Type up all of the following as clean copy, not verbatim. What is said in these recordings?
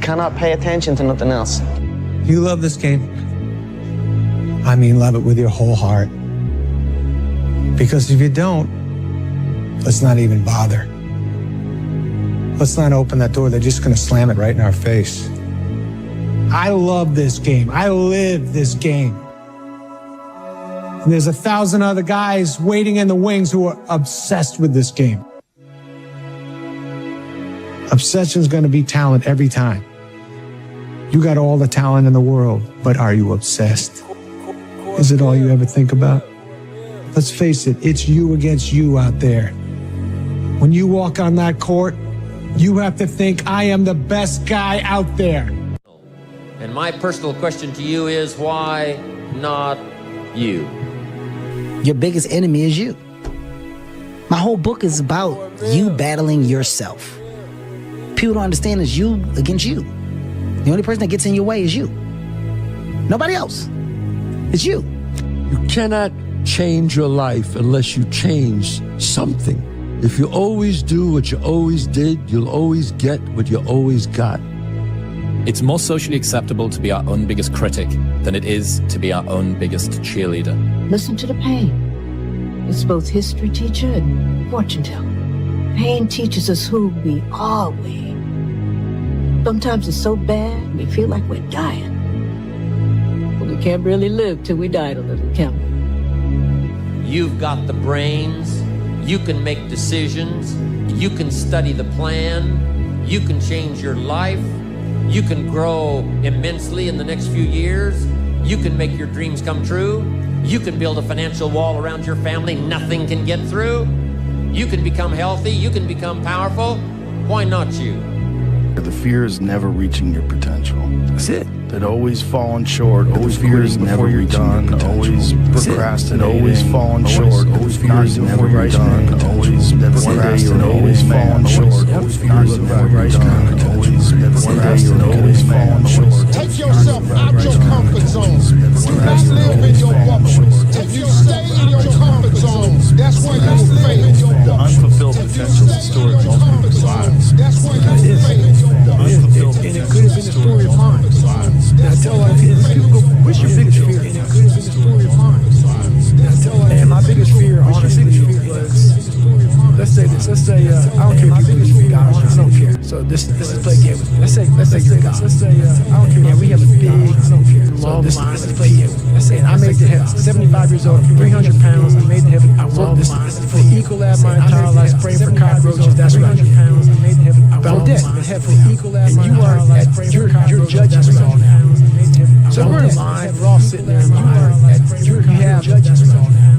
cannot pay attention to nothing else. You love this game. I mean, love it with your whole heart. Because if you don't, let's not even bother. Let's not open that door. They're just going to slam it right in our face. I love this game. I live this game. And there's 1,000 other guys waiting in the wings who are obsessed with this game. Obsession's going to be talent every time. You got all the talent in the world, but are you obsessed? Is it all you ever think about? Let's face it, it's you against you out there. When you walk on that court, you have to think, I am the best guy out there. And my personal question to you is, why not you? Your biggest enemy is you. My whole book is about you battling yourself. People don't understand it's you against you. The only person that gets in your way is you. Nobody else. It's you. You cannot change your life unless you change something. If you always do what you always did, you'll always get what you always got. It's more socially acceptable to be our own biggest critic than it is to be our own biggest cheerleader. Listen to the pain. It's both history teacher and fortune teller. Pain teaches us who we are. Sometimes it's so bad, we feel like we're dying. But we can't really live till we die a little, can we? You've got the brains. You can make decisions. You can study the plan. You can change your life. You can grow immensely in the next few years. You can make your dreams come true. You can build a financial wall around your family nothing can get through. You can become healthy. You can become powerful. Why not you? The fear is never reaching your potential. That's it. That always falling short, always fears never reaching your potential. Always procrastinating, always falling short, always fears never reaching your potential. Always procrastinating, always falling short, always fears never reaching your potential. Always procrastinating, always falling short. Take yourself out your comfort zone. Do not live in your bubble. If you stay in your comfort zone, that's where you fail. The unfulfilled potential is the story of multiple lives. That's where you fail. And it could have been a story of mine. Now tell people go, what's your biggest fear? And it could have been a story of mine. Now tell and my biggest fear, honestly, was, let's say this. Let's say I don't care if you believe in God. I don't care. So this is play a game with me. Let's say you're God. Let's say I don't care. Yeah, we have a big. I don't care. So this is play a game. Let's say I made the heaven. 75 years old. I'm 300 pounds. I made the heaven. I worked this for Ecolab my entire life, spraying for cockroaches. That's what I did. I made the heaven. But I'm dead. And you are at your judging spot now. So we're in line, we're all sitting there, you have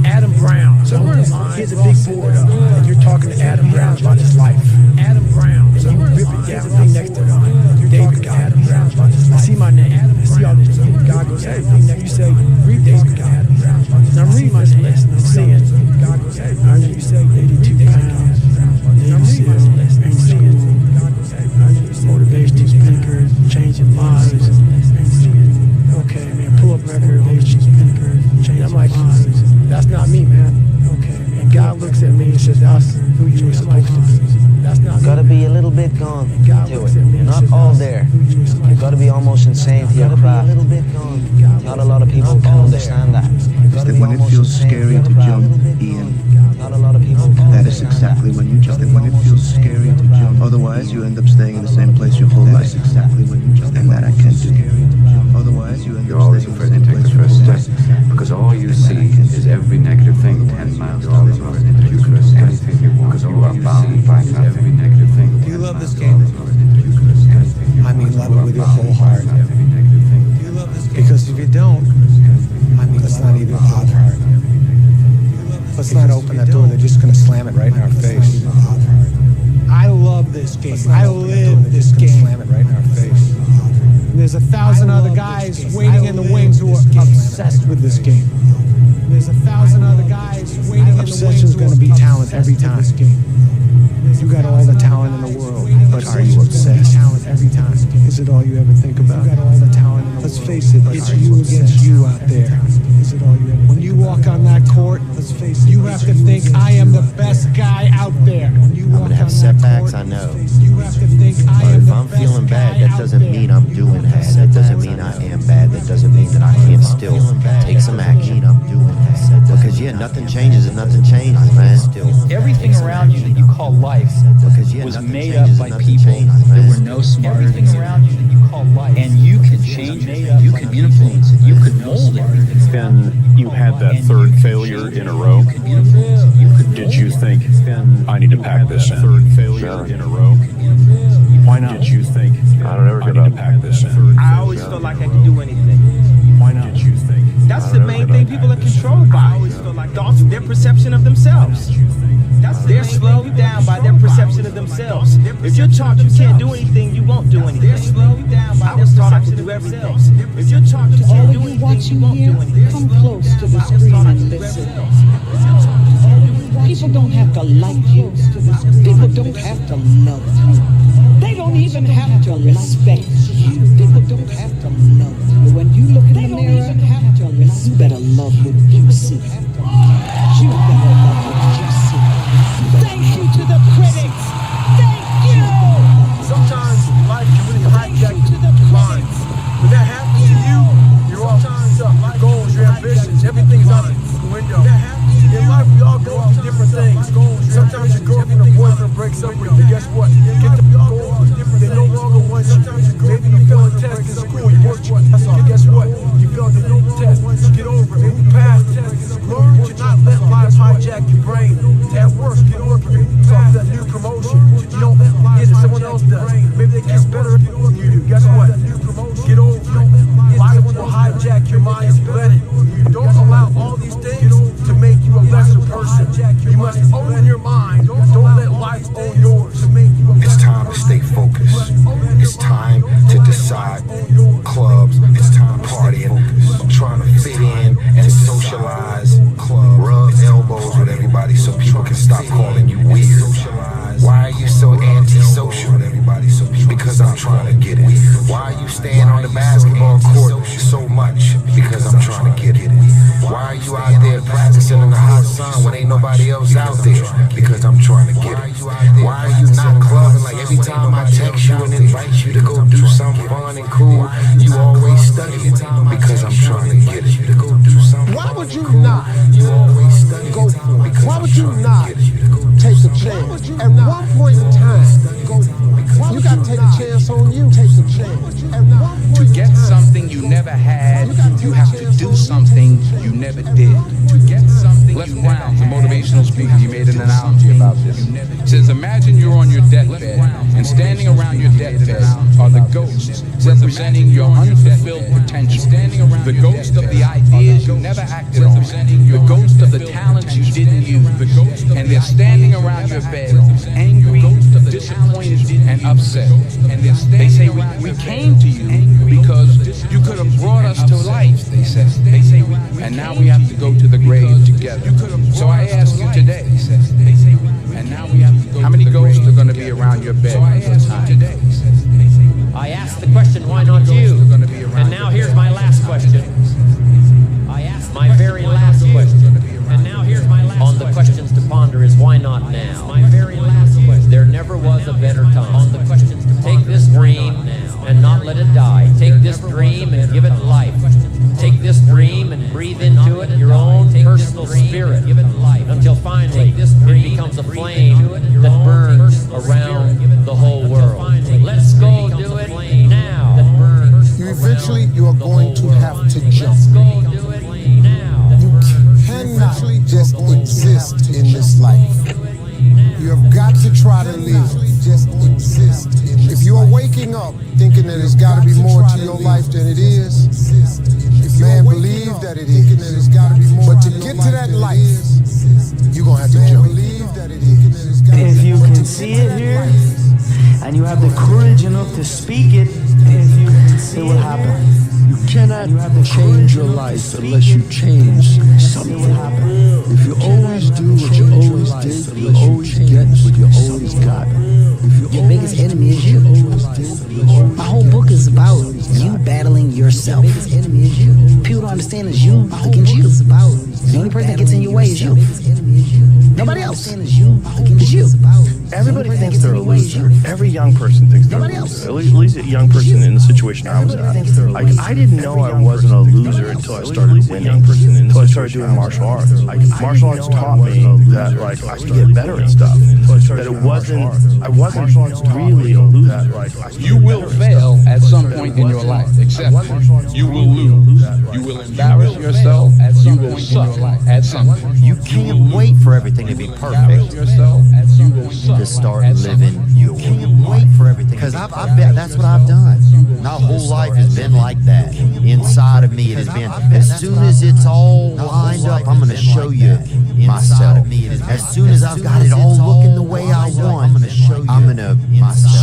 Adam Brown. So we're in line, here's a big board up, and you're talking to Adam Brown about his life. Adam Brown. So you rip it down, thing next to it, David God. Adam Brown about his life. I see my name, I see all this. God goes, hey, you say, read David God. And I'm reading my list, and I'm seeing, God goes, hey, you say 82 pounds. And I'm reading my list, and I'm seeing, God goes, hey, motivational speakers, changing lives. Okay, man, pull up record, change. I'm like, that's not me, man. Okay, and God looks at me and says, that's who you were supposed to be. That's not Gotta be a little bit gone to it. You're not all there. You gotta be almost insane to your craft. Not a lot of people can understand that. That when it feels scary to jump, Ian, not a lot of people can that is exactly when you jump. That when it feels scary to jump, otherwise you end up staying in the same place your whole life. Exactly when you jump, and that I can't do. Otherwise you end up always afraid to take the first step because all you see is every negative thing 10 miles down the road. You can do anything you want because you are bound by every negative thing. Do you love this game? I mean, love it with your whole heart. Because if you don't, I mean, let's not even bother. Let's not open that door. They're just going to slam it right in our face. I love this game. I live this game. Slam it right in our face. And there's 1,000 other guys waiting in the wings who are obsessed with this game. There's 1,000 other guys waiting in the wings. Obsession's going to be talent every time. You got all the talent in the world, but are you obsessed? Talent every time. Is it all you ever think about? You got all the talent in the world. Let's face it, it's you against you out there. Is it all you ever? When you walk on that court, let's face it, you have to think, I am the best guy out there. I'm gonna have setbacks, I know. You have to think, I am If I'm feeling bad, that doesn't mean I'm doing bad. That doesn't mean I am bad. That doesn't mean that I can't still take some action. I'm doing bad. Because nothing changes if nothing changes, man. Everything around you that you call life was made up by people that were no smarter than you. Around you that you call life, and you can change it, you can influence it, you can mold it. Then you had that third failure in a row. Did you think, I need to pack this in? Third failure in a row. Why not? Did you think, I need to pack this in? I always felt like I could do anything. Why not? Did you think? That's the main thing people are controlled by. Thoughts, their perception of themselves. They're slowed down by their perception of themselves. If you're taught you can't do anything, you won't do anything. They're slowed down by their perception of themselves. If you're taught you can't do anything, you won't do anything. Come close to the screen and listen. People don't have to like you. People don't have to love you. They don't even have to respect you. People don't have to love you. When you look in the mirror, you better love what you see. You better love what you see. Thank you to the critics. Thank you. Sometimes life can really hijack your mind. When that happens to you, you're all times up. Your goals, your ambitions, everything's out the window. In life, we all go through different things. Sometimes your girlfriend or boyfriend breaks up with you. Guess what? Get the goals. They no longer want you. Maybe you fail a test in school. You work. Guess what? You failed the new test. Get over it. Maybe pass the test. Learn to not let life hijack your brain. At worst, get over it. So that new promotion, you don't get it. Someone else does. Maybe they get better than you do. Guess what? Get over it. Life will hijack your mind. Let it. You don't allow all these things to make you a lesser person. You must own your mind. Don't let life own yours. It's time to stay focused. It's time to decide clubs. It's time partying. Trying to fit in and socialize. Rub elbows with everybody so people can stop calling you weird. Why are you so antisocial? Because I'm trying to get it. Why are you staying on the basketball court so much? Because I'm trying to get it. Why are you out there practicing in the hot sun when ain't nobody else out there? Because I'm trying to get it. Why are you not clubbing like every time I text you and invite you to go do something fun and cool, you always studying? Because I'm trying to get it. Why would you not go for it? Why would you not take a chance? At one point in time, you got to take a chance on you. Take a chance. To get something you never had, you have to do something you never did. To get something Les Brown, the motivational speaker, he made an analogy about this. He says, imagine you're on your deathbed, and standing around your deathbed are the ghosts representing your unfulfilled potential. The ghost of the ideas you never acted on. The ghost of the talents you didn't use. And they're standing around your bed, angry, disappointed, and upset. And they say, we came to you because you could have brought us to life, they say, and now we have to go to the grave together. So I ask you today, how many ghosts are going to be around your bed at the time? I asked the question, why not you? And now here's my last question. I asked my very last question. And now here's my last question. On the questions to ponder is why not now? My very last question. There never was a better time. On the questions to ponder. Take this dream and not let it die. Take this dream and give it life. Take this dream and breathe into it your own personal spirit. Give it life until finally it becomes a flame that burns around the whole world. Let's go do it now. Eventually, you are going to have to jump. You cannot just exist in this life. You have got to try to live. Just exist. If you are waking up thinking that there's got to be more to your life than it is, man, believe that it is. But to get to that life, you're going to have to jump. If you can see it here, and you have the courage enough to speak it, it will happen. You cannot change your life unless you change something. If you always do what you always did, you'll always get what you always got. Your biggest enemy is you. My whole book is about you battling yourself. Your biggest enemy is you. People don't understand is you against you. The only person that gets in your way is you. Nobody else. It's you. Everybody thinks they're a loser. Every young person thinks they're a loser. At least a young person in the situation I was at. Like, I didn't know I wasn't a loser until I started winning. Until I started doing martial arts. Like, martial arts taught me that, like, I could get better at stuff. That I wasn't really a loser. You will fail at some point in your life, except you will lose. You will embarrass yourself. You will suck at something. You can't wait for everything to be perfect to start living. You can't wait for everything. Because I bet that's what I've done. My whole life has been like that. Inside of me, it has been. As soon as it's all lined up, I'm going to show you myself. As soon as I've got it all looking the way I want, I'm going to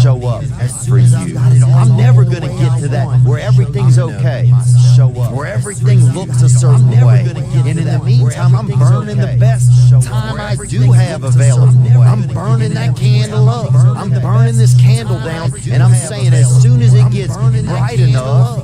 show up for you. I'm never going to get to that where everything's okay. Where everything looks a certain way. And in the meantime, I'm burning the best time I do have available. I'm burning that candle up. I'm burning this candle down, and I'm saying as soon as it gets bright enough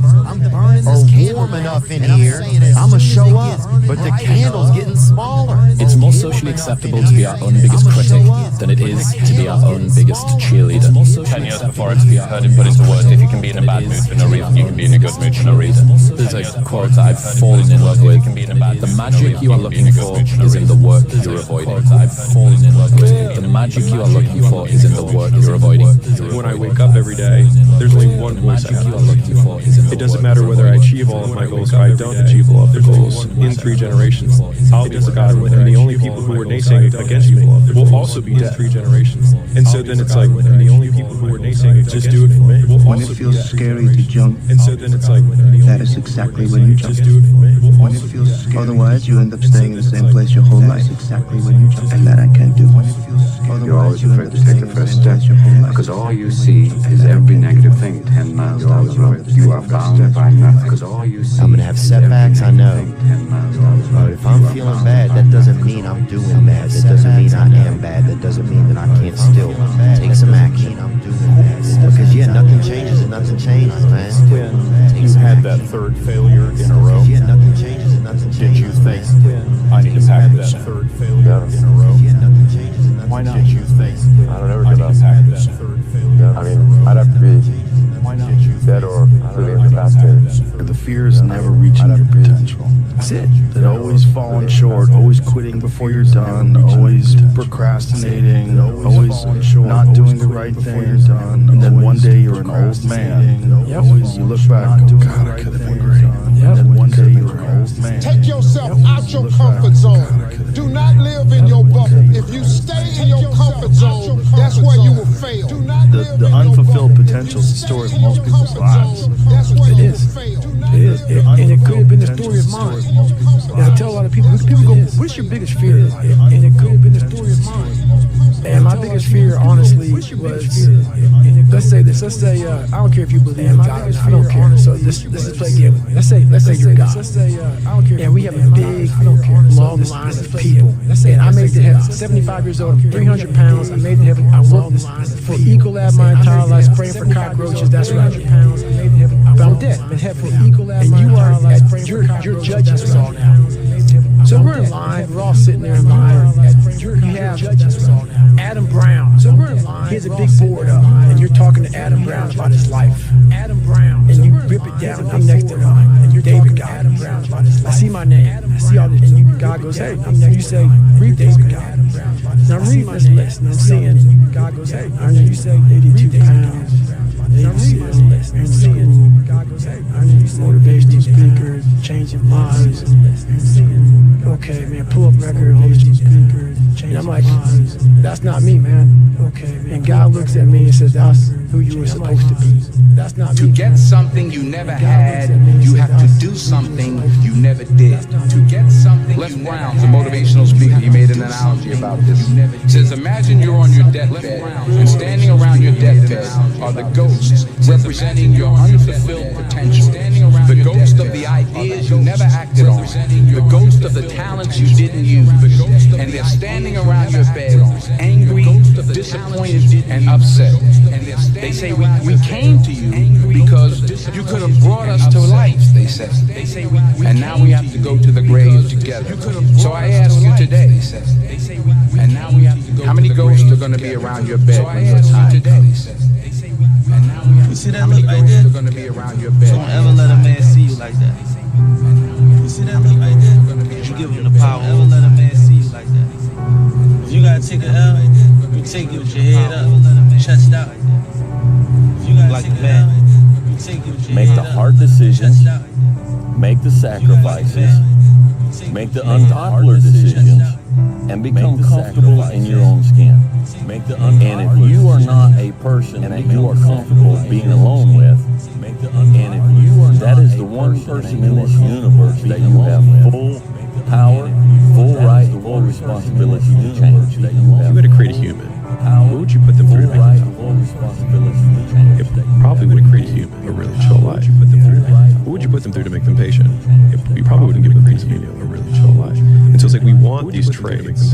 or warm enough in here, I'm going to show up. But the candle's getting smaller. It's more socially acceptable to be our own biggest critic than it is to be our own biggest cheerleader. 10 years before I heard him put into words, if you can be in a bad mood for no reason, you can be in a good mood for no reason. There's a quote that I've fallen in love with. The magic you are looking for is in the work you're avoiding. The magic you are looking for is in the work you're avoiding. When I wake up every day, there's only one voice I have. It doesn't matter whether I achieve all of my goals or I don't achieve all of the goals. In 3 generations, I'll be forgotten, and the only people who were naysaying against me will also be dead. And so then it's like, and the only people who were naysaying just do it for me. When it feels scary to jump, and so then it's like, that is exactly when you jump. just do it for me. When it feels scary, otherwise you end up staying in the same place your whole life. Exactly when you jump, and that I can't do. You're always afraid to take the first step because all you see is every negative thing 10 miles down the road. You are bound by nothing because all you see. I'm going to have setbacks, I know. But if I'm feeling bad, that doesn't mean I'm doing bad. That doesn't mean I am bad. That doesn't mean that I can't still take some action. Because, yeah, nothing changes and nothing changes, man. When you had that third failure in a row, Yeah, nothing changes and nothing changes. did you think, I need to pack this third failure in a row? Yeah, nothing changes and nothing Why not? changes. Did you think, I don't ever I give need up. to pack this third failure? I mean, I'd have to be Why not? dead or really incapacitated. The fear is never reaching your potential. That's it. That always falling short, always quitting before you're done, always procrastinating, always not doing the right thing, and then one day you're an old man. Always you look back and go, God, I could have been great. And then one day you're an old man. Take yourself out your comfort zone. Do not live in your bubble. If you stay in your comfort zone, that's where you will fail. The unfulfilled potential is the story of most people's lives. It is. It is. And it could have been the story of mine. And I tell a lot of people go, what's your biggest fear in life? And it could have been the story of mine. And my biggest fear, honestly, was, let's say this. Let's say, I don't care if you believe in God. I don't care. So let's just play a game with me. Let's say you're God. And we have a big, long line of people. And I made it to heaven. 75 years old, I'm 300 pounds. I made it to heaven. I worked for Ecolab my entire life, spraying for cockroaches. That's what I did. But I'm dead. I'm in heaven. And you are, you're judging us all now. So we're in line. We're all sitting there in line. You have Adam Brown. So we're in line. Here's a big board up, and you're talking to Adam Brown about his life. Adam Brown. And you rip it down. I'm next to him, and you're David God. Adam Brown about his life. I see my name. I see all this. And God goes, hey. And you say, read David God. Now I'm reading this list, and I'm seeing God goes, hey. And you say 82 pounds. And I'm reading this list, and I'm seeing God goes, hey. Motivational speakers, changing lives. Okay, man, pull up record, all these speakers. And I'm like, that's not me, man. Okay, man. And God looks at me and says, that's who you were supposed to be. That's not me. To get something you never had, you have to do something you never did. To get something. Les Brown's a motivational speaker. He made an analogy about this. He says, imagine you're on your deathbed, and standing around your deathbed are the ghosts representing your unfulfilled potential. The ghosts ghost of the ideas you never acted on, the ghost of the talents you didn't use, and they're standing around your bed, angry, disappointed, and upset. They say, we came to you because you could have brought us to life, they say. And now we have to go to the grave together. So I ask you today, and now we have to go. How many ghosts are going to be around your bed when your time comes? You see that look right there? Are going to be around your bed. Don't ever let a man see you like that. You see that look right there? You give him the power. Don't ever let a man see you like that. If you gotta take an L, you take it with your head up, chest out. If you gotta like take an L, you take it with your Make head the up, hard decisions, chest out. make the sacrifices, make the unpopular decisions, and become comfortable in your own skin. And if you are not a person that you are comfortable being alone with, and if you are that is the one person in this universe that you have full power, full right, full responsibility to change. If you were to create a human, what would you put them through to make them comfortable? It probably would create a really chill life. What would you put them through to make them patient? You probably wouldn't give them a really chill life. And so it's like we want these traits,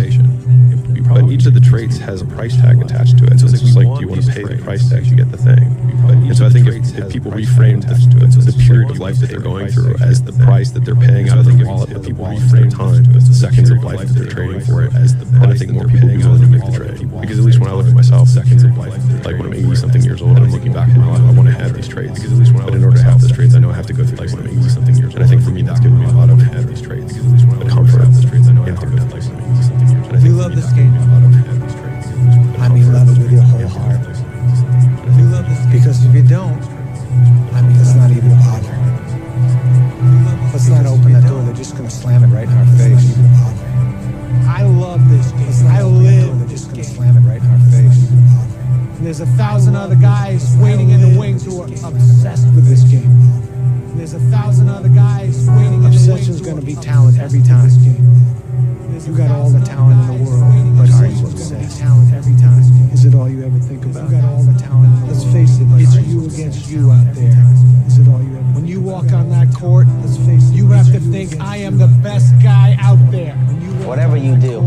but each of the traits has a price tag attached to it. So it's just like, do you want to pay the price tag to get the thing? And so I think if people reframed the period of life that they're going through as the price that they're paying out of their wallet, but people reframe time as the seconds of life that they're trading for it, then I think more people would be willing to make the trade. Because at least when I look at myself, seconds of life, like when I'm 80-something years old and I'm looking back in my life, I want to have these traits. Because at least when in order to have these traits, I know I have to go through like when I'm 80-something years old. And I think for me, that's given me a lot of these traits. The comfort of these traits, I know I have to go through like when I'm 80-something years old. And I think love this game. I mean, love it with your whole heart. Because if you don't, I mean, it's not even a bother. Let's not open that door. They're just going to slam it right in our face. I love this game. I live. They're just going to slam it right in our face. And there's 1,000 other guys waiting in the wings who are obsessed with this game. And there's 1,000 other guys waiting in the wings. Obsession's going to be talent every time. You got all the talent in the world, but are you obsessed? Talent every time. Is it all you ever think about? You got all the talent in the world. Let's face it, it's you against you out there. Is it all you ever? When you walk on that court, let's face it, you have to think I am the best guy out there. Whatever you do,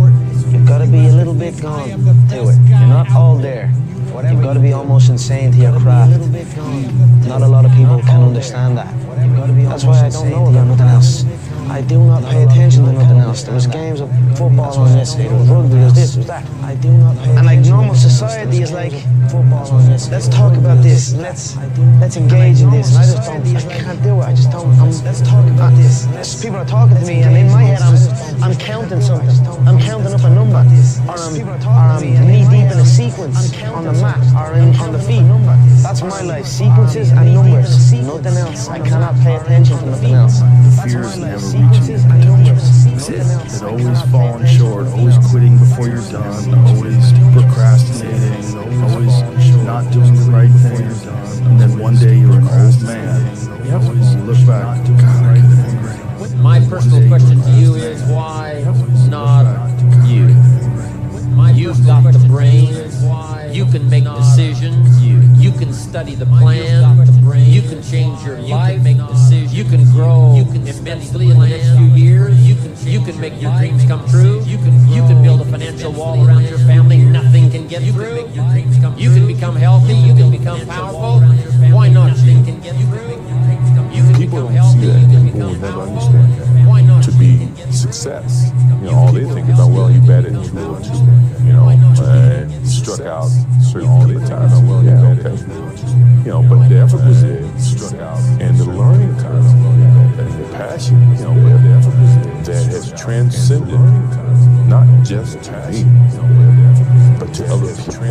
you've got to be a little bit gone to it. You're not all there. You've got to be almost insane to your craft. Not a lot of people can understand that. That's why I don't know about nothing else. I do not pay attention to nothing else. There was games of football on yesterday, there was rugby, there was this, there was that. I do not pay attention. And like normal society is like, let's talk about this, let's engage in this. And I just don't, I can't do it. I just don't, let's talk about this. People are talking to me and in my head I'm counting something. I'm counting up a number. Or I'm knee deep in a sequence on the map or on the feet. That's my life, sequences and numbers. Nothing else. I cannot pay attention to nothing else. That's my life, sequences and numbers. Nothing else. It's always falling short, always quitting before you're done, always procrastinating, always not doing the right thing. And then one day you're an old man. You look back, God, I could have been great. My personal question to you is why not you? You've got the brain. You can make decisions. You can study the plan. You can change your life. You can grow immensely in the next few years. You can make your dreams come true. You can build a financial wall around your family. Nothing can get through. You can become healthy. You can become powerful. Why not you? People don't see that. People will never understand that. Why not? To be success, all they think about, well, you batted 202, and struck out certain period of time. Yeah, okay. But the effort was there, struck out, and the learning time, and the passion, that has transcended not just to me, but to other people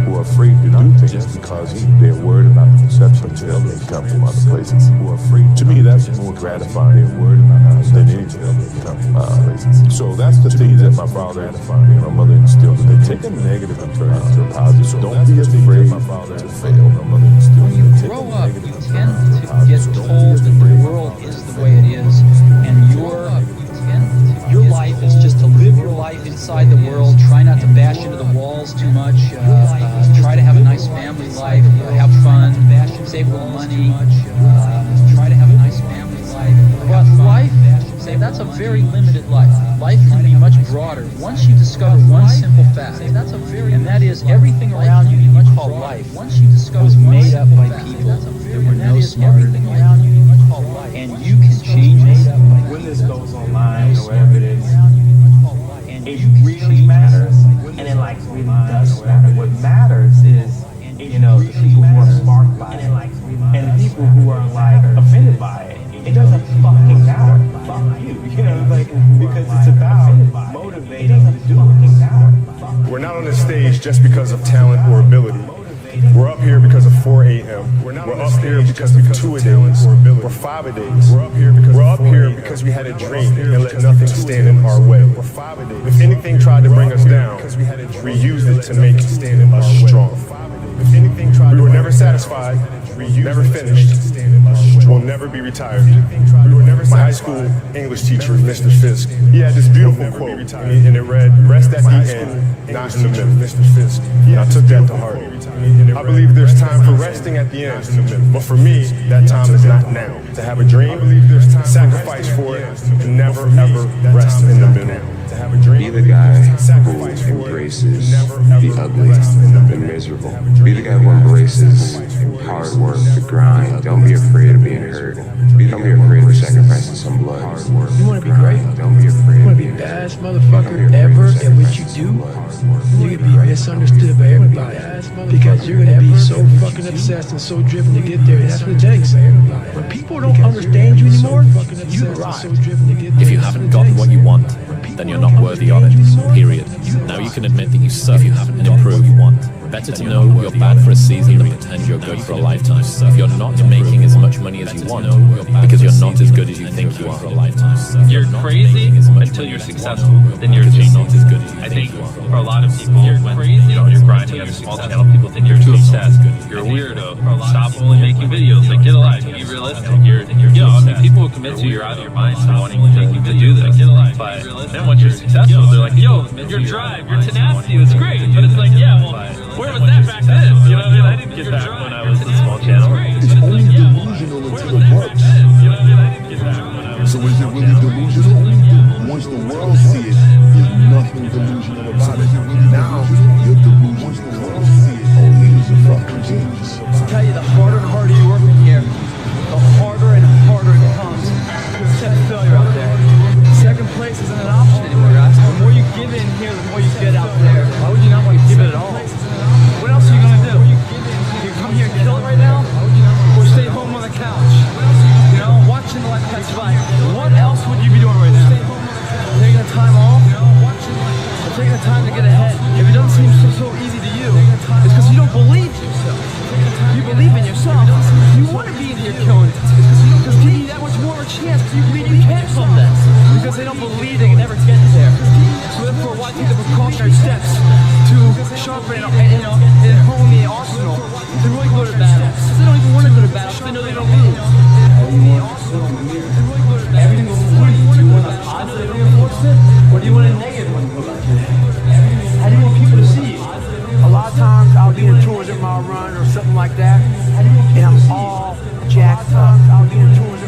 who are afraid to do things because they're worried about the perception that they come from other places. To me, that's more gratifying than anything else. So that's the things that my father and my mother instilled. They take a negative and turn it into a positive. So don't be afraid to fail. When you grow up, you tend to get told that the world is the way it is, and your life is just to live your life inside the world. Try not to bash into the walls too much. Try to have a nice family life. Have fun. Save a little money. Try to have a nice family But life, say that's a very limited life. Life can be much broader once you discover one simple fact, and that is everything around you that you call life was made up by people that were no smarter than you. And you can change it. When this goes online or whatever it is, it really matters, and it like really does matter. What matters is, you know, the people who are sparked by it, and the people who are like offended by it. It doesn't fucking matter. Fuck you, you know, like, because it's about motivating to do it. We're not on this stage just because of talent or ability. We're up here because of 4 a.m. We're up here because of 2-a-days or 5-a-days. We're up here because we had a dream and let nothing stand in our way. If anything tried to bring us down, we used it to make us strong. We were never satisfied, never finished, will never be retired. My high school English teacher, Mr. Fisk, he had this beautiful quote, and it read, "Rest at the end, not in the middle." And I took that to heart. I believe there's time for resting at the end, but for me, that time is not now. To have a dream, sacrifice for it, and never ever rest in the middle. Be the guy who embraces the ugly, the miserable. Be the guy who embraces hard work, the grind. Don't be afraid of being hurt. Don't be afraid of sacrificing some blood. You want to be great? Don't be afraid. You want to be the baddest motherfucker ever at what you do? You're going to be misunderstood by everybody because you're going to be so fucking obsessed and so driven to get there. That's what it takes. When people don't understand you anymore, you arrive. If you haven't gotten what you want, then you're not worthy of it, period. Now you can admit that you suck if you haven't improved you want. Better to know you're bad for a season than pretend you're good for a lifetime. If you're not making as much money as you want, because you're not as good as you think you are for a lifetime. You're crazy until you're successful, then you're a genius. I think for a lot of people, you're crazy, you know, you're grinding, you have a small channel, people think you're too obsessed, you're a weirdo, stop only making videos, like get a life, be realistic, you're I mean, people will convince you're out of your mind for wanting to do this, but then once you're successful, they're like, yo, your drive, your tenacity was great, but it's like, yeah, well, where was that back then? You know what I mean? I didn't get that when I was a small channel. It's only delusional until it works. So is it really delusional? Once the world sees it, there's nothing delusional about it. Now, you're delusional. Once the world sees it, oh, he's a fucking genius. I tell you, the harder and harder you work in here, the harder and harder it becomes to accept failure out there. Second place isn't an option anymore, guys. The more you give in here, the more you get out there. Why would you not want to give it at all? What else are you going to do? You come here and kill it right now? Or stay home on the couch? You know, watching the LivePodcast fight. What else would you be doing right now? Taking the time off? Or taking the time to get ahead? If it doesn't seem so easy to you, it's because you don't believe in yourself. You believe in yourself. You want to be in here killing it. Because give you that much more of a chance because you believe you can solve that. Because they don't believe they can never get there. So therefore, why take the precautionary steps to sharpen and hone the arsenal to really go to battle? Because they don't even want to go to battle because they know they don't lose. Everything will be. Do you want a positive reinforcement or do you want a negative one? How do you want people to see you? A lot of times I'll be in tours at my run or something like that, and I'm all jacked up.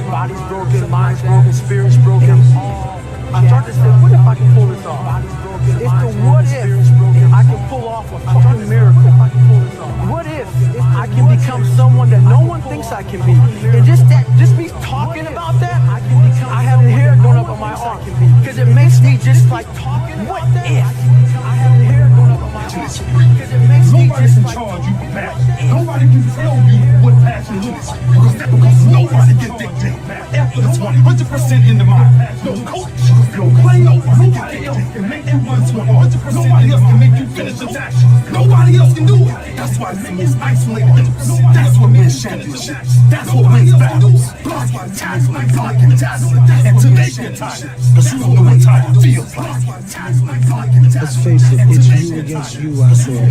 Body's broken, mind's broken, spirit's broken. I start to say, what if I can pull this off? It's the what if I can pull off a fucking miracle. What if I can become someone that no one thinks I can be? And just me talking about that, I have the hair going up on my arm because it makes me just like talking. What if I have the hair going up on my arm? Because it makes me just like. Nobody can charge you for passion. Nobody can tell you what passion looks like because nobody can dictate. After it's 100% in the mind, no coach, no play, nobody else can make you 100%. Nobody else can make you finish a task. Nobody else can do it. That's why men is isolated. That's what wins championships. That's what wins battles. That's why tags like God can tackle it. And today get tired. Because you don't know what time it feels like. Let's face it, it's you against you out there.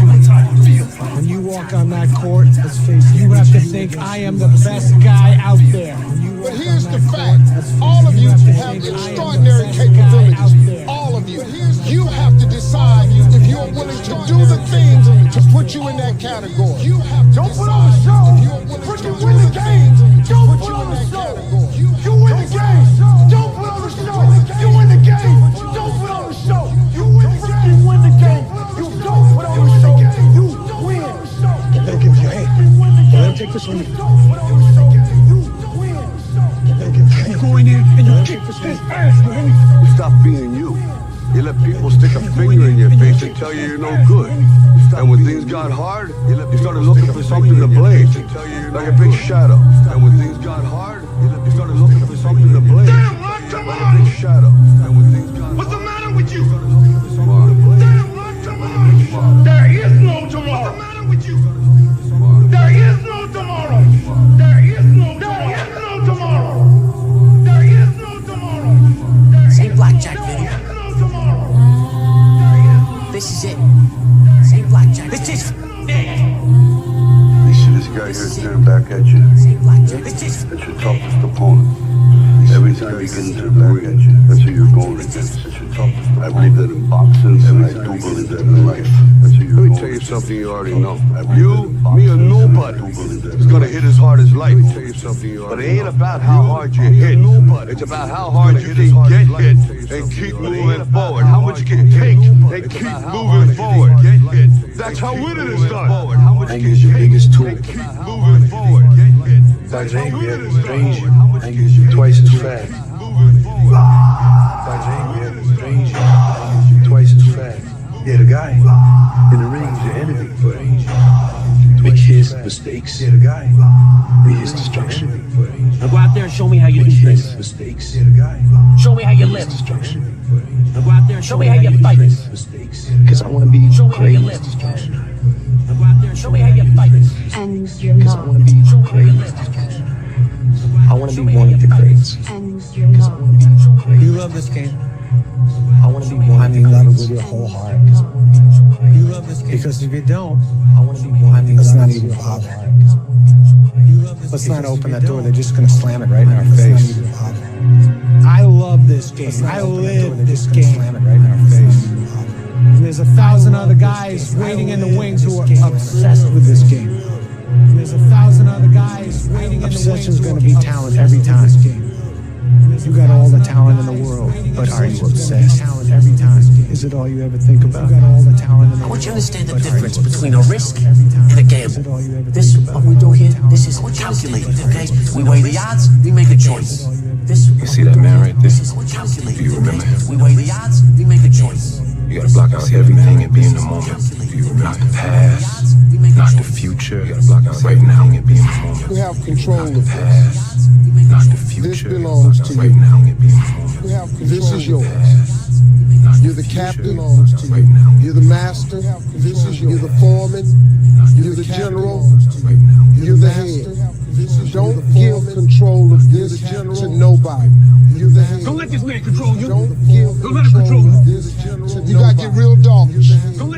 When you walk on that court, let's face it, you have to think, I am the best guy out there. But here's the fact, all of you have extraordinary capabilities, all of you. You have to decide if you're willing to do the things to put you in that category. Don't put on a show, freaking win the game. Don't put on a show, you win the game. let people stick a finger in your face and tell you you're no good. And when things got hard, you started looking for something to blame, like a big shadow. And when things got hard, you started looking for something to blame, like a big shadow. And when things got hard, what's the matter with you? There is no tomorrow. What's the matter with you? There is no tomorrow. There is no tomorrow. There is no tomorrow. Same blackjack video. This is it. Same blackjack. This is it. You see this guy here staring back at you? That's your toughest opponent. Every time you get into the ring, that's who you're going against. I believe that in boxing, and I do believe that in life. Let me tell you something you already know. You, me, or nobody is gonna hit as hard as life. But it ain't about how hard you hit. It's about how hard you can get hit and keep moving forward. How much you can take and keep moving forward. That's how winning is done. Anger is your biggest tool. Keep moving forward. Dog's angry at you, drains you. Anger is twice as fast. Dog's angry at you, drains you. Anger is twice as fast. Yeah, the guy in the ring is your enemy, but make his mistakes be his destruction. Now go out there and show me how you do things. Mistakes. Show me how you live. Now go out there and show me how you fight. Because I want to be great. Now go out there and show me how you fight. And you're not. I want to be great. I want to be one of the greats. And you're not. You love this game. I want to be one of the greats. You love it with your whole heart. You love this game. Because if you don't, I want to be one of the let's not even bother. Let's not open that door. They're just going to slam it right in our face. I love this game. I live this game. Slam it right in our face. There's 1,000 other guys waiting in the wings who are obsessed with this game. There's 1,000 other guys waiting in the wings. Obsession's going to be talent every time. You got all the talent in the world, but are you obsessed? Talent every time. Is it all you ever think about? You got all the talent in the world. I want you to understand the difference between a risk and a gamble. This, what we do here, this is calculated, okay? We weigh the odds, we make a choice. This, You see that man right there? this is calculated. Do you remember him? We weigh the odds, we make a choice. You gotta block out everything and be in the moment. Not the past, not the future. You gotta block out right now and be in the moment. We have control Not the of this. past, not the future. This You gotta belongs block to out you. right now and be in the moment. We have control. This is yours. Not You're the captain. You're the master. You're the foreman. You're the general. You're the head. Don't give control of this to nobody. You're the head. Don't let this man control you. Don't give Don't let him control you. You gotta get real dark.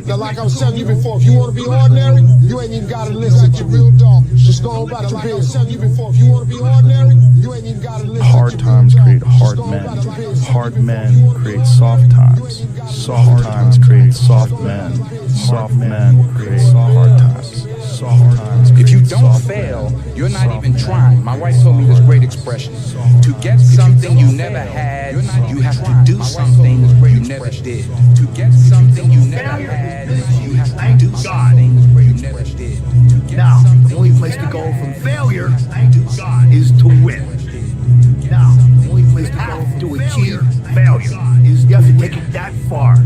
Now, like I was telling you before, if you want to be ordinary, you ain't even gotta listen to real dark. Just go on about your business. Like I was telling you before, if you want to be ordinary, you ain't even gotta listen. Hard times create hard men. Hard men create soft times. Soft times create soft men. Soft men create hard times. Soft times. If you don't fail, you're not even trying. My wife told me this great expression. To get something you never had, you have to do something you never did. To get something you never had, you have to do something you never did. Now, the only place to go from failure is to win. Now, the only place to go to achieve failure is you have to take it that far.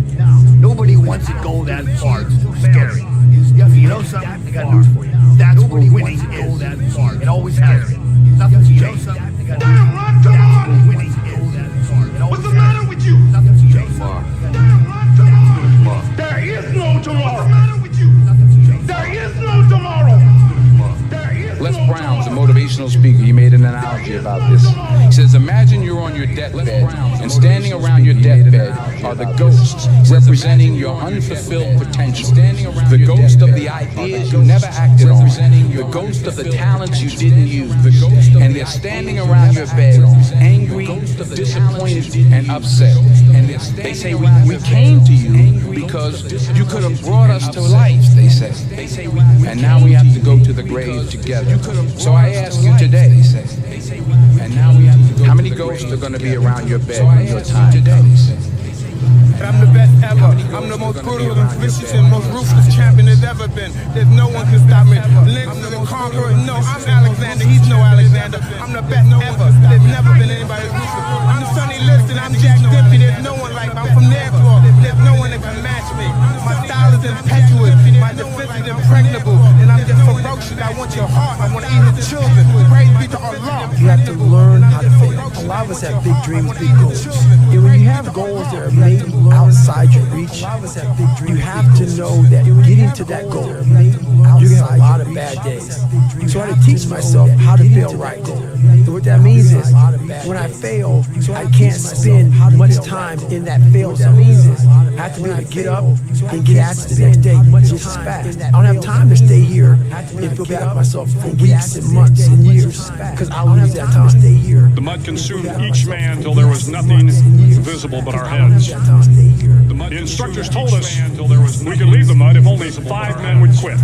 Nobody wants to go that far. It's too scary. You know something? I got news for you. That's where winning is. It always has been. Nothing's changed. Damn right, come on! What's the matter with you? Nothing's changed. There is no tomorrow. What's the matter with you? There is no tomorrow. Les Brown's a motivational speaker. He made an analogy about this. He says, imagine you're on your deathbed, and standing around your deathbed are the ghosts representing your unfulfilled potential. The ghost of the ideas you never acted on. The ghost of the talents you didn't use. And they're standing around your bed, angry, disappointed, and upset. And they say, we came to you because you could have brought us to life, they say. And now we have to go to the grave together. So I ask you today, they say. And now we have to go. How many ghosts are going to be around your bed when your time comes? I'm the best ever. I'm the most brutal and vicious and most ruthless champion there's ever been. There's no one can stop me. Lynx the conqueror. No, I'm Alexander. He's no Alexander. I'm the best ever. There's never been anybody ruthless. I'm Sonny Liston. I'm Jack Dempsey. There's no one like me. I'm from Nairclaw. is impetuous, my defense is impregnable, and I'm just ferocious. I want your heart, I want to eat your children. Praise be to Allah. You have to learn how to fail. A lot of us have big dreams, big goals. And when you have goals that are maybe outside your reach, you have to know that getting to that goal, you're going to have a lot of bad days. So I had to teach myself how to fail right. And what that means is, when I fail, I can't spend much time in that fail zone. What that means is, I have to be able to get up and get at it the next day just as fast. I don't have time to stay here and feel bad about myself for weeks and months and years, because I'll lose that time to stay here. The mud consumed each man till there was nothing visible but our heads. The instructors told us we could leave the mud if only 5 men would quit.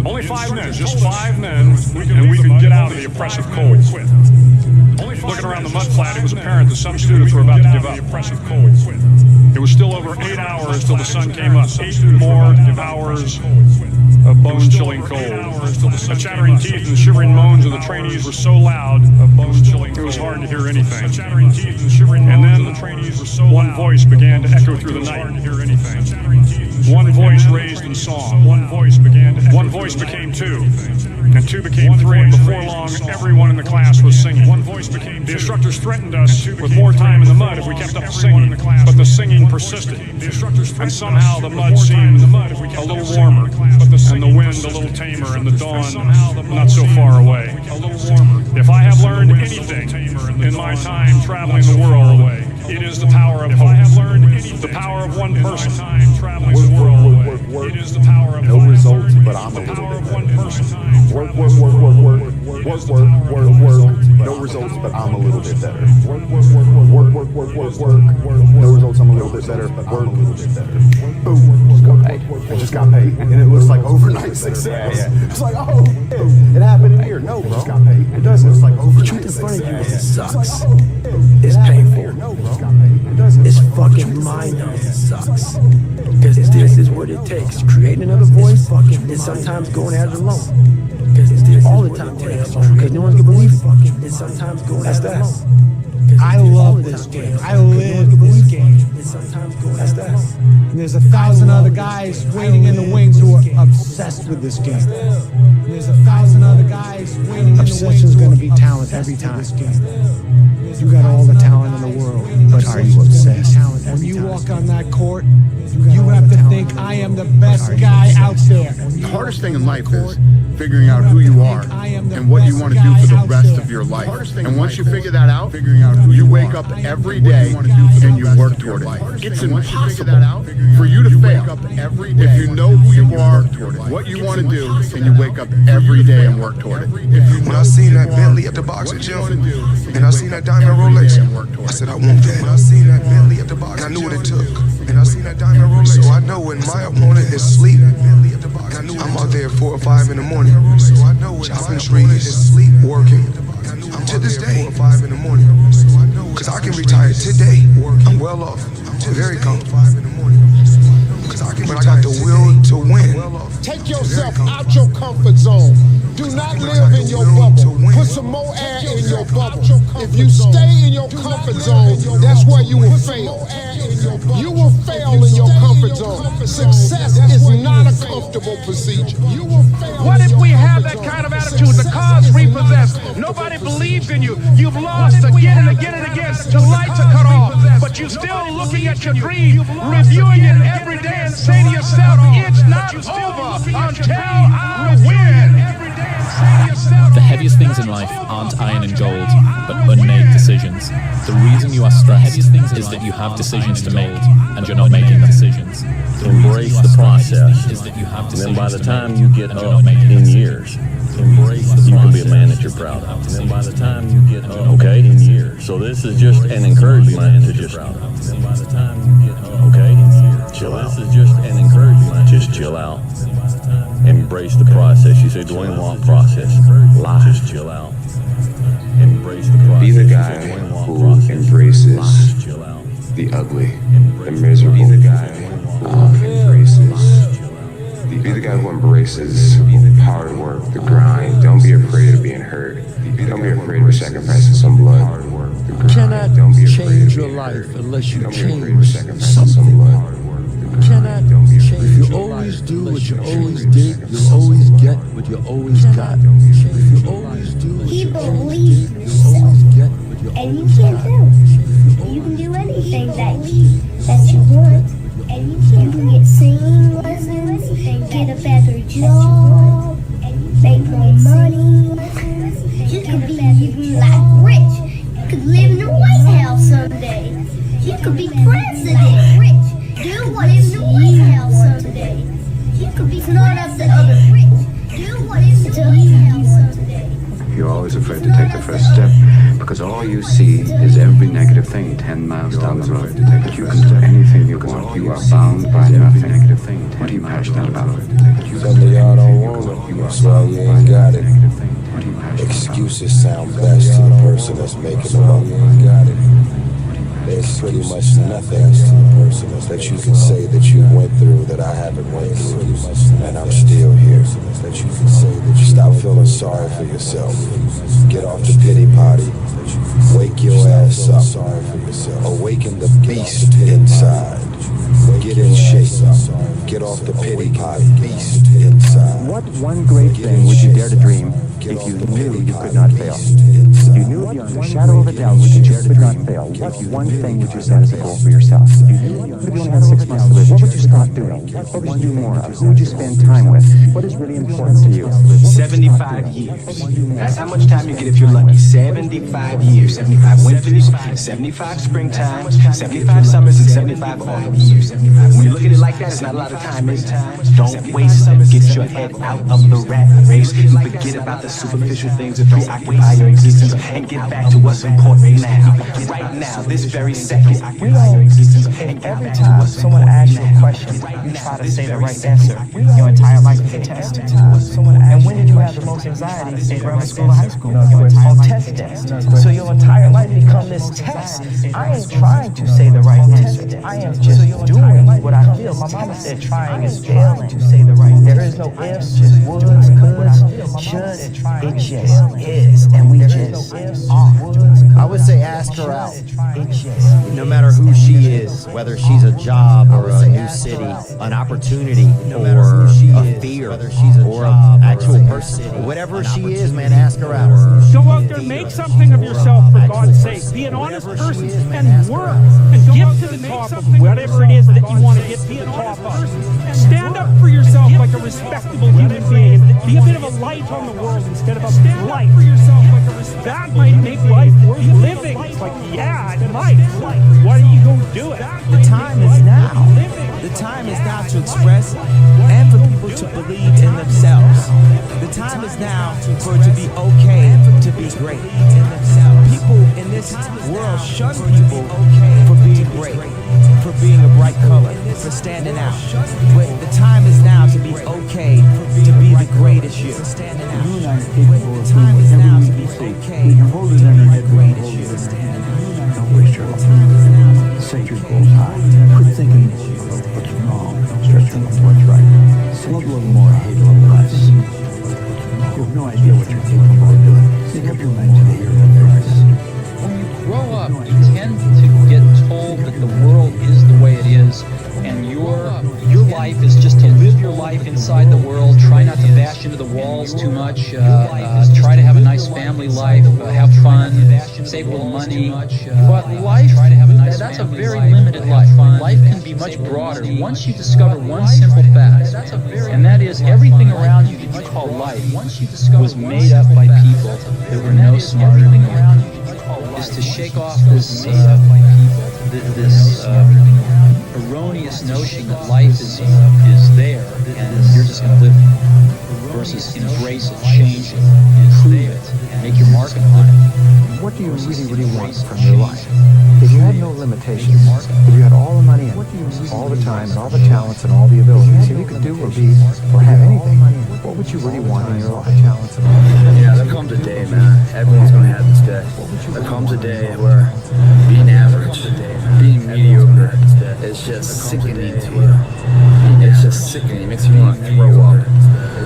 Only 5 men, just 5 men, and we could get out of the oppressive cold. Looking around the mud flat, it was apparent that some students were about to give up. It was still over 8 hours till the sun came up. 8 more hours of bone-chilling cold. The chattering teeth and shivering moans of the trainees were so loud, it was hard to hear anything. And then one voice began to echo through the night. One voice raised in song. One voice became 2. And 2 became 3, and before long, everyone in the class was singing. The instructors threatened us with more time in the mud if we kept up singing, but the singing persisted. And somehow the mud seemed a little warmer, and the wind a little tamer, and the dawn not so far away. If I have learned anything in my time traveling the world, it is the power of hope. The power of one person. It is the power of no results, but I'm a little bit better. Work. No results, but I'm a little bit better. Work. No results, I'm a little bit better. Work. Boom. I just got paid. And it looks like overnight success. It's like, oh, it happened in here. No, bro. Just got paid. It doesn't. It's like overnight success. It sucks. It's painful. It's fucking mind-numbing. It sucks. Because this is what it takes. Creating another voice, and sometimes going at it alone. Because it's all the time takes. Because no one's gonna believe it. And sometimes going at it alone. I love this game. I live this game. That's that. There's 1,000 other guys waiting in the wings who are obsessed with this game. There's 1,000 other guys waiting in the wings. Obsession's gonna be talent every time. You got all the talent in the world, but are you obsessed? When you walk on that court, you have to think, I am the best guy out there. The hardest thing in life is figuring out who you are and what you want to do for the rest of your life. And once you figure that out, you wake up every day and you work toward it. It's impossible for you to fail if you know who you are, what you want to do, and you wake up every day and work toward it. When I seen that Bentley at the boxing gym, and I seen that diamond Rolex, I said, I want that. When I seen that Bentley at the boxing, and I knew what it took. And I seen that diamond Rolex, so I know when my opponent is asleep, I'm out there at 4 or 5 in the morning, chopping trees, working. To this day, 4 or 5 in the morning, because I can retire today. I'm well off, very comfortable. But I got the will to win. Take yourself out your comfort zone. Do not live in your bubble. Put some more air in your bubble. If you stay in your comfort zone, that's where you will fail. You will fail in your comfort zone. Success is not a comfortable procedure. What if we have that kind of attitude? The car's repossessed. Nobody believes in you. You've lost again and again and again. The lights are cut off. But you're still looking at your dream, reviewing it every day and saying to yourself, it's not over until I win. The heaviest things in life aren't iron and gold, but unmade decisions. The reason you are stressed is that you have decisions to make, and you're not making the decisions. Embrace the process, and then by the time you get up in years, you can be a man that you're proud of. And then by the time you get up, okay? In years. So this is just an encouragement to just, okay? Chill out. This is just an encouragement. Just chill out. Embrace the process. You say, Dwayne, what process? Lie. Just chill out. Embrace the process. Be the guy who embraces the ugly, the miserable. Be the guy who embraces hard work, the grind. Don't be afraid of being hurt. Don't be afraid of sacrificing some blood. You cannot change your life unless you change something. cannot change. If you always do what you always did, you'll always get what you always got. If you always do what you always did, you'll always get what you And you always can't got. do. You can do anything that you want. And you can get singing lessons, get a better job, make more money. You could be even like rich. You could live in the White House someday. You could be president, rich. Do what in the White House someday. You could be not up to other rich. Do what in the White House someday. You're always afraid to take the first step because all you see is every negative thing 10 miles down the road. But you can do anything you want. You are bound by nothing. Negative thing. What are you passionate about? Some of y'all don't want it, that's why you ain't got it. Excuses sound best to the person that's making them up. There's pretty much nothing that you can say that you went through that I haven't went through, and I'm still here. That you can say that you stop feeling sorry for yourself. Get off the pity potty. Wake your ass up. Awaken the beast inside. Get in shape. Get off the pity potty. Beast inside. What one great thing would you dare to dream if you knew you could not fail? You knew beyond a shadow of a doubt that you could not fail. What one thing would you set as a goal for yourself? You knew if you only had 6 months to live, what would you start doing? What would you do more of? Who would you spend time with? What is really important to you? 75 years. That's how much time you get if you're lucky. 75 years. 75 winters, 75 springtime, 75 summers, and 75 autumn years. When you look at it like that, it's not a lot of time, is it? Don't waste it. Get your head out of the rat race. Forget about the superficial things that preoccupy your existence and get back to what's important now. Right now, this very second. Every time someone asks you a question, you try to say the right answer. Your entire life is a test. And when did you have the most anxiety? In grammar school or high school? On test days. So your entire life become this test. I ain't trying to say the right answer. I am just doing what I feel. My mama said trying is failing. To say the right. There is no ifs, just woulds, coulds, shoulds. It just is, and we just are. I would say ask her out. No matter who she is, whether she's a job or a new city, an opportunity or a fear or an actual person, whatever she is, man, ask her out. Go out there, make something of yourself for God's sake. Be an honest person and work and get to the top of whatever it is that you want to get to the top of. Stand up for yourself like a respectable human being. Be a bit of a light on the world instead of a light. That might make life worth living. It's like, yeah, it might. Why don't you go do it? The time is now. The time is now to express and for people to believe in themselves. The time is now for it to be okay to be great. People in this world shun people for being great, for being a bright color, for standing out. But the time is now to be okay to be the greatest you. The time is now to be okay to be the greatest you. Don't waste your life. Set your goals high. Quit thinking of what's wrong. Start thinking of what's right. Love a little more, hate a little less. You have no idea what you're capable of doing. Make up your mind to the hero things. When you grow up, you tend to get told that the world is the way it is, and your life is just to live your life inside the world. Try not to bash into the walls too much. Try to have a nice family life. Have fun. Save a little money. But life, that's a very limited life. Life can be much broader once you discover one simple fact, and that is everything around you that you call life was made up by people that were no smarter than you. Is to shake off this erroneous notion that life is there and you're just going to live versus embrace it, change it, improve it, make your mark on it. What do you really want from your life? If you had no limitations, if you had all the money and all the time and all the talents and all the abilities, if you could do or be or have anything, what would you really want in your life? Yeah, there comes a day, man. Everyone's gonna have this day. There comes a day where being average, being mediocre, is just sickening to you. It's just sickening. It makes you want to throw up.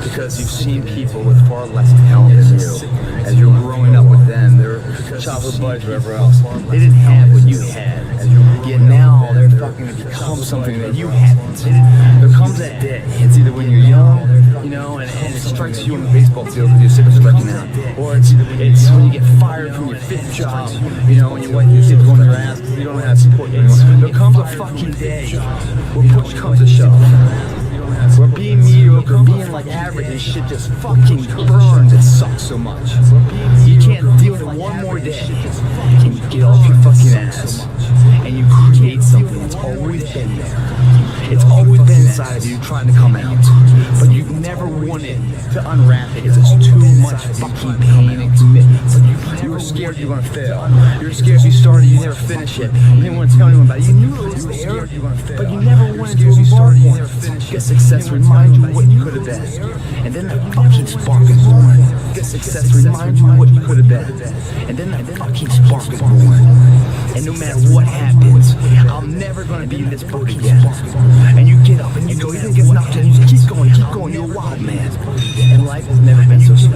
Because you've seen people with far less talent than you. As you're growing up with them, they're chocolate buds or whatever else. They didn't have what you had. Yet now they're fucking to become something that you haven't. There comes that day. It's either when you're young, you know, and it strikes you on the baseball field because you're sick of striking out, or it's when you get fired from your fifth job, you know, and your kid's going your ass because you don't have support anymore. There comes a fucking day where push comes to shove. Where being mediocre, being like average and shit just fucking burns and sucks so much. You can't deal with it one more day. And you get off your fucking ass and you create something that's always been there. It's always been inside of you trying to come out. But you've never wanted to unwrap it because it's too much fucking pain and commitment. You were scared you were going to fail. You were scared if you started, you never finish it. You didn't want to tell anyone about it. You knew it was there, but you never wanted to embark on it. Get success remind you what you could have been. And then that fucking spark is born. Get success remind you what you could have been. And then that fucking spark is born. And no matter what happens, I'm never going to be in this boat again. And you get up and you go, you think it's nothing, you just keep going, you're a wild man. And life has never been so sweet.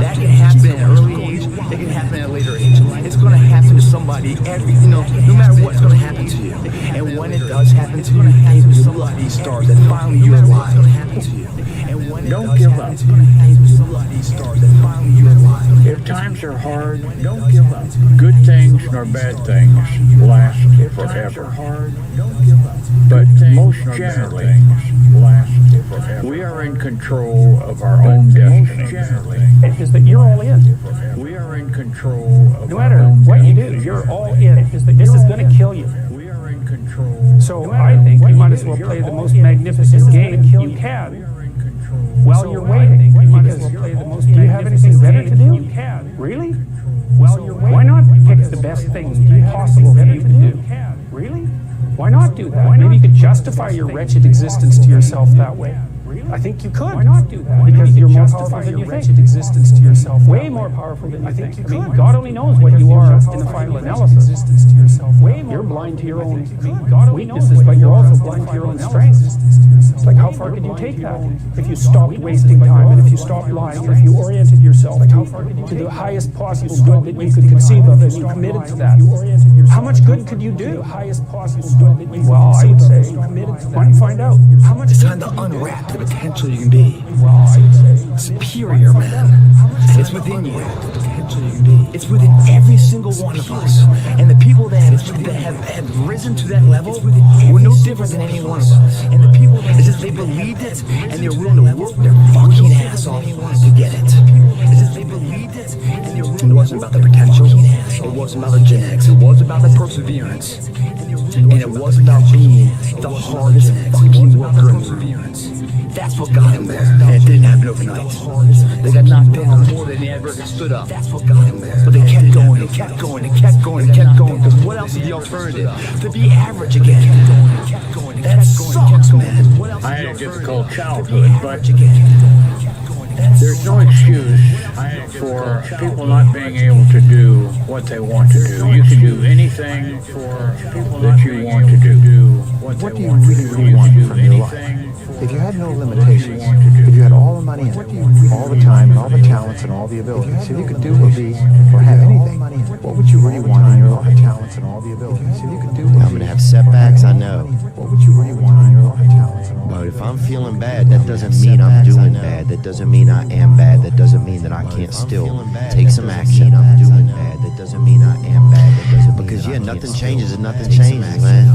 That can happen at an early age, it can happen at a later age. It's going to happen to somebody no matter what's going to happen to you. And when it does happen to you, it's the lucky stars that finally you're alive. Don't give up. If times are hard, don't give up. Good things nor bad things last forever. But most generally, we are in control of our own destiny. Is that you're all in. We are in control of no matter what you do, you're all in. This is going to kill you. We are in control. So I think you might as well play the most magnificent game you can while you're waiting. Because do you have anything better to do? Really? Why not pick the best thing possible that you can do? Really? Why not do that? Maybe you could justify your wretched existence to yourself that way. I think you could. Why not do that? Because you're more powerful than you think. Existence to yourself. Way more powerful than you think. I mean, God only knows what you are in the final analysis. You're blind to your own weaknesses, but you're also blind to your own strengths. It's like, how far could you take that? If you stopped wasting time, and if you stopped lying, and if you oriented yourself to the highest possible good that you could conceive of, and you committed to that, how much good could you do? Well, I would say, why don't you find out? How much it's time to unwrap the potential you can be. Superior, man. It's within you. It's within every single one of us. And the people that have risen to that level were no different than any one of us. And the people, it's just they believed it and they were willing to work their fucking ass off to get it. It's just they believed it and they were willing to. It wasn't about the potential. It wasn't about the genetics. It was about the perseverance. And it was about being the hardest fucking worker in the room. That's what got him there. And it didn't happen overnight. They got knocked down more than they ever stood up. That's what got him there. But they kept going and kept going and kept going and kept going. Because what else is the alternative? To be average again. That sucks, man. I had a difficult childhood, but there's no excuse for people not being able to do what they want to do. You can do anything that you want to do. What do you really want from your life? If you had no limitations, if you had all the money in it, all the time, and all the talents and all the abilities, if you could do or be or have anything, what would you really want in your life? Talents and all the abilities, if you could do. I'm gonna have setbacks, I know. What would you really want in your life? Talents and all. But if I'm feeling bad, that doesn't mean I'm doing bad. That doesn't mean I am bad. That doesn't mean that I can't still take some action. I'm doing bad. That doesn't mean I am bad. That doesn't mean because nothing changes and nothing changes, man.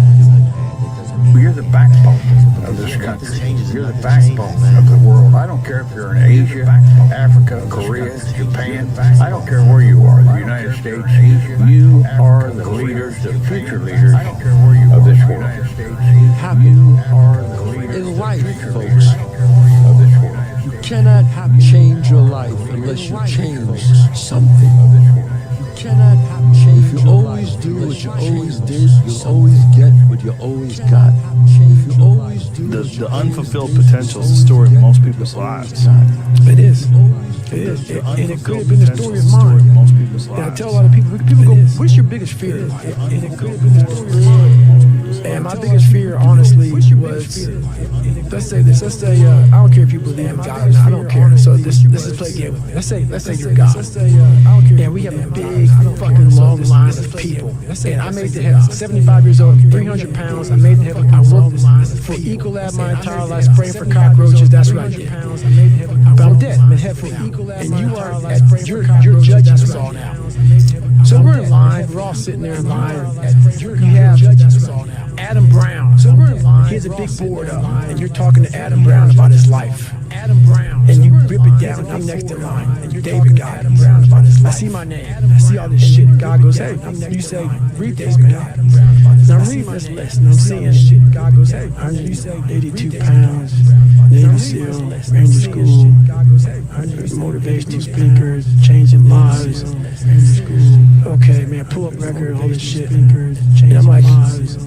You're the backbone of this country. You're the backbone of the world. I don't care if you're in Asia, Africa, Korea, Japan. I don't care where you are, the United States. You are the leaders, the future leaders of this world. Happen in life, folks. You cannot change your life unless you change something. You cannot change. If you always do what you always did, you'll always get what you always got. If you always do the unfulfilled potential is the story of most people's lives. It is. It is. And it could have been the story of mine. And I tell a lot of people go, what's your biggest fear in life? And it could have been the story of mine. And my biggest fear, honestly, was, let's say this. Let's say, I don't care if you believe in God or not. I don't care. So let's just play a game with me. Let's say you're God. And we have a big fucking long long line of people. And I made the head 75 years old, 300 pounds. I made the head. I worked for Ecolab my entire life, spraying for cockroaches. That's what I did. But I'm dead. I'm in head for Ecolab. And you are you're judging us all now. So we're in line. We're all sitting there in line. You have Adam Brown. So we're in line. He has a big board up, and you're talking to Adam Brown about his life. Adam Brown. And you rip it down. I'm next in line. And you're David God. Adam Brown about his life. I see my name. I see all this shit. And God goes, hey. You say, read this, man. Now I'm reading this list, and I'm seeing shit. God goes, hey. You say 82 pounds, Navy SEAL, Ranger School, 100 motivational speakers, changing lives, Ranger School. Okay, man, pull up record, all this shit. And I'm like,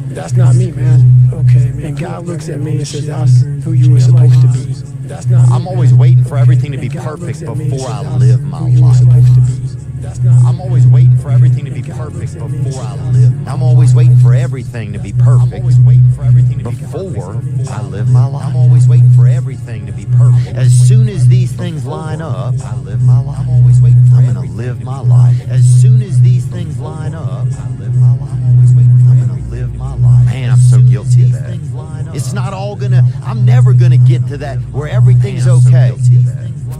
that's not me, man. Okay, man. And God looks at me and says, that's who you were supposed to be. I'm always waiting for everything to be perfect before I live my life. I'm always waiting for everything to be perfect before I live. I'm always waiting for everything to be perfect before I live my life. I'm always waiting for everything to be perfect. As soon as these things line up, I live my life. I'm always waiting for I'm gonna live my life. As soon as these things line up, I live my life. I'm always waiting for I'm gonna live my life. Man, I'm so guilty of that. It's not all gonna, I'm never gonna get to that where everything's okay.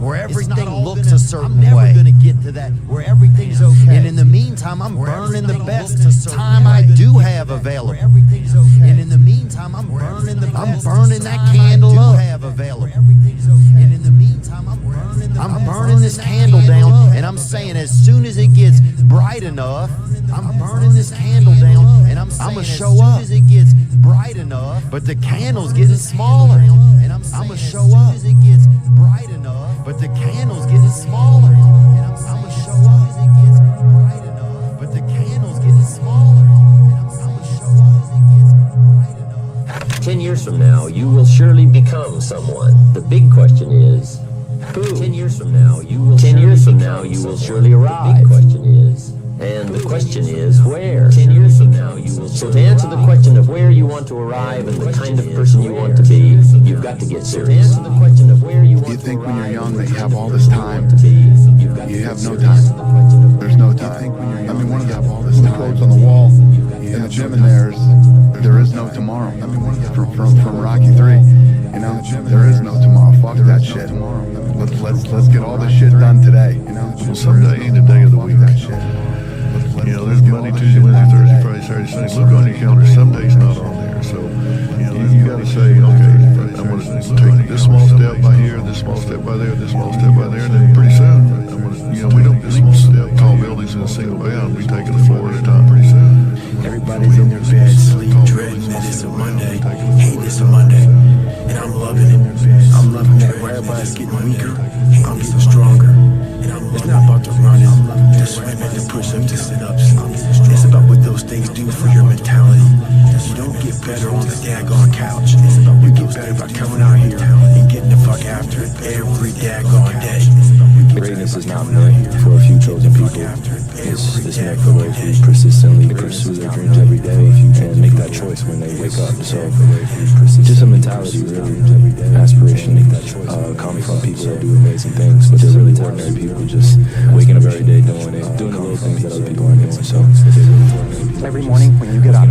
Where everything looks a certain way. I'm never gonna get to that where everything's okay. And in the meantime, I'm burning the best time I do have available. And in the meantime, I'm burning that candle up. And in the meantime, I'm burning this candle down, and I'm saying as soon as it gets bright enough, I'm burning this candle down, and I'm gonna show up. As it gets bright enough, but the candle's getting smaller, and I'm gonna show up. As it gets bright enough, but the candle's getting smaller, and I'm gonna show up. As it gets bright enough, but the candle's getting smaller, and I'm gonna show up. As it gets bright enough. 10 years from now, you will surely become someone. The big question is, who? 10 years from now, you will. 10 years from now, you will surely arrive. The big question is. And the question is, where? 10 years from now, you will. So to answer the question of where you want to arrive and the kind of person you want to be, you've got to get serious. To answer the question of where you want to arrive. You think when you're young that you have all this time. You have no time. There's no time. I mean, one of the quotes on the wall in the gym in there is no tomorrow. I mean, from Rocky 3, you know, there is no tomorrow. Fuck that shit. Let's get all this shit done today. You know, someday ain't the day of the week. That shit. You know, there's Monday, Tuesday, Wednesday, Thursday, Friday, Saturday, Sunday. Look on your calendar. Some days not on there. So, you got to say, okay, I'm going to take this small step by here, this small step by there, this small step by there, and then pretty soon, I'm going to, we don't just step tall buildings in a single bound. We take it a floor at a time pretty soon. Everybody's in their bed, sleep, dreading that it's a Monday, hate it's a Monday, and I'm loving it. I'm loving that where everybody's getting weaker, I'm getting stronger. It's not about the running, the swimming, the push-ups, the sit-ups. It's about what those things do for your mentality. You don't get better on the daggone couch. You get better by coming out here and getting the fuck after it every daggone day. Greatness is not meant for a few chosen people. It's meant for those who persistently pursue their dreams every day and make that choice when they wake up. So just a mentality, really, aspiration, come from people that do amazing things, but they're really ordinary people just waking up every day doing the little things that other people aren't doing. So every morning when you get up,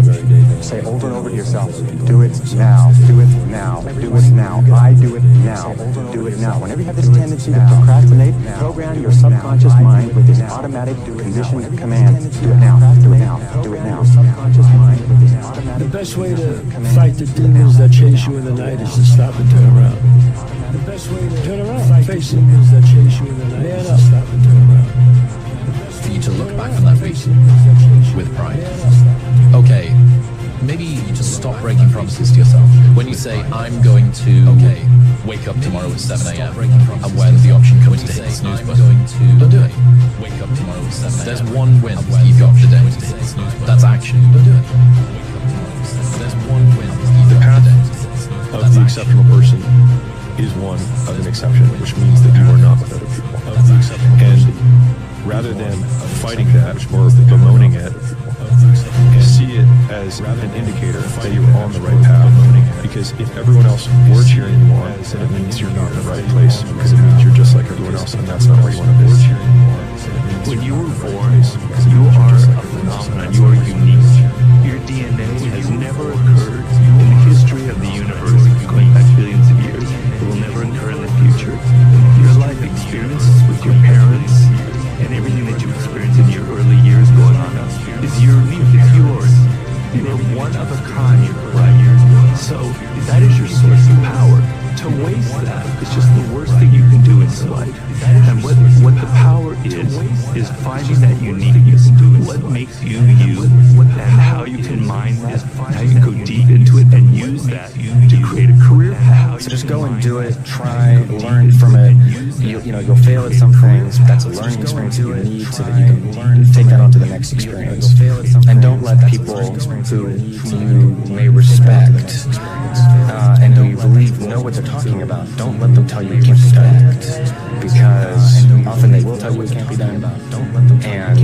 say over and over to yourself, do it now, do it now, do it now, I do it now, do it now. Whenever you have this tendency to procrastinate, program your subconscious mind with this automatic conditioned command, do it now, do it now, do it now. Subconscious mind with this automatic. The best way to fight the demons that chase you in the night is to stop and turn around. The best way to turn around, face demons that chase you in the night is to stop and turn around. For you to look back on that week with pride. Okay, maybe just stop breaking promises to yourself. When you say, I'm going to wake up tomorrow at 7 a.m. and when the option comes to hit the snooze button, don't do it. Wake up tomorrow at 7 a.m. There's one win you've got today. That's action. Don't do it. There's one win you've got today. Of the exceptional person is one of an exception, which means that you are not with other people. And rather than fighting that or bemoaning it, see it as an indicator that you're on the right path. Because if everyone else were cheering you on, then it means you're not in the right place, because it means you're just like everyone else, and that's not where you want to be. When you were born, you are is finding that uniqueness, what makes you you, and how you can mine that, how you can go deep into it and use that to create a career path. So just go and do it, try, learn from it. You'll fail at some things. That's a learning experience you need so that you can learn, take that on to the next experience. And don't let people who you may respect and who you believe know what they're talking about, don't let them tell you it can't be done. Because often they will tell you it can't be done. And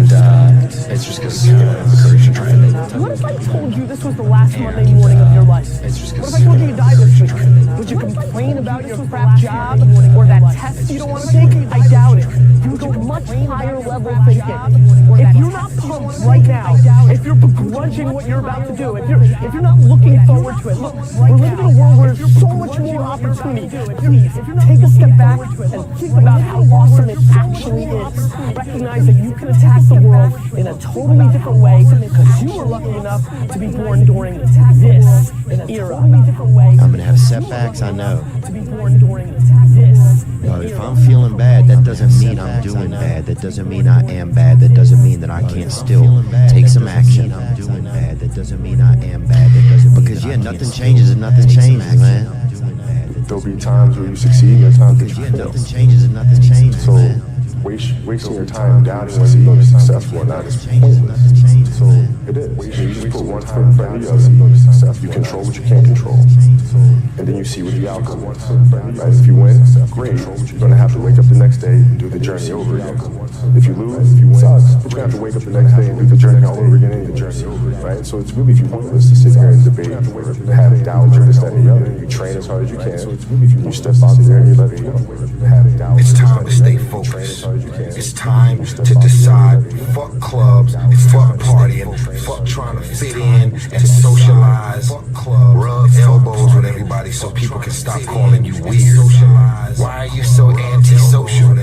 it's just because they don't have the courage to try it. What if I told you this was the last Monday morning of your life? What if I told you you died this week? Would you complain about your crap job or that test you don't want to take? I doubt it. You would go much higher level thinking. If you're not pumped right now, if you're begrudging what you're about to do, if you're not looking forward to it, look, we're living in a world where there's so much more opportunity. Please, take a step back and think about how awesome it actually is. Recognize that you can attack the world in a totally different way because you were lucky enough to be born during this era. I'm gonna have setbacks, I know. To be born during this. But if I'm feeling bad, that doesn't mean I'm doing bad. That doesn't mean I am bad. That doesn't mean that I can't still take some action. I'm doing bad. That doesn't mean I am bad. That doesn't mean because nothing changes and nothing changes, man. There'll be times where you succeed and times that you fail. Nothing changes and nothing changes, So man. wasting your time doubting whether you're going to be successful or not is pointless. So it is. You just put one foot in front of the other. You control what you can't control. And then you see what the outcome is. Right? If you win, great. You're going to have to wake up the next day and do the journey over again. If you lose, it sucks. But you're going to have to wake up the next day and do the journey all over again anyway. Right? So it's really pointless to sit here and debate or have doubts or this, that, and the other. You train as hard as you can. You step out there and you let it go. It's time to stay focused. It's time to decide, fuck clubs, fuck partying, fuck trying to fit in and socialize, rub elbows with everybody so people can stop calling you weird. Why are you so antisocial?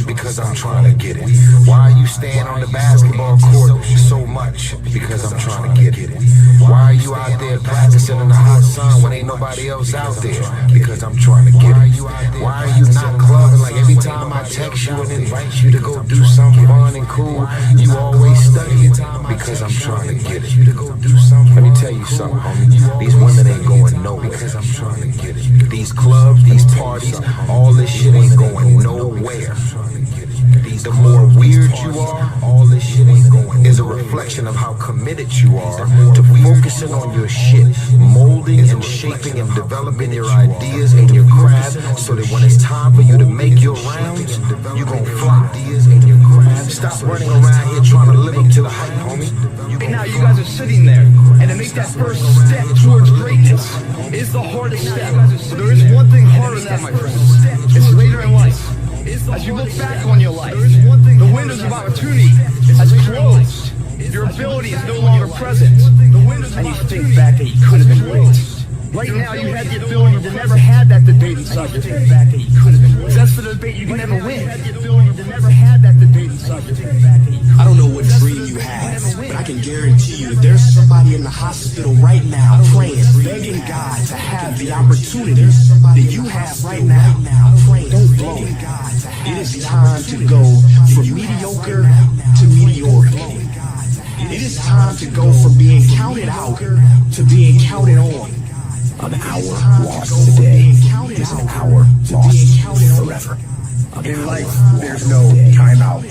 Because I'm trying to get it. Why are you staying on the basketball court so much? Because I'm trying to get it. Why are you out there practicing in the hot sun when ain't nobody else out there? Because I'm trying to get it. Why are you not clubbing like every time I text you and invite you to go do something fun and cool, you always studying? Because I'm trying to get it. Let me tell you something, homie. These women ain't going nowhere. Because I'm trying to get it. These clubs, these parties, all this shit ain't going nowhere. The more weird you are, all this shit ain't going. Is a reflection of how committed you are to focusing on your shit, molding and shaping and developing your ideas and your craft so that when it's time for you to make your rounds, you gon' fly. Stop running around here trying to live up to the hype, homie. And now you guys are sitting there, and to make that first step towards greatness is the hardest step. But there is one thing harder than that, my friends. It's later in life. As you look back on your life, the windows of opportunity has closed. Your ability is no longer present. And you think back that you could have been great. Right now, you had the ability to never have that debate inside your head. Because that's the debate you can never win. I don't know what dream you have, but I can guarantee you that there's somebody in the hospital right now praying, begging God to have the opportunity that you have right now. Don't blow it. It is time to go from mediocre to mediocrity. It is time to go from being counted out to being counted on. An hour lost today is an hour lost forever. In life, there's no timeout.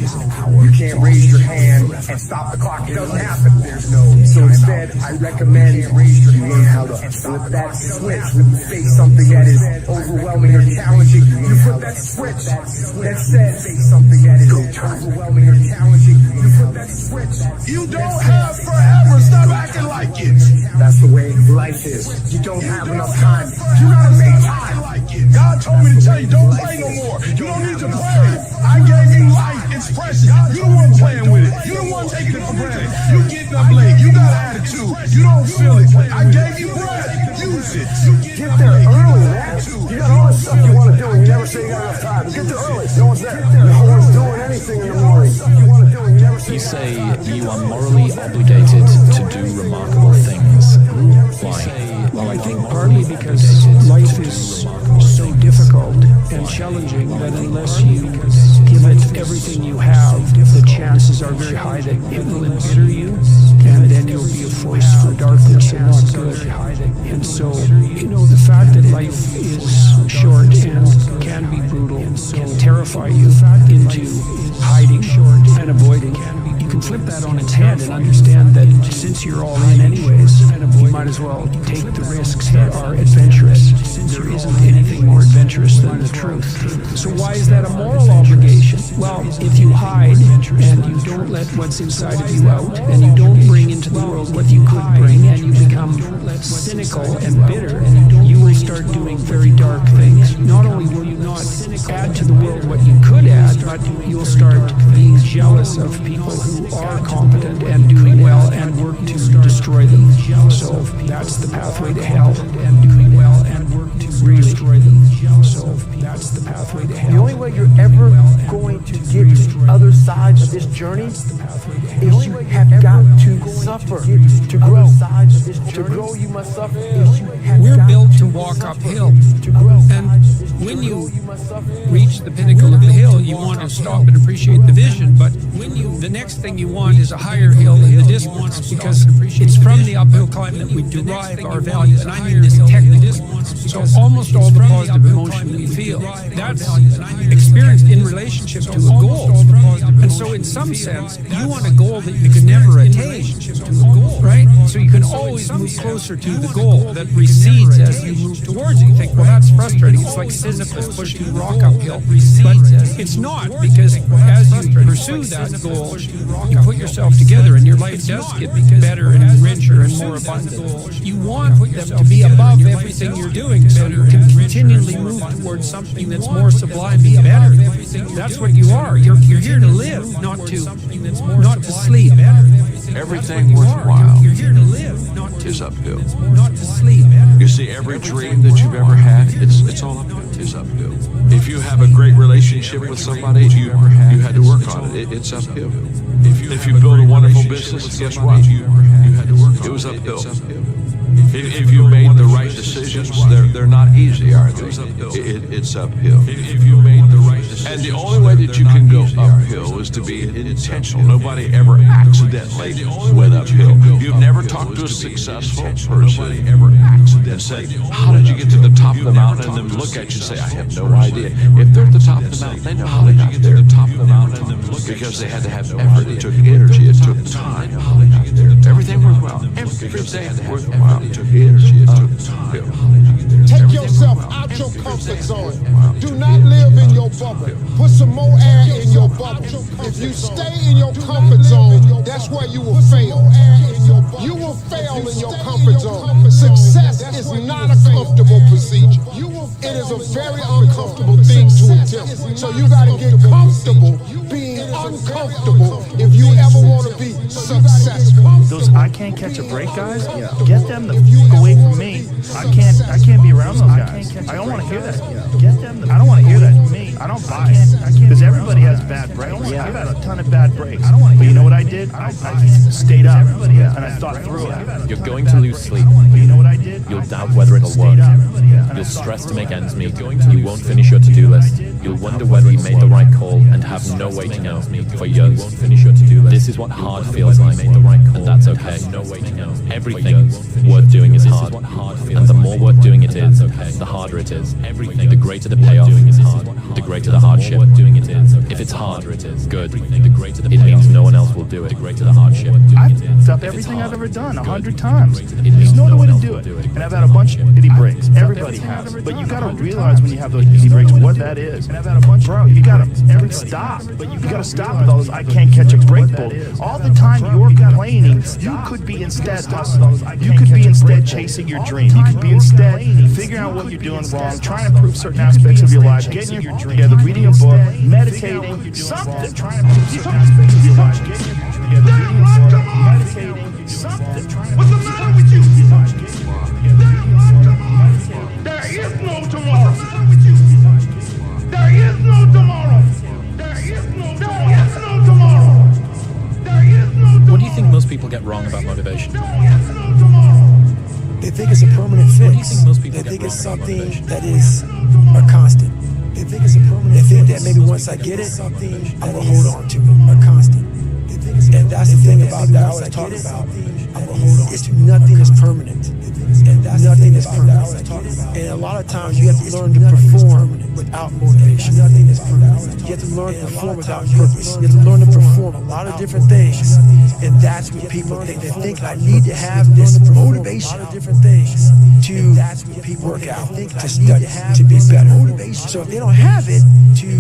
You can't raise your hand and stop the clock. It doesn't happen. So instead, I recommend you learn how to flip that switch when you face something that is overwhelming or challenging. You flip that switch that says something that is overwhelming or challenging. You flip that switch. You don't have forever. Stop acting like it. That's the way life is. You don't have enough time. You gotta make time. God told me to tell you, don't play no more. You don't need to play. I gave you life, expression. You the one playing with it. You the one taking it for granted. You getting up late. You got an attitude. You don't feel it. I gave you breath. Use it. Get there early, man. You got all this stuff you want to do, and you never say you got enough time. Get there early. No one's there. No one's doing anything in the morning. You want to do, and you never say. You say you are morally obligated to do remarkable things. Why? Well, I think partly because life is so difficult and challenging that unless you give it everything you have, the chances are very high that it will embitter you, and then you'll be a force for darkness and not good. And so, the fact that life is short and can be brutal can terrify you into hiding and avoiding. You can flip that on its head and understand that since you're all in anyways, you might as well take the risks that are adventurous. There isn't anything more adventurous than the truth. So why is that a moral obligation? Well, if you hide and you don't let what's inside of you out, and you don't bring into the world what you could bring, and you become cynical and bitter, you will start doing very dark things. Not only will you not add to the world what you could add, but you'll start being jealous of people who are competent and doing well and work to destroy them. So that's the pathway to hell, and doing well and work to really destroy them. So that's the pathway to hell. The only way you're ever going to get to the other side of this journey is you have got to suffer to grow. To grow, you must suffer. We're built to walk uphill, and when you reach the pinnacle of the hill, you want to stop and appreciate the vision, but the next thing you want is a higher hill in the distance, because it's from the uphill climb that we derive our value, and I mean this technically. So almost all the positive emotion we feel, that's experienced in relationship to a goal. And so in some sense, you want a goal that you can never attain, right? So you can always move closer to the goal that recedes as you move towards it. You think, well, that's frustrating. It's like Sisyphus pushing a rock uphill. But it's not, because as you pursue that goal, you put yourself together and your life does get better and richer and more abundant. You want them to be above everything you're doing, so you can continually move towards something that's more sublime and better. That's what you are. You're here to live, not to sleep. Everything worthwhile is uphill. You see, every dream that you've ever had, it's all uphill. Is uphill. If you have a great relationship with somebody, you had to work on it. It's uphill. If you build a wonderful business, guess what? You had to work on it. It was uphill. If you made the right decisions, they're not easy, are they? It's uphill. If you made the right decisions, and the only way that you can go uphill is to be intentional. Nobody ever accidentally went uphill. You've never talked to a successful person and said, "How did you get to the top of the mountain?" and then look at you and say, "I have no idea." If they're at the top of the mountain, they know how they got there. Because they had to have effort. It took energy. It took time. Everything worthwhile. Everything worthwhile. It took energy. It took time. Take yourself out your comfort zone. Do not live in your bubble. Put some more air in your bubble. If you stay in your comfort zone, that's where you will fail. You will fail in your comfort zone. Success is not a comfortable procedure. It is a very uncomfortable thing to attempt. So you got to get comfortable being uncomfortable if you ever want to be successful. Those I can't catch a break guys, get them the fuck away from me. I can't be around those guys. I don't want to hear that. I don't want to hear that. I don't buy it. Because everybody has bad breaks. I've had a ton of bad breaks. But you know what I did? I stayed up and I thought through it. You're going to lose sleep. But you know what I did? You'll doubt whether it'll work. You'll stress to make ends meet. You won't finish your to-do list. You'll wonder whether you made the right call and have no way to know for years. You won't finish your to-do list. This is what hard feels like, and that's okay. Everything worth doing is hard, and the more worth doing it is, the harder it is. The greater the payoff, the greater the hardship. If it's hard, good. It means no one else will do it. The greater the hardship. I've fucked up everything I've ever done 100 times. There's no other way to do it. And I've had a bunch of shitty breaks. Everybody has. But you gotta realize when you have those shitty breaks what that is. Bro, you gotta stop. You gotta stop with all those I can't catch a break bull. All the time you're complaining, you could be instead hustling. You could be instead chasing your dream. You could be instead figuring out what you're doing wrong, trying to improve certain aspects of your life, getting your dream together, reading a book, meditating, something. Trying to improve certain aspects of your life, getting your dream together, reading a book, meditating, something. What's the matter with you? There is no tomorrow. people get wrong about motivation? They think it's a permanent fix. What do you think most people They think get it's wrong about something motivation? that is a constant. They think it's a permanent fix. They think that maybe once I get it, I'm gonna hold on to it, a constant. And that's the thing about that I was talking about. It's nothing is permanent. And that's nothing is permanent. And a lot of times you have to learn to perform without motivation. Nothing is permanent. You have to learn to perform without purpose. You have to learn to perform a lot of different things. And that's what people think. They think I need to have this motivation to work out, to study, to be better. So if they don't have it,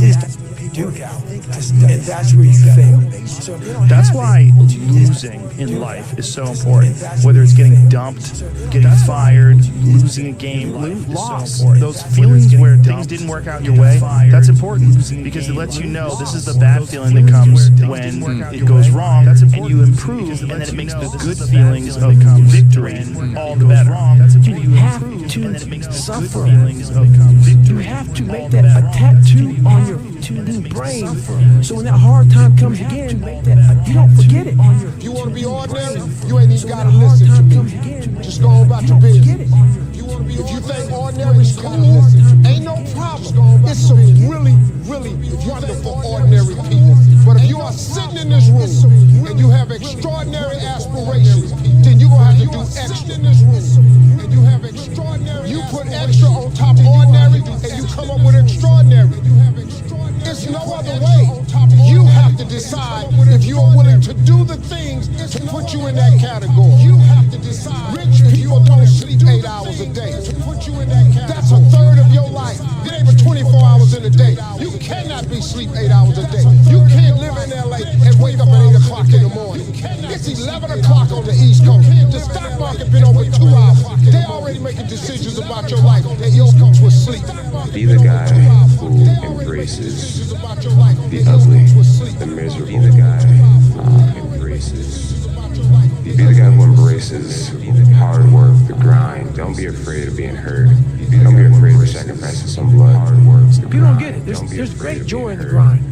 they just don't work out. And that's where you fail. That's why losing in life is so important. Whether it's getting dumped, getting fired, losing a game, loss. Those feelings where things didn't work out your way, that's important because it lets you know this is the bad feeling that comes when it goes wrong, and you improve, and then it makes the good feelings of victory all the better. You have to suffer. You have to make that a tattoo on your brain. So when that hard time comes again, you don't forget it. You want to be ordinary? You ain't even got to listen to me. Just go on about your business. If you think ordinary's cool, ain't no problem. It's some really, really wonderful ordinary people. But if you are sitting in this room and you have extraordinary aspirations, then you're going to have to do extra. You put extra on top of ordinary and you come up with extraordinary. It's no other way. You have to decide if you are willing to do the things to put you in that category. You have to decide. Rich people don't sleep 8 hours a day. That's a third of your life. It ain't but 24 hours in a day. You cannot be sleep 8 hours a day. You can't live in LA and wake up at 8 o'clock in the morning. It's 11 o'clock on the East Coast. The stock market been over 2 hours. They already making decisions about your life and your comes with sleep. Be the guy who embraces the ugly, the miserable. Be the guy who embraces. Be the guy who embraces hard work, the grind. Don't be afraid of being hurt. Don't be afraid of sacrificing some blood. Hard work. You don't get it. There's great joy in the grind.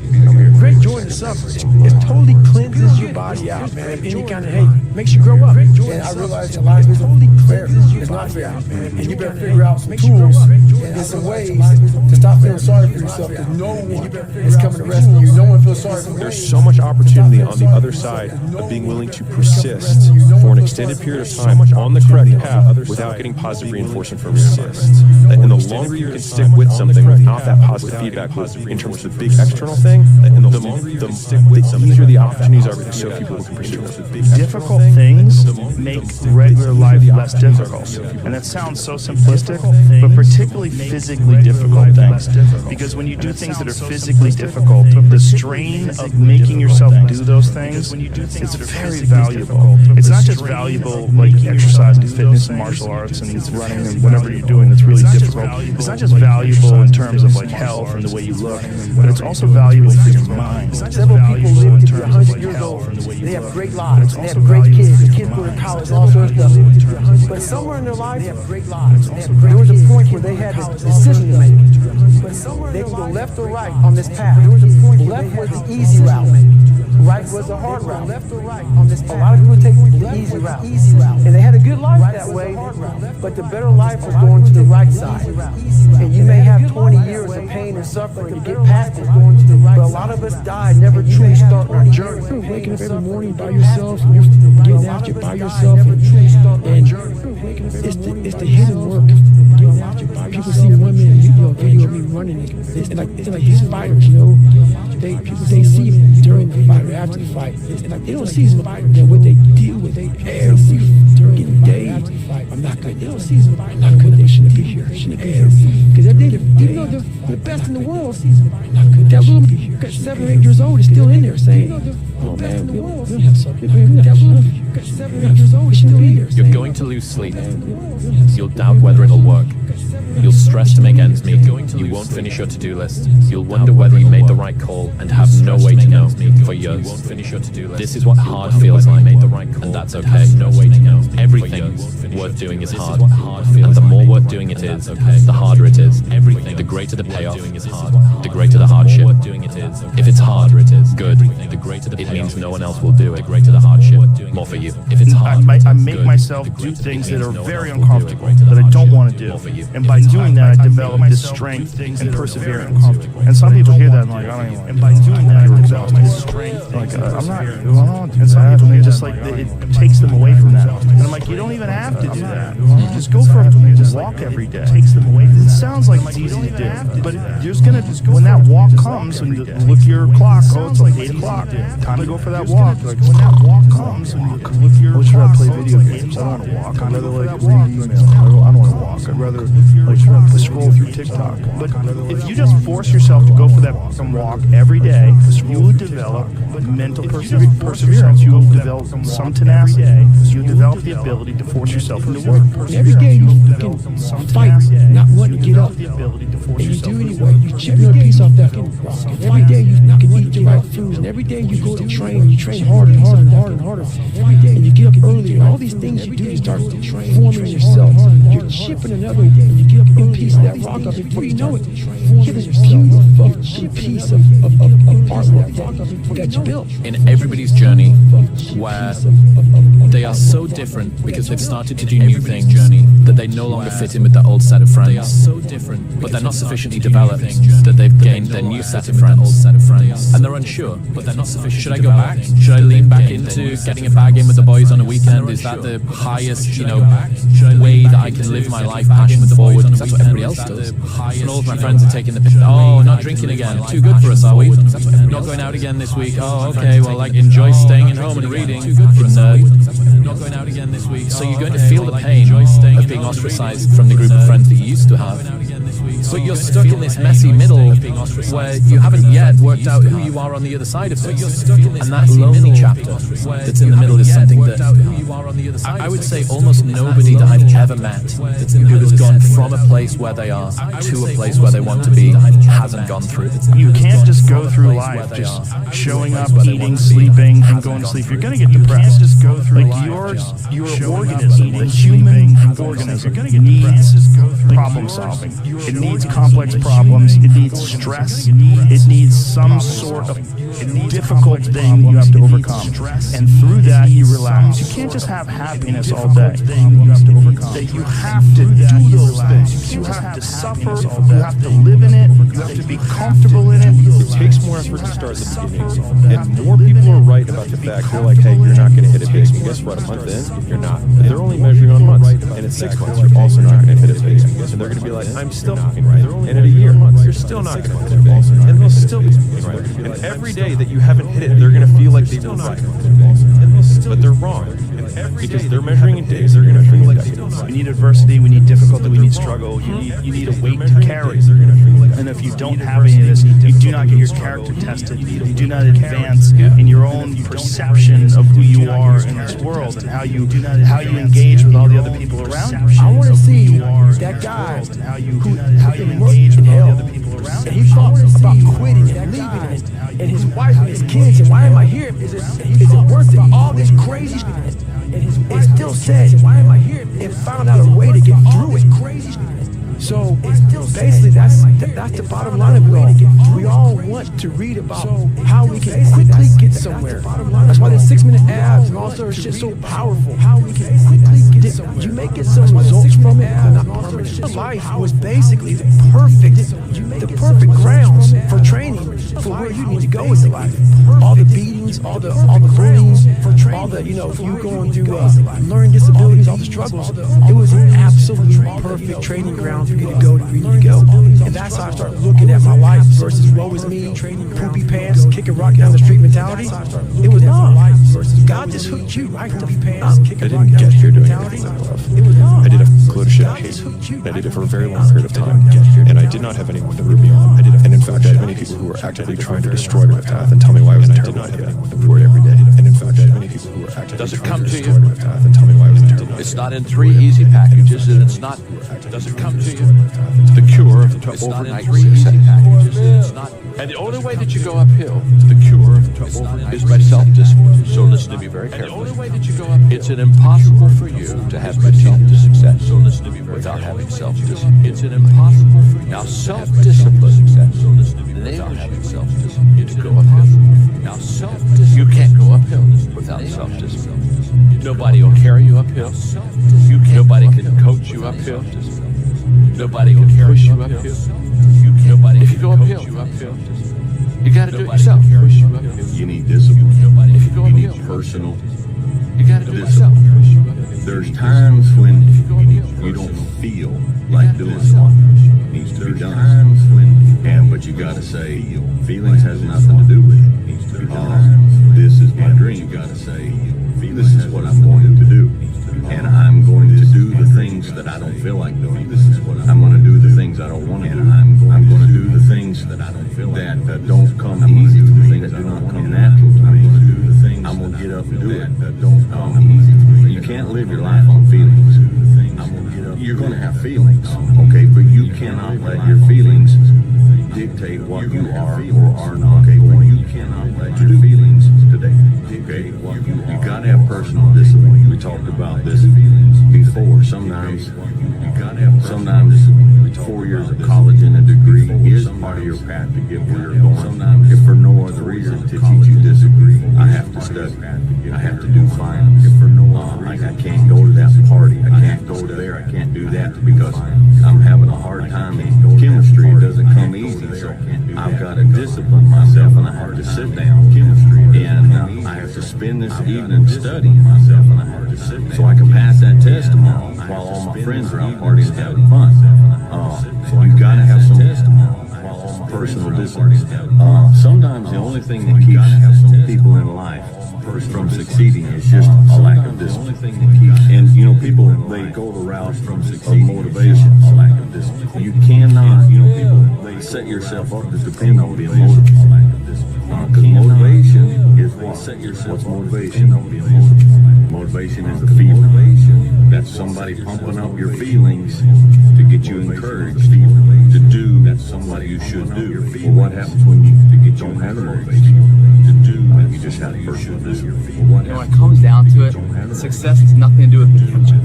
Great joy in the suffering. It totally cleanses your body out, man. Any kind of hate makes you grow up. And I realize a lot of it's totally fair. It's not fair, man. And you better figure out some tools and some ways to stop feeling sorry for yourself. Because no one is coming to rescue you. No one feels sorry for you. There's so much opportunity on the other side of being willing to persist for an extended period of time on the correct path without getting positive reinforcement from resist. And the longer you can stick with something without that positive feedback loop in terms of the big external thing, and the easier the opportunities are so people can pursue them. Difficult things make regular life less difficult. And that sounds so simplistic, but particularly physically difficult things. Because when you do things that are physically difficult, the strain of making yourself do those things is very valuable. It's not just valuable like exercise and fitness and martial arts and running and whatever you're doing that's really difficult. It's not just valuable in terms of like health and the way you look, but it's also valuable for your mind. Several people live to be 100 years old. They have great lives. They have great kids. The kids go to college, all sorts of stuff. But somewhere in their life, they have great lives. There was a point where they had a decision to make. They can go left or right on this path. Left was the easy route. Right was the hard route. Left or right on this path. A lot of people take the easy route. And they had a good life that way, but the better life was going to the right side. And you may have 20 years of pain and suffering to get past it. But a lot of us die never truly starting our journey. You're waking up every morning by yourself, and you're getting after it by yourself, and it's the hidden work. People see one minute video of me running, it's like these fighters, they see me during the fight or after the fight. They don't see what they deal with every day. I'm not good. They don't see I'm not good. They shouldn't be here. Shouldn't be here. Because even though they're the best in the world, that little got 7 or 8 years old is still in there saying, "Oh man, we don't have something." That little got 7 or 8 years old shouldn't be here. You're going to lose sleep. You'll doubt whether it'll work. You'll stress to make ends meet. You won't finish your to-do list. You'll wonder whether you made the right call and have no way to know for years. This is what hard feels like, and that's okay. No way to know. Everything worth doing is hard. And the more worth doing it is, the harder it is. The greater the payoff, the greater the hardship. If it's hard, good. It means no one else will do it. The greater the hardship, more for you. If it's hard, I make myself do things that are very uncomfortable, that I don't want to do. And by doing that, I develop this strength and perseverance. And some people hear that and like, I don't even. And by doing that, I develop this strength. Like, I'm not. And some people, they just like, it takes them away from that. And I'm like, you don't even have to do that. Just go for a walk every day. Takes them away from that. It sounds like it's easy to do, but you're just gonna, when that walk comes and you look at your clock, oh, it's like 8 o'clock. Time to go for that walk. Like, when that walk comes and you look at your clock, I play video games. I don't want to walk. I'd rather like read emails. I don't want to walk. I'd rather like scroll through TikTok. But if you just force yourself to go for that walk every day, you will develop mental perseverance. You will develop some tenacity. You develop the ability to force yourself into work. Every day you can fight, not want to get up. And you do anyway. You chip another piece off that rock. And every day you can eat the right foods. And every day you go to train. You train harder and harder and harder and harder. Every day, and you get up early. And all these things you do, you start forming yourself. You're chipping another day. And you get up and piece that rock up. Before you know it, you get this beautiful piece of artwork that you built. In everybody's journey, where they are so different because they've started to do new things, that they no longer fit in with their old set of friends. They are so different, but they're not sufficiently developed that they've gained their new set of friends, and they're unsure, but they're not sufficient. Should I go back? Should I lean back into getting a bag in with the boys on a weekend? Is that the highest, way that I can live my life passion forward? That's what everybody else does. And all of my friends are taking the piss. Oh, not drinking again. Too good for us, are we? Not going out again this week. Oh, okay. Well, like enjoy staying at home and reading. You're nerd. Not going out again this week. So you're going to feel the pain of being ostracized from the group of friends that you used to have. But you're stuck in this messy middle where you haven't yet worked out who you are on the other side of this. And that lonely chapter that's in the middle is something that I would say almost nobody that I've ever met who has gone from a place where they are to a place where they want to be hasn't gone through. You can't just go through life just showing up, eating, sleeping, and going to sleep. You're going to get depressed. Like your organism, the human organism, needs problem solving. It needs complex problems. It needs stress. It needs some sort of difficult thing you have to overcome. And through that, you relax. You can't just have happiness all day. That you have to do those things. You have to suffer. You have to live in it. You have to be comfortable in it. It takes more effort to start at the beginning. And more people are right about the fact, they're like, hey, you're not going to hit it big. And guess what? A month in, you're not. And they're only measuring on months. And at 6 months, you're also not going to hit it big. And they're going to be like, I'm still fucking right. And at a year, you're still not going to hit it big. And they'll still be right. And every day that you haven't hit it, they're going to feel like they were right. But they're wrong. Because they're measuring in days, they're going to feel like we need adversity, we need difficulty, we need struggle, you need a weight to carry. And if you don't have any of this, you do not get your character tested, you do not advance in your own perception of who you are in this world and how you engage with all the other people around you. I want to see that guy who engage with all the other people around you. And he thought about quitting and leaving and his wife and his kids, and why am I here? Is it worth it? All this crazy shit. It still said, why am I here? It found out a way to get through it. So basically, that's the bottom line of it all. We all want to read about how we can quickly get somewhere. That's why the 6-minute abs and all sort of shit so powerful. How we can quickly get somewhere. You may get some results from it, but not permanent. Life was basically the perfect grounds for training for where you need to go with your life. All the beatings, all the bullying, all the you going through learning disabilities, all the struggles. It was an absolute perfect training ground for you to go to where you need to go. And that's how I started looking at my life versus woe is me, poopy pants, kicking rock down the street mentality. It was not. God just hooked you right to be pants, kicking rock down the street mentality. I did a load of shit I hate. I did it for a very long period of time. And I did not have anyone to root me on. And in fact, I had many people who were actively trying to destroy my path and tell me why I was terrible. I did not have anyone to root every day. And in fact, I had many people who were actively trying to destroy my path and tell me why I was terrible. It's not in 3 easy packages, and it doesn't come to you. The cure to overnight success packages, and it's not. And the only way that you go uphill, the cure to overnight is by self-discipline. So listen to me very carefully. The only way that you go uphill, it's an impossible for you to have continued success. So listen to me without having self-discipline. It's an impossible for you. Now self-discipline success. So listen to me without having self-discipline. You to go uphill. Now self-discipline. You can't go uphill without self-discipline. Nobody will carry you uphill. Nobody can coach you uphill. Nobody will push you uphill. If you go uphill, you got to do it yourself. You need discipline. If you go You uphill, need personal you got to do it yourself. There's times when you don't feel like doing something. It needs to be done. But you got to say, feelings has nothing to do with it. It needs to be done. This is my dream. You got to say, this is what I'm going to do. And I'm going to do the things that I don't feel like doing. This is what I'm going to do the things I don't want to do. I'm going to do the things that I don't feel like that don't come easy to me, that do not come natural to me. I'm going to get up and do it. That don't come easy to me. You can't live your life on feelings. You're going to have feelings, okay? But you cannot let your feelings dictate what you are or are not. Okay, well, you cannot let your feelings today dictate what you are. You got to have personal discipline. We talked about this before. Sometimes 4 years of college and a degree is part of your path to get where you're going. If for no other reason to teach you disagree, I have to study. I have to do finals. If for no other reason, I can't go to that party. I can't go there. I can't do that because I'm having a hard time in chemistry. It doesn't come easy, so I've got to discipline myself, and I have to sit down and I have to spend this evening studying myself, and I have to sit down so I can pass that test tomorrow while all my friends are out partying having fun. So you've got to have some personal discipline. Sometimes the only thing that keeps people in life from succeeding is just a lack of discipline. And people, they go the route of motivation, a lack of discipline. You cannot, they set yourself up to depend on being motivated. Because motivation is what's motivation? Motivation is the feeling. That's somebody pumping up your feelings to get you encouraged to do what you should do. Well, what happens when you don't have the motivation to do what you just have personal discipline? When it comes down to it, success has nothing to do with potential.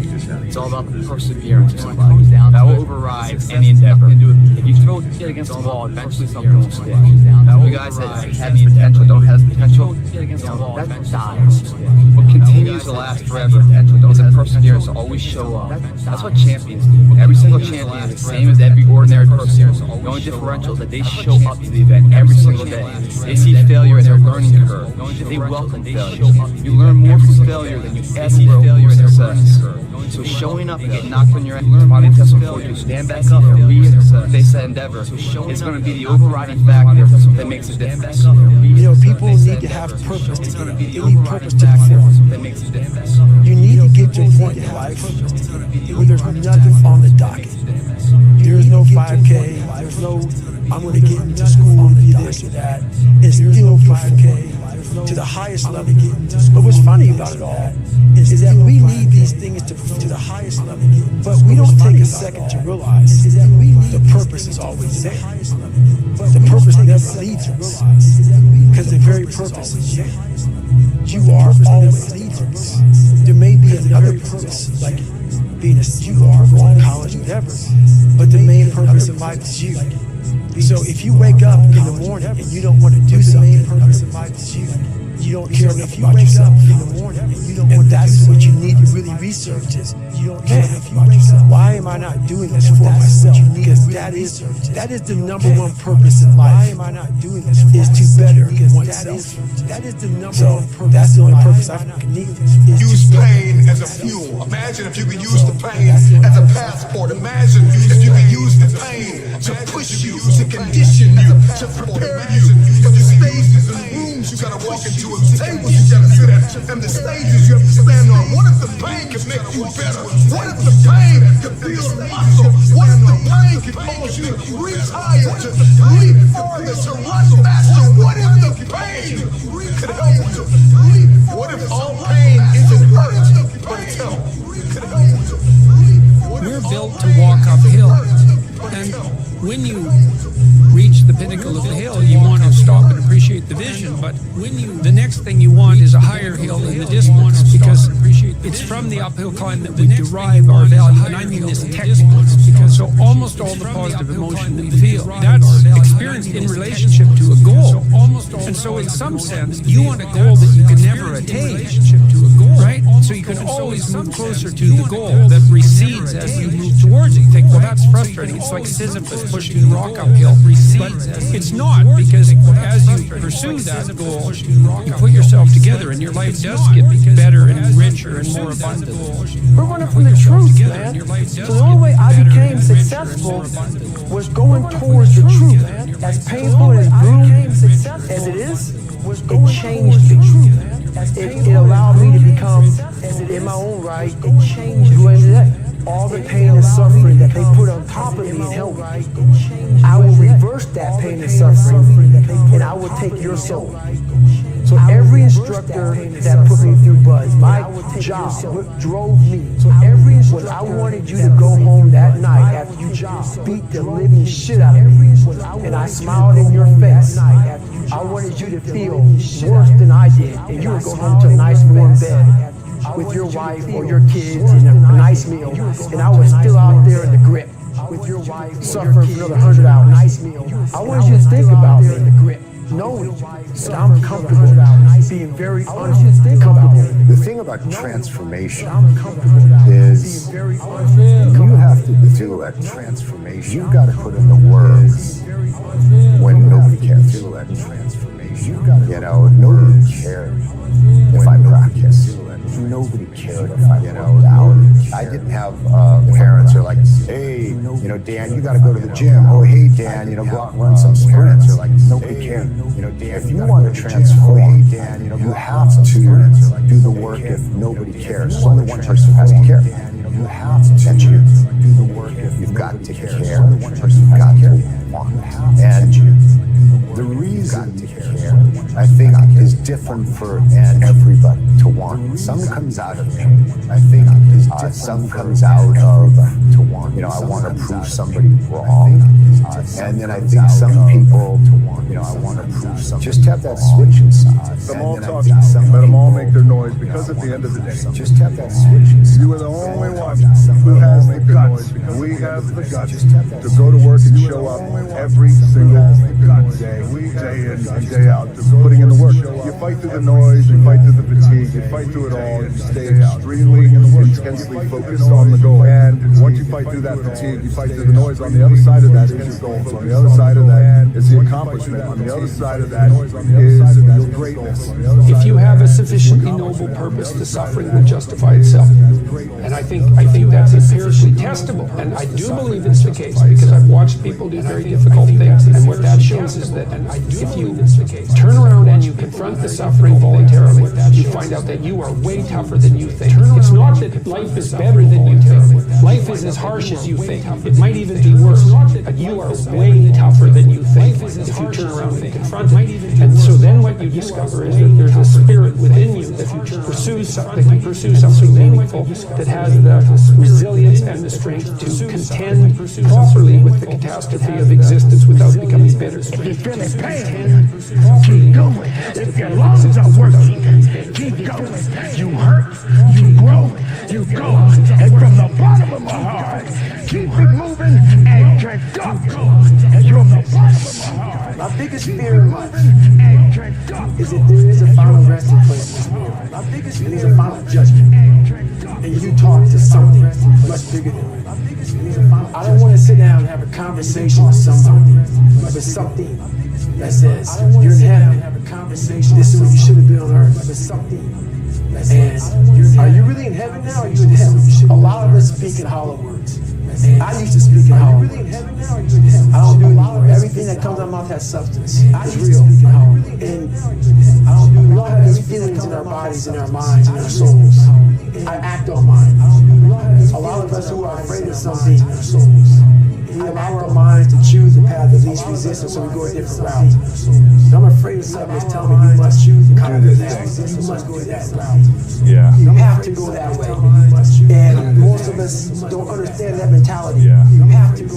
It's all about the perseverance of somebody. That will override any endeavor. If you throw it against the wall, eventually something will stick. You guys that have the potential, don't have the potential, that dies. What continues to last forever is a perseverance to always show up. That's what champions do. Every single champion is the same as every ordinary person. The only differential is that they show up to the event every single day. They see failure in their learning curve. They welcome failure. You learn more from failure than you ever see failure in success. So showing up and getting knocked on your ass, probably test before you stand back up and face that endeavor, it's going to be the overriding factor that makes a difference. People need to have purpose to get. They need purpose to perform. You need to get to a point in life where there's nothing on the docket. There's no 5K. There's no, I'm going to get into school and do this or that. It's still 5K to the highest level. But what's funny about it all is that we need these things to the highest level. But we don't take a second to realize the purpose is always there. The purpose never leaves us. Because the very purpose is you. You are always leads us. There may be another purpose, like being you are going to college, whatever. But the main purpose of life is you. So if you wake up in the morning and you don't want to do something, the purpose of life is you. You don't care enough about yourself in the morning, and that's what you need to really research is, you don't care enough about yourself. Why am I not doing this for myself? Because that is the number one purpose in life. Why am I not doing this is to better oneself. That is the number one purpose. That's the only purpose I need. Use pain as a fuel. Imagine if you could use the pain as a passport. Imagine if you could use the pain to push you, to condition you, to prepare you for the stages and rooms you gotta walk into, and tables you gotta sit at, and the stages you have to stand on. What if the pain could make you better? What if the pain could build muscle? What if the pain could cause you to reach higher, to leap farther, to run faster? What if the pain could help you to leap? What if all pain isn't hurt, but it's help? And when you reach the pinnacle of the hill, you want to stop and appreciate the vision. But the next thing you want is a higher hill in the distance, because it's from the uphill climb that we derive our value. And I mean this technically. So almost all the positive emotion we feel, that's experienced in relationship to a goal. And so in some sense, you want a goal that you can never attain, right? So you can always move closer to the goal that recedes as you move towards it. You think, well, that's frustrating. It's like Sisyphus pushing the rock uphill. But it's not, because as you pursue that goal, you put yourself together and your life does get better and richer and more abundant. We're running from the truth, man. So the only way I became successful was going towards the truth. As painful and as brutal as it is, it changed the truth. It allowed me to become, in my own right, it changed who I am today. All the pain and suffering that they put on top of me and help me, I will reverse that pain and suffering, and I will take your soul. So every instructor that put me through Buzz, my job, what drove me, was I wanted you to go home that night after you beat the living shit out of me, and I smiled in your face. I wanted you to feel worse than I did, and you would go home to a nice warm bed with your wife or your kids and a nice meal, and I was still out there in the grip with your wife, suffering for another 100 hours. Nice meal. I wanted you to think about me, knowing that I'm comfortable, being very uncomfortable. The thing about transformation is you have to do a transformation. You've got to put in the work when nobody cares. You know, nobody cared if I practiced. Nobody cared if I I didn't have parents who are like, hey, Dan, you got to go to the gym. Oh, hey, Dan, go out and run some sprints. Nobody cared. If you want to transform, you have to do the work if nobody cares. There's only one person who has to care. You have to do the work if you've got to care. Only one person who has to care. And the reason to care, I think, is different for everybody to want. Some comes out of pain. I think some comes out of I want to prove somebody wrong. And then I think some people, I want to prove something. Just have that switch inside. Let them all talk. Let them all make their noise, because at the end of the day, just have that switch inside. You are the only one who has the guts. We have the guts to go to work and show up every single day in and day out, just putting in the work. You fight through the noise, you fight through the fatigue, you fight through it all, you stay extremely intensely focused on the goal. And once you fight through that fatigue, you fight through the noise. On the other side of that is your goals. On the other side of that is the accomplishment. On the other side of that is your greatness. If you have a sufficiently noble purpose, the suffering will justify itself. And I think that's empirically testable. And I do believe it's the case, because I've watched people do very difficult things. And what that shows is that if you turn around and you confront the suffering voluntarily, you find out that you are way tougher than you think. It's not that life is better than you think. Life is as harsh as you think. It might even be worse. But you are way tougher than you think if you turn around and confront it. And so then what you discover is that there's a spirit within you that you pursue something meaningful, that has the resilience and the strength to contend properly with the catastrophe of existence without becoming bitter. If you're feeling pain, keep going. If your lungs are working, keep going. You hurt, you grow, you go. And from the bottom of my heart, keep it moving and drink up. And from the bottom of my heart, my biggest fear in life is that there is a final resting place in the spirit. My biggest fear is a final judgment. And you talk to something much bigger than me. I don't want to sit down and have a conversation with somebody, with something that says, you're in heaven. This is what you should have been on earth. And are you really in heaven now, or are you in hell? A lot of us speak in hollow words. I used to speak in hollow words. I don't do it anymore. Everything that comes out of my mouth has substance. It's real. And we all have these feelings in our bodies, in our minds, in our souls. I act on mine. A lot of us who are afraid of something in our souls, we allow our minds to choose the path of least resistance, so we go a different route. And I'm afraid of something that's telling me you must choose the path of least resistance, you must go that route. Yeah. You have to go that way. And most of us don't understand that mentality.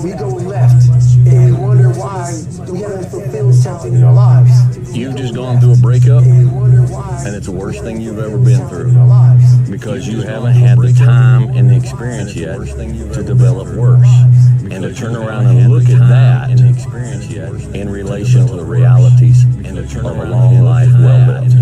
We go left and wonder why we haven't fulfilled something in our lives. You've just gone through a breakup, and it's the worst thing you've ever been through, because you haven't had the time and the experience yet to develop worse, and to turn around and look at that in relation to the realities of a long life well built.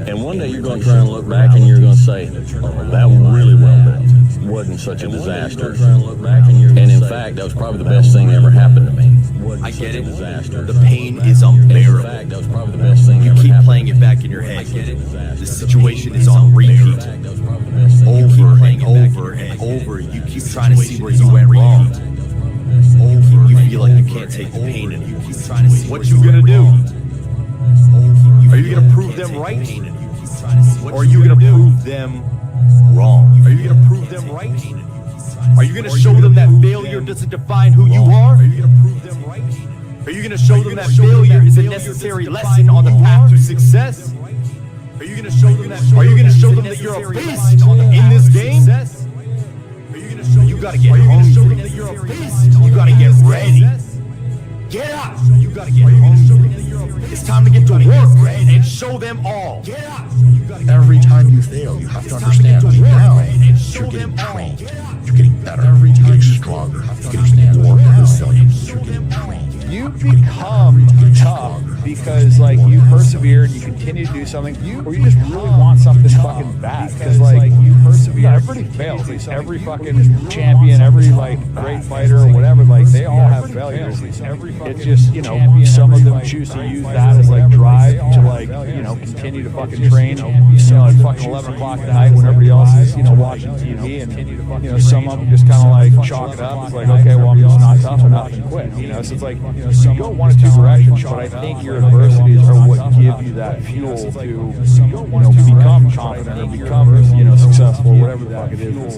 And one day you're going to try and look back and you're going to say, that really well built wasn't such a disaster. And in fact, that was probably the best thing that ever happened to me. I get it. The pain is unbearable. That was probably the best thing you ever keep happened. playing it back in your head. The situation is on repeat. Over and over and over, you keep trying to see where you went wrong. You feel like you can't take the pain, and you keep trying to see what you gonna do. Are you gonna prove them right, or are you gonna prove them wrong? Are you gonna prove them right? Are you gonna show them that failure doesn't define who you are? Are you gonna prove them right? Are you gonna show them that failure is a necessary lesson on the path to success? Are you gonna show them that? Are you gonna show them that you're a beast in this game? You gotta get hungry. You gotta get ready. Get up. You gotta get hungry. It's time to get to work and show them all. Get up. Every time you fail, you have to understand that now you're getting trained. You're getting better. You're getting stronger. You're getting more resilient. You're getting trained. You become tough because, like, you persevere and you continue to do something, or you just really want something fucking bad. Because, like, you persevere. Everybody fails. Like, every fucking champion, every, like, great fighter or whatever, like, they all have failures. It's just, you know, some of them choose to use that as, like, drive to, like, you know, continue to fucking train, you know, at fucking 11 o'clock at night when everybody else is, you know, watching TV. And, you know, some of them just kind of, like, chalk it up. It's like, okay, well, I'm just not tough enough and quit. You know, so it's like, you go one of two directions, but I think your adversities are what give you that fuel to, you know, become confident or become, you know, successful, whatever the fuck it is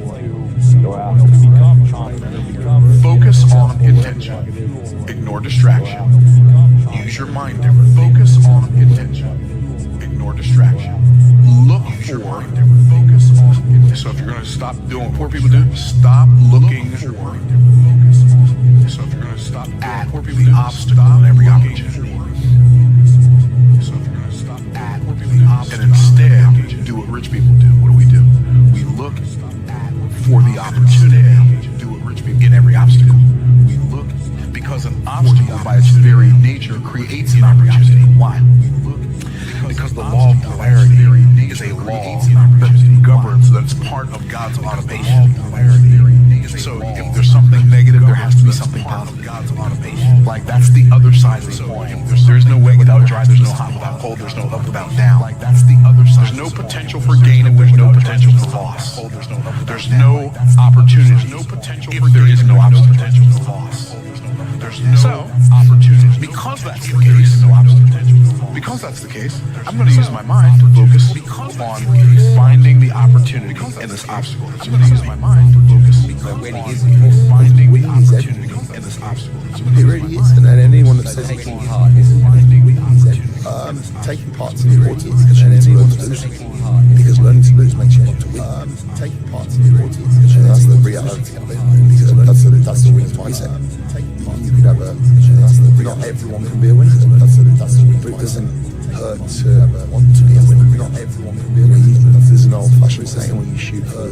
to go out and become confident or become. Focus on intention. Ignore distraction. Use your mind different. Focus on intention. Ignore distraction. Look for. Focus on intention. So if you're going to stop doing what poor people do, stop looking for. So if you're going to stop at the obstacle in every opportunity. So if you're going to stop at the obstacle, and instead do what rich people do. What do? We look for the opportunity. Do what rich people in every obstacle. We look because an obstacle by its very nature creates an opportunity. Why? Because the law of polarity is a law that governs, that's part of God's automation. So if there's something negative, there has to be something positive. Like, that's the other side of the coin. There's no wet without dry, there's no hot without cold, there's no up without down. Like, that's the other side. There's no potential for gain and there's no potential for loss. There's no opportunity if there is no potential for loss. There's no opportunity. Because that's the case, because that's the case, I'm going to use my mind to focus on finding the opportunity in this obstacle. I'm going to use my mind to focus on finding the opportunity in this obstacle. It really is, and anyone that says taking part is taking part's important, and anyone that says because learning to lose makes you want to win. Taking part's important, and that's the reality of it. Because that's the winning mindset. You could have not everyone can be a winner. That's the winning mindset. It doesn't hurt to want to be a winner. Not everyone can be a winner. There's an old-fashioned saying when you shoot for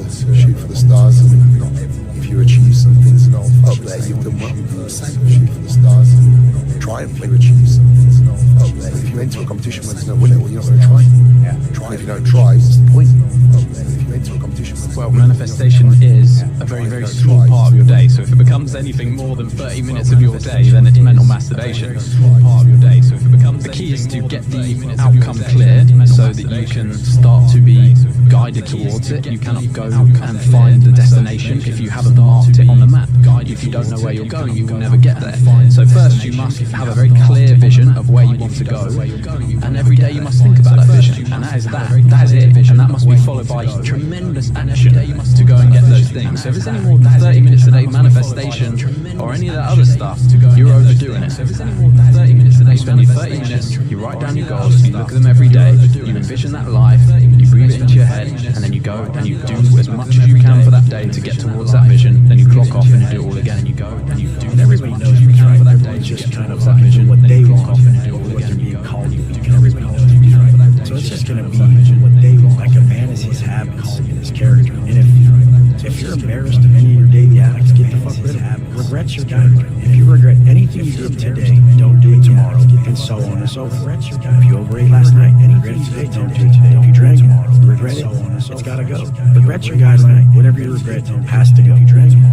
the stars, and if you achieve something up there, you've done well. Shoot for the stars and try and achieve something up there. If you enter a competition where there's no winner, well, you're not going to try. If you don't try, what's the point? If you enter a competition where manifestation is a very, very small part of your day. So if it becomes anything more than 30 minutes of your day, then it's mental masturbation. Part of your day. So if it becomes, the key is to get the outcome clear so that you can start to be guided towards it. You cannot go and find the destination if you haven't marked it on the map. If you don't know where you're going, you will never get there. So first, you must have a very clear vision of where you want to go, and every day you must think about that vision, and that is it, and that must be followed by tremendous action to go and get those those things. So if it's any more than 30 minutes a day manifestation or any of that other stuff, you're overdoing it. So if it's any more than 30 minutes a day, you spend your 30 minutes, you write down your goals, you look at them every day, you envision that life, you breathe it into your head, and then you go and you do as much as you can for that day to get towards that vision, then you clock off and you do it all again, and you go and you do everybody knows you can for that day just kind of that vision, what they want and do it all again, and you go called to do. So it's just going to be what they want. Like a fantasy's habits in his character. And if you're embarrassed of any of your daily habits, get the fuck rid of them. Regrets your character. If you regret anything you did today, don't do it tomorrow, and so on and so forth. If you overate last night, regret it today, don't do it today. If you drank tomorrow, regret it, it's got to go. Regrets your guideline. Whatever you regret has to go.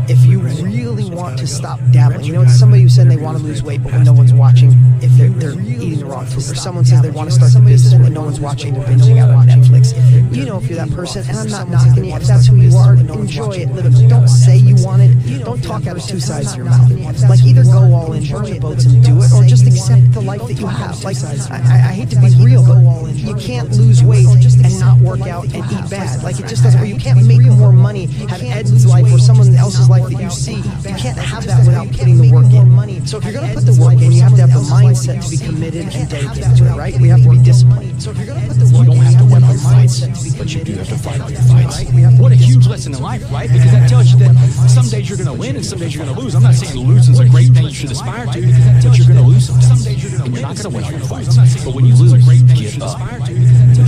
If you really want to stop dabbling, you know, it's somebody who said they want to lose weight, but when no one's watching, if they're eating the wrong food, or someone says they want to start a business when no one's watching, they're binging out on Netflix. You know, if you're that person, and I'm not knocking you, if that's who you are, enjoy it, live it. Don't say you want it. Don't talk out of two sides of your mouth. Like, either go all in, burn your boats and do it, or just accept the life that you have. Like, I hate to be real, but you can't lose weight and not work out and eat bad. Like, it just doesn't, or you can't make more money, have Ed's life or someone else's life that you see. You can't have that without putting the work in. So if you're going to put the work in, you have to have the mindset to be committed and dedicated to it, right? We have to be disciplined. So if you're going to put the work in, you don't have to win all your fights, but you do have to fight all your fights. What a huge lesson in life, right? Because that tells you that some days you're going to win and some days you're going to lose. I'm not saying losing is a great thing you should aspire to, but you're going to lose sometimes. And you're not going to win all your fights. But when you lose, get up. But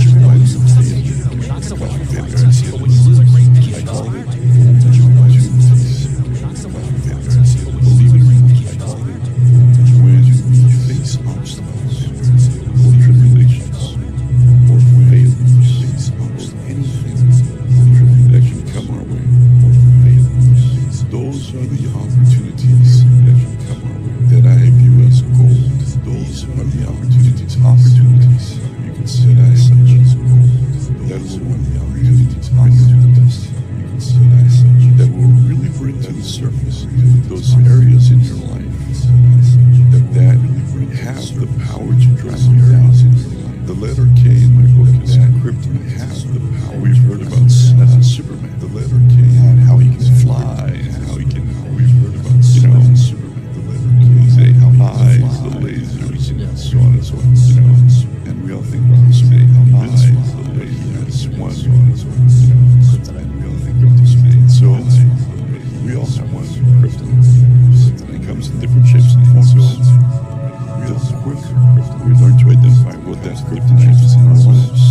you're going to lose sometimes. And you're not going to win all your fights. But when you lose, get up. When you face obstacles, or tribulations, or failures, or anything that can come our way, or failures, those are the opportunities that can come our way that I view as gold. Those are the opportunities. You can set as such as gold. Those are the opportunities. You can set as such that will really bring to the surface those areas in your life that have the power to drag you down. The letter K in my book is kryptonite. Has the power. We've heard about Superman. The letter K and how he can fly and how he can. We've heard about Superman. The letter K say how eyes, the lasers, and so on and so on. And we all think about Superman. How eyes, the lasers, one, so on and so on. And we all think about Superman. So we all have one kryptonite. And it comes in different shapes and forms. The quicker we learn to identify what that kryptonite is in our lives,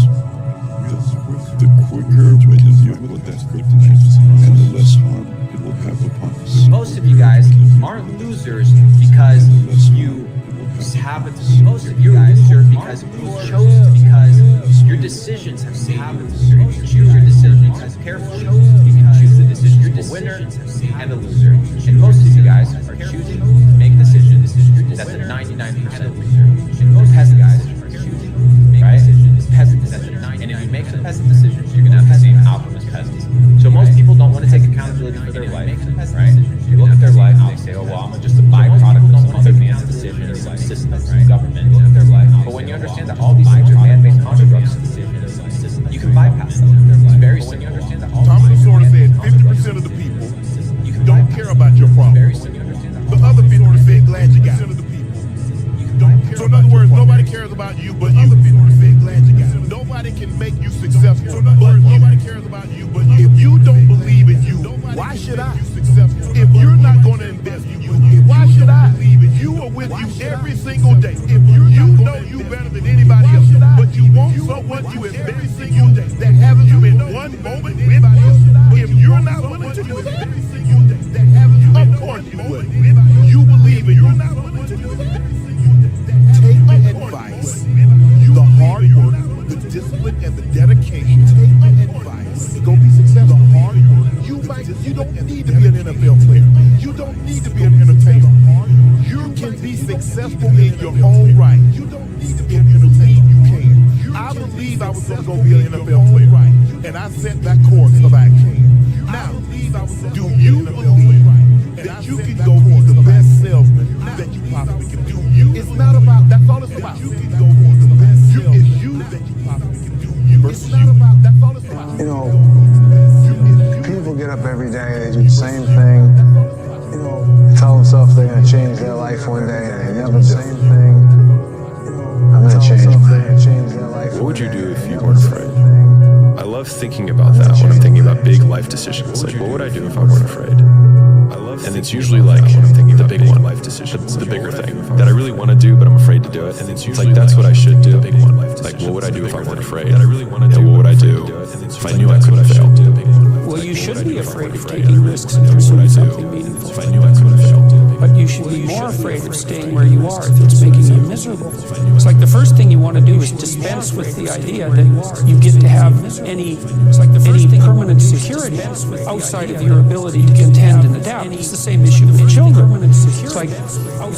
the quicker we identify what that kryptonite is, and the less harm it will have upon us. Most of you guys aren't losers because you happen to be losers. You're a loser because you chose to, because your decisions have happened to be. You choose your decisions as carefully. You can choose the decision of a winner and a loser. And most of you guys are choosing to make decisions that the 99% of loser. And most peasant guys are choosing to make decisions, peasant decisions. And if you make the peasant decisions, you're going to have the same outcome as peasants. So most people don't want to take accountability for their life, right? They look at their life and they say, oh, well, I'm just a byproduct of some other man's decision or some system, right? Government, look at their life. But when you understand that all these things are man-made constructs, you can bypass them. It's very simple. Thomas sort of said 50% of the people don't care about your problem. The other 50% glad you got it. So in other words, nobody cares about you but you. Nobody can make you successful but nobody cares about you but you. If you don't believe in you, why should I? If you're not going to invest in you, why should I? You are with you every single day. If you know you better than anybody else, but you want someone to invest in you that haven't been one moment with anybody else. If you're not willing to do that, of course you would. You believe in you're not willing to do that. Take the advice, the hard work, the discipline, and the dedication. Take the advice. Go be successful. The hard work. You don't need to be an NFL player. You don't need to be an entertainer. You can be successful in your own right. You don't need to be an entertainer. You can. I believe I was going to go be an NFL player, and I set that course of action. Now, do you believe that you can go be the best salesman that you possibly can do? It's not about, that's all it's about. You can go be the best salesman. It's you that you possibly can do. It's not about, that's all it's about. You know, people people get up every day, they do the same thing, tell themselves they're going to change their life one day, and they never do. Same thing. I'm going to change their life. What would you do if you weren't afraid? I love thinking about that when I'm thinking about big life decisions. Like, what would I do if I weren't afraid? And it's usually like the big one, life decision, the bigger thing that I really want to do, but I'm afraid to do it. And it's like that's what I should do. Big one, like what would I do if I weren't afraid? That I really want to do. What would I do if I knew I couldn't fail? Well, you shouldn't be afraid of taking risks and pursuing something meaningful. If I knew I couldn't fail. But you should be more afraid of staying where you are if it's making you miserable. It's like the first thing you want to do is dispense with the idea that you get to have any permanent security outside of your ability to contend and adapt. It's the same issue with children. It's like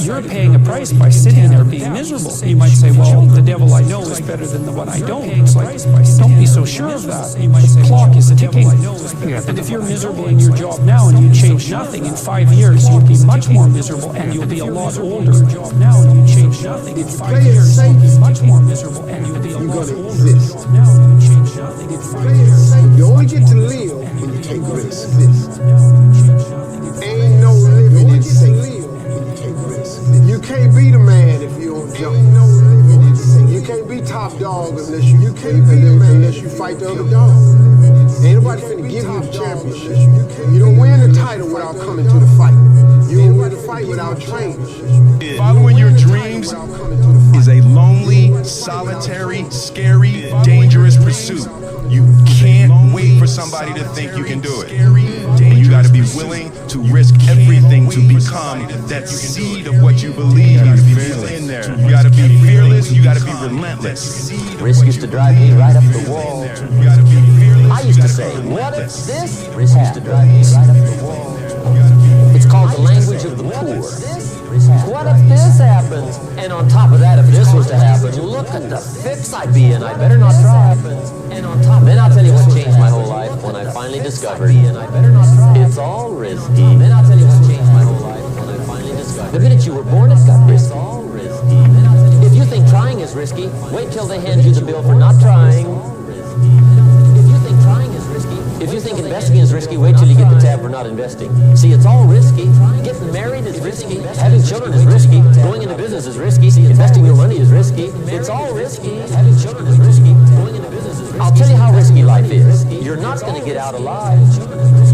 you're paying a price by sitting there being miserable. You might say, well, the devil I know is better than the one I don't. It's like, don't be so sure of that. The clock is ticking. And if you're miserable in your job now and you change nothing, in 5 years you'll be much more miserable and you'll be a lot older. Now and you change nothing, in 5 years you'll be much more miserable and you'll be a lot older. Now and you change nothing, in 5 years you only get to live when you take risks. Ain't no living in safety. You can't be the man if you don't jump. You can't be top dog unless you can't be the man unless you fight the other dog. Ain't nobody finna give you the championship. You don't win the title without coming to the fight. You don't win the fight without training. Following your dreams is a lonely, solitary, scary, dangerous pursuit. You can't wait for somebody to think you can do it. And you gotta be willing to risk everything to become that seed of what you believe in there. You gotta be fearless, you gotta be relentless. Risk used to drive me right up the wall. I used to say, what if this? Risk used to drive me right up the wall. It's called the language of the poor. What if this happens? And on top of that, if this was to happen, look at the fix I'd be in. I better not try. And on top, then I'll tell you what changed my whole life when I finally discovered it's all risky. Then I'll tell you what changed my whole life when I finally discovered the minute you were born, it's got risky. It's all risky. If you think trying is risky, wait till they hand you the bill for not trying. If you think trying is risky, if you think investing is risky, wait till you get the tab for not investing. See, it's all risky. Getting married is risky. Having children is risky. Going into business is risky. Investing your money is risky. It's all risky. Having children is risky. Going into business is risky. I'll tell you how risky life is. You're not going to get out alive.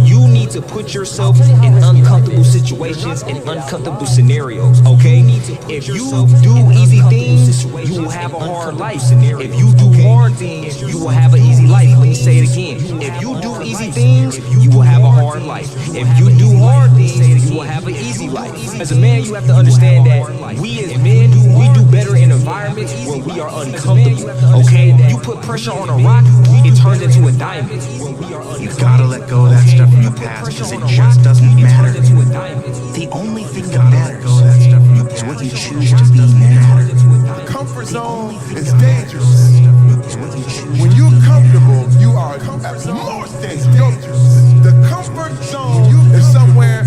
You need to put yourself in uncomfortable situations and uncomfortable scenarios, okay? If you do easy things, you will have a hard life. If you do hard things, you will have an easy life. Let me say it again. If you do easy things, you will have a hard life. If you do hard things, you will have an easy life. As a man, you have to understand that we as men, we do better in environments where we are uncomfortable, okay? You put pressure on a rock, it turns into a diamond. You gotta let go of that stuff from the past because it just doesn't matter. The only thing that matters is what you choose to be now. The comfort zone is dangerous. When you're comfortable, you are most dangerous. The comfort zone is somewhere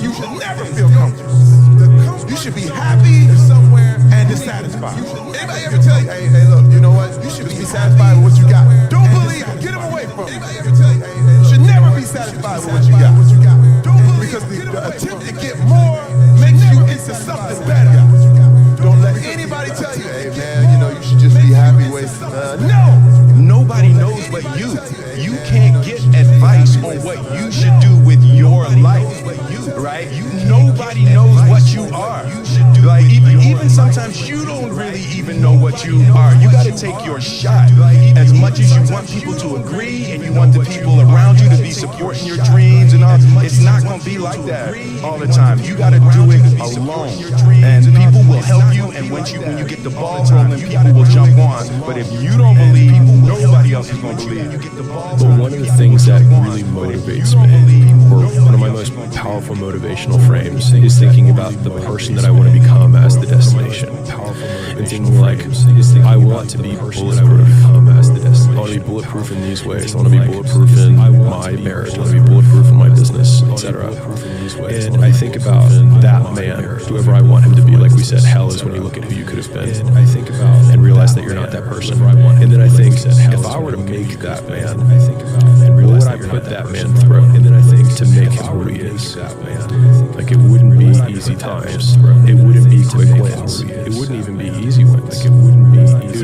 you should never feel comfortable. You should be happy somewhere and dissatisfied. Anybody ever tell you, hey, look, you know what? You should be satisfied with what you got. Don't believe it. Get them away from it. You should never be satisfied with what you got. Because the attempt to get more makes you into something better. Don't let anybody tell you, hey man, you know, you should just be happy with no! Nobody knows but you. You can't get advice on what you should do with your life, right? Nobody knows what you are. Like even sometimes you don't really even know what you are. You gotta take your shot. As much as you want people to agree and you want the people around you to be supporting your dreams and all, it's not gonna be like that all the time. You gotta do it alone. And people will help you, and when you get the ball rolling, people will jump on. But if you don't believe, nobody else is gonna believe. But one of the things that really motivates me, or one of my most powerful motivational frames, is thinking about the person that I want to become as the destination. And thinking like, I want to be bulletproof. I want to be bulletproof in these ways. I want to be bulletproof in my marriage. I want to be bulletproof in my business, etc. And I think about that man, whoever I want him to be. Like we said, hell is when you look at who you could have been. And realize that you're not that person. And then I think, if I were to make that man, what would I put that man through? this, like it wouldn't be easy times. It wouldn't be quick wins. It wouldn't even be easy wins. It would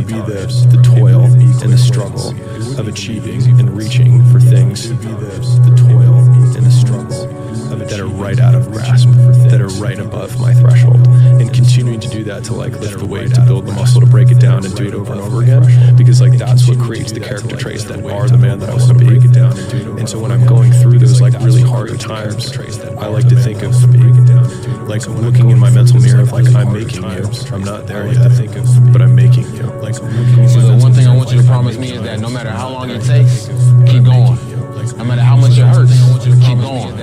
be the toil and the struggle of achieving and reaching for things. The toil and the struggle that are right out of grasp, that are right above my threshold, and continuing to do that to like lift the weight, to build the muscle, to break it down and do it over and over again, because like that's what creates the character traits that are the man that I want to be. And so when I'm going through those like really hard times, I like to think of like looking in my mental mirror of like, I'm making you. I'm not there yet, but I'm making you. Like, so the one thing I want you to promise me is that no matter how long it takes, keep going. No matter how much it hurts, keep going.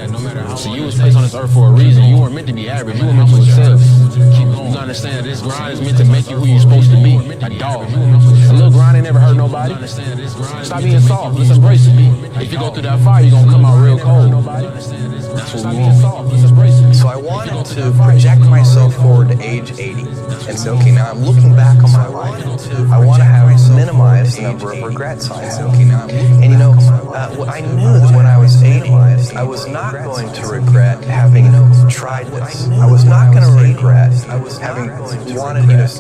So you was placed on this earth for a reason. You weren't meant to be average. You were meant to excel. You gotta understand that this grind is meant to make you who you're supposed to be. A dog. A little grind ain't never hurt nobody. Stop being soft. Let's embrace it. If you go through that fire, you're gonna come out real cold. That's what we want. So I wanted to project myself forward to age 80 and say, okay, now I'm looking back on my life. I want to have minimized the number of regrets I have. And you know, I knew that when I was 80, I was not going to regret having tried this. I was not going to regret having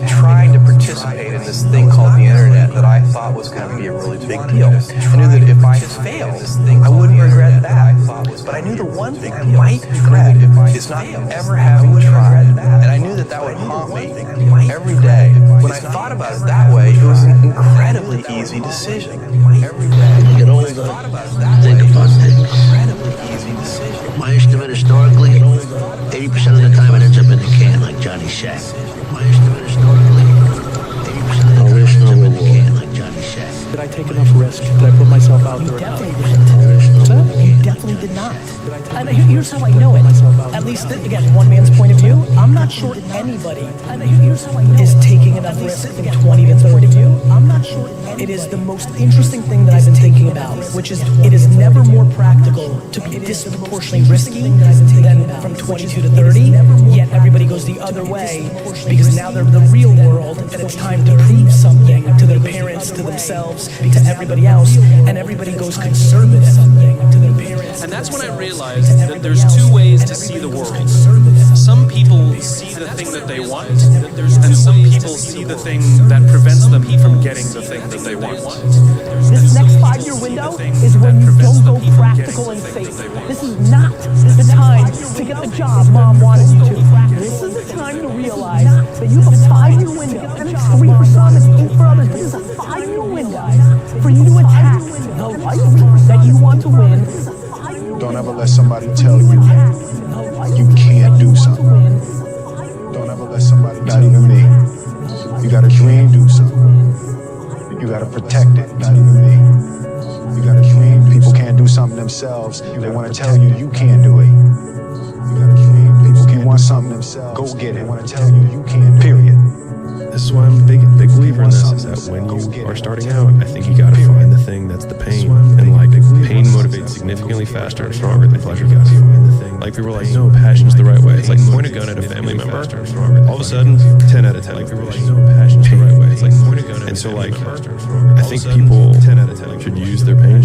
tried to participate in this thing called the internet that I thought was going to be a really big deal. I knew that if I failed, I wouldn't regret that. But I knew the one thing I might regret is not ever having tried. And I knew that that would haunt me every day. When I thought about it that way, it was an incredibly easy decision. Every day. Get older, think about things. My estimate historically, 80% of the time it ends up in the can like Johnny Shack. My estimate historically, 80% of the time it ends up in the can like Johnny Shack. Did I take enough risk? Did I put myself out there? You definitely did not. And here's how I know it. At least, again, one man's point of view. I'm not sure anybody is taking enough risk from 20 to 30. I'm not sure. It is the most interesting thing that I've been thinking about, which is it is never more practical to be disproportionately risky than from 22 to 30. Yet everybody goes the other way because now they're the real world and it's time to prove something to their parents, to themselves, to everybody else, and everybody goes conservative to their parents. And that's when I realized that there's two ways to see the world. Some people see the thing that they want, and some people see the thing that prevents them from getting the thing that they want. This next 5-year window is when you don't go practical and safe. This is not the time to get the job mom wanted you to. This is the time to realize that you have a 5-year window. And it's 3 for some, it's 8 for others, but this is a 5-year window for you to attack the life that you want to win. Don't ever let somebody tell you you can't do something. Don't ever let somebody, not even me. You got a dream, do something. You got to protect it, not even me. You got a dream, people can't do something themselves. They want to tell you you can't do it. You got a dream, people can't want something themselves. Go get it. They want to tell you you can't, period. This is why I'm a big believer in this, is that when you are starting out, I think you gotta find the thing that's the pain. And like, pain motivates significantly faster and stronger than pleasure does. Like, people are like, no, passion's the right way. It's like point a gun at a family member. All of a sudden, 10 out of 10. Like, people are like, no, passion's the right way. It's like point a gun at a family member. And so like, I think people 10 out of 10 should use their pain.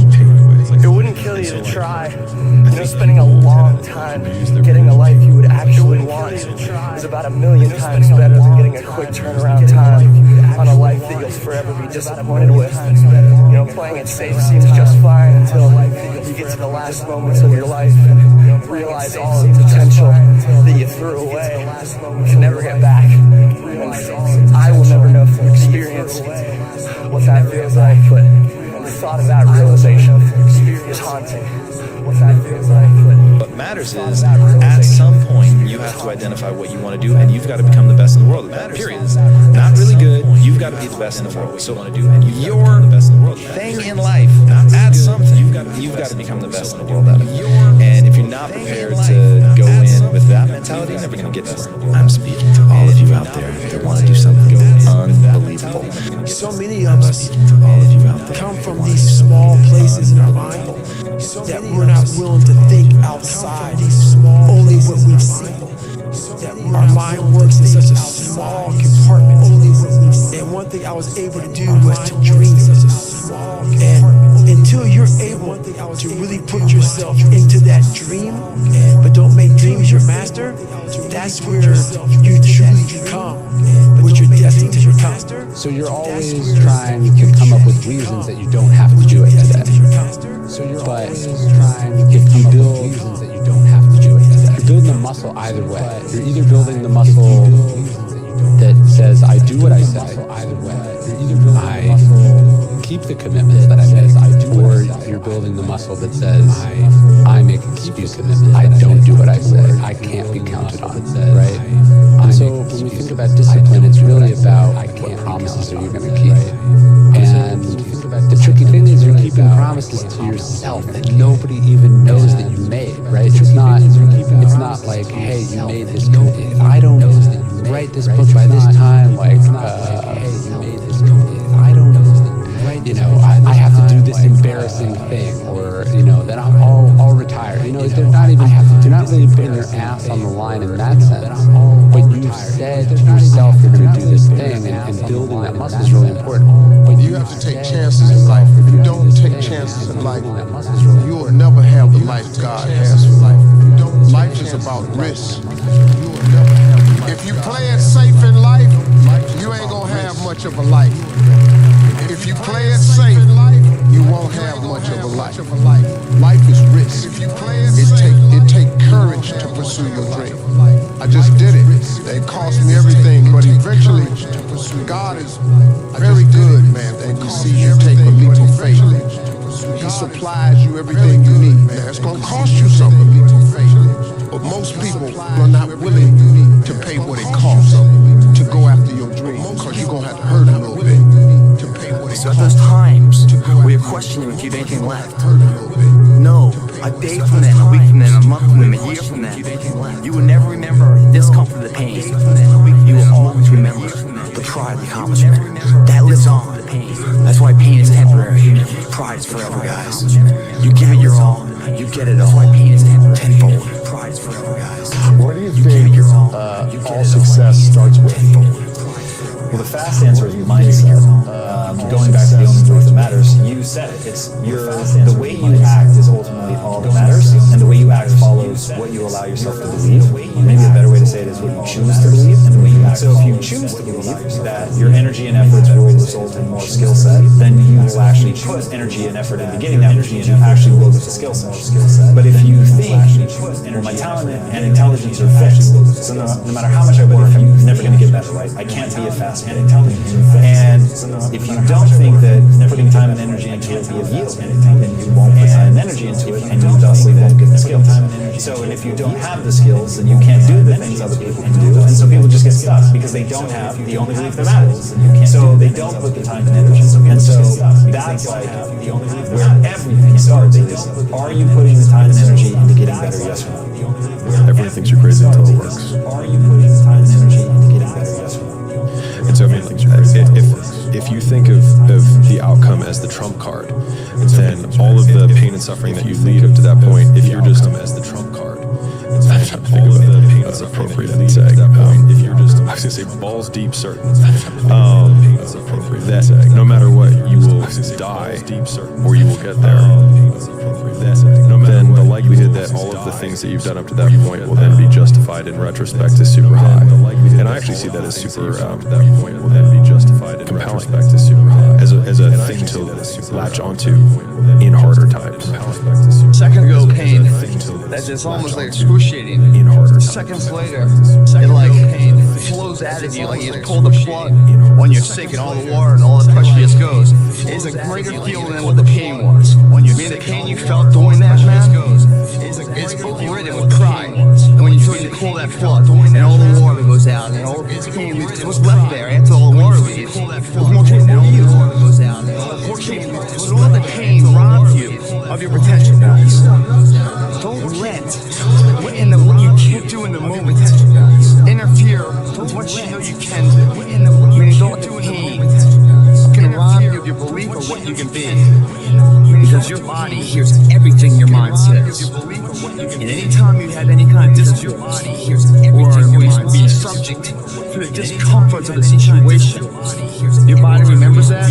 It wouldn't kill you to try. You know, spending a long time getting a life you would actually want is about 1,000,000 times better than getting a quick turnaround time on a life that you'll forever be disappointed with. You know, playing it safe seems just fine until you get to the last moments of your life and realize all the potential that you threw away. You can never get back. And I will never know from experience what that feels like, but the thought of that realization is haunting. What that feels like. What matters is, at some point, you have to identify what you want to do, and you've got to become the best in the world at that. Period. Not really good. You've got to be the best in the world. So, want to do, and your thing in life, at something, you've got to become the best in the world at it. And if you're not prepared to go in with that mentality, you're never going to get there. I'm speaking to all of you out there that want to do something unbelievable. So many of us come from these small places in our mind that we're not willing to think outside only what we've seen. That our mind works in such a small compartment. And one thing I was able to do was to dream. And until you're able to really put yourself into that dream, but don't make dreams your master, that's where you truly become what you're destined to become. So you're always trying to come up with reasons that you don't have to do it today. But if you build reasons that you don't have to do it today, you're building the muscle either way. You're either building the muscle that says, I do what I say, I keep the commitments that I make, or you're building the muscle that says, I make excuses, I don't do what I say, I can't be counted on, right? And so when we think about discipline, it's really about what promises are you going to keep. And the tricky thing is you're keeping promises to yourself that nobody even knows that you made, right? It's not like, hey, you made this commitment. If I don't write this book by this time, like, I have to do this embarrassing thing, or then I'll retire. They're not really putting their ass on the line in that sense. But you've said to yourself you're going to do this thing, and building that muscle is really important. But You have to take chances in life. If you don't take chances in life, you will never have the life God has for life. Life is about risk. If you play it safe in life, you ain't gonna have much of a life. If you play it safe, you won't have much of a life. Life is risk. It take courage to pursue your dream. I just did it. It cost me everything, but eventually, God is very good, man, when you see you take a leap of faith. He supplies you everything you need. Now, it's gonna cost you something, but most people are not willing to pay what it costs to go after your dream, because you're gonna have to hurt a little bit to pay what it costs. So at those times where you're questioning if you have anything left, no, a day from then, a week from then, a month from then, a year from then, you will never remember the discomfort, the pain. You will always remember the pride, the accomplishment. That lives on. That's why pain is temporary. Pride is forever, guys. You give it your all, you get it all. Tenfold. Pride is forever, guys. What do you think all success starts with? Well, the fast answer is mindset. Going back to the only truth that matters, you said it. The way you act is ultimately all that matters, and the way you act follows what you allow yourself to believe. Maybe a better way to say it is what you choose to believe. So if you choose to believe that your energy and efforts will result in more skill set, then you will actually put energy and effort into getting that energy, and you actually will get the skill set. But if you think, well, my talent and intelligence are fixed, so no matter how much I work, I'm never going to get better, right? I can't be a fast man. And if you don't think that putting time and energy into it will be of yield, then you won't put time and energy into it, and you thusly won't get the skills. So, and if you don't have the skills, then you can't do the things other people can do, and so people just get stuck because they don't have the only belief that matters. So they don't put the time and energy, and so that's like where everything starts. Is, are you putting the time and energy into getting better? Yes or no? Everyone thinks you're crazy until it works. Are you putting the time and energy into getting better? Yes or no? And so, if you think of the outcome as the trump card, then all of the pain and suffering that you lead up to that point, if you're just as the trump card, I'm trying to think of the pain that's appropriate in saying, if you're just, I was going to say balls deep certain, that no matter what, you will die or you will get there. Then the likelihood that all of the things that you've done up to that point will then be justified in retrospect is super high. And I actually see that as super compelling as a thing to latch onto in harder times. Seconds ago, pain. That's just almost like excruciating. In harder seconds later, it like flows out of you, like you just pull the plug when you're sick, and all the water and all the pressure just goes. It's a greater feeling than what the pain was. When you the pain you felt doing that, man, it's overridden with pride. And when you feel you pull that plug, and all the water goes out, and all the pain leaves, what's left there after all the water leaves? There's more pain, and all the water goes out, and all the pain robs you of your potential, guys. Don't let what you can't do in the moment interfere with what you know you can do. I mean, don't do pain can rob you of your belief of what you can be. Because your body hears everything your mind says. And anytime you have any kind of discomfort, or be subject to the discomfort of the situation, your body remembers that,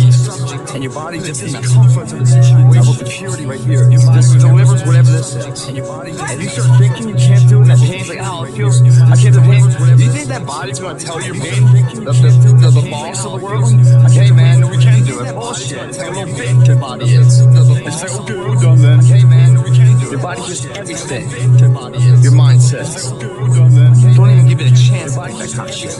and your body just in comfort of the situation. Level of purity right here. This delivers whatever this is. And you start thinking you can't do it, that pain's like, oh, it feels, I can't do pain. Do you think that body's gonna tell your pain, the boss of the world? Okay, man, we can do it. Bullshit. It's like a little bit your body is. It's like, okay, we're done then. Okay, man, we can do it. Your body hears everything. Your mind says. Don't even give it a chance to make that kind of shit.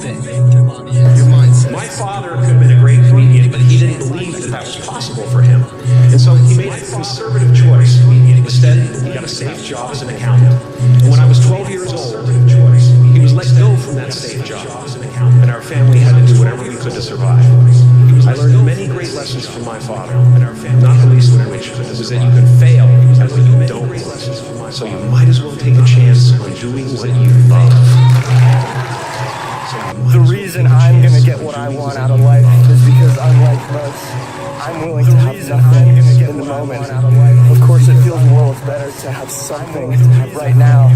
Your mind says. My father could have been a great comedian, but he didn't believe that that was possible for him. And so he made a conservative choice. Instead, he got a safe job as an accountant. And when I was 12 years old, he was let go from that safe job. And our family had to do whatever we could to survive. I learned many great lessons from my father, not the least of which was that you can fail at what you don't love. So you might as well take a chance on doing what you love. The reason I'm going to get what I want out of life is because, unlike most, I'm willing to have nothing in the moment. Of course, it feels worlds better to have something right now,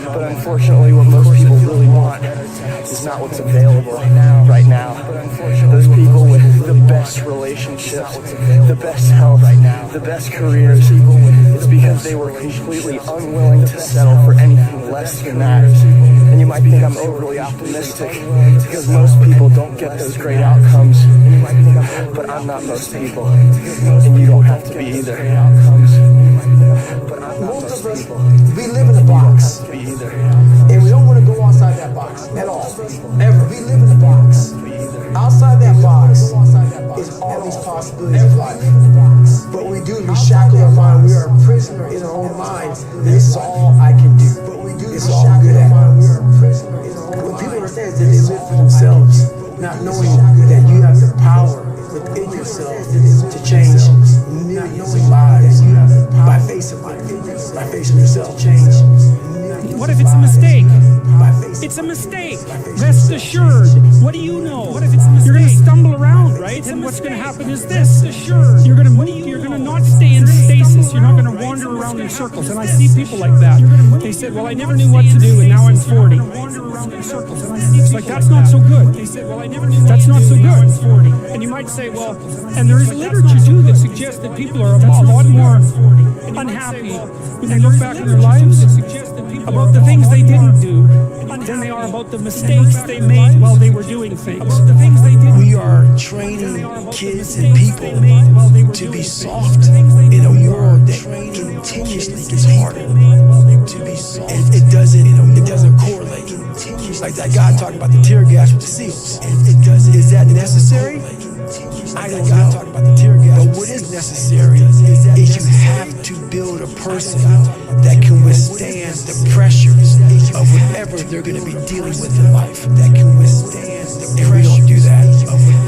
but unfortunately, what most people really want is not what's available right now. Those people with the best relationships, the best health, the best careers, it's because they were completely unwilling to settle for anything less than that. And you might think I'm overly optimistic because most people don't get those great outcomes, but I'm not most people, and you don't have to be either. Most of us, we live in a box, and we don't want to go outside that box at all, ever. We live in a box. Outside that box is all these possibilities of life. But we do, we shackle our mind. We are a prisoner in our own minds. This is all I can do. It's all I'm good at. What people understand is that they live for themselves, not knowing that you have the power within yourself to change millions of lives by facing yourself. Change. What if it's a mistake? It's a mistake. Rest assured. What do you know? What if it's a mistake? You're going to stumble around, right? And what's going to happen is this. Assured. You're going to move. You're going to not stay in stasis. You're not going to wander around in circles. And I see people like that. They said, well, I never knew what to do, and now I'm 40. It's like, that's not so good. That's not so good. And you might say, well, and there is literature too that suggests that people are a lot more unhappy when they look back in their lives about the things they didn't do than they are about the mistakes they made while they were doing things. We are training kids and people to be soft in a world that continuously gets harder. It doesn't correlate. Like that guy talking about the tear gas with the SEALs. Is that necessary? I don't know. But what is necessary is you have to build a person that can withstand the pressures of whatever they're going to be dealing with in life. That can withstand the pressures. And we don't do that.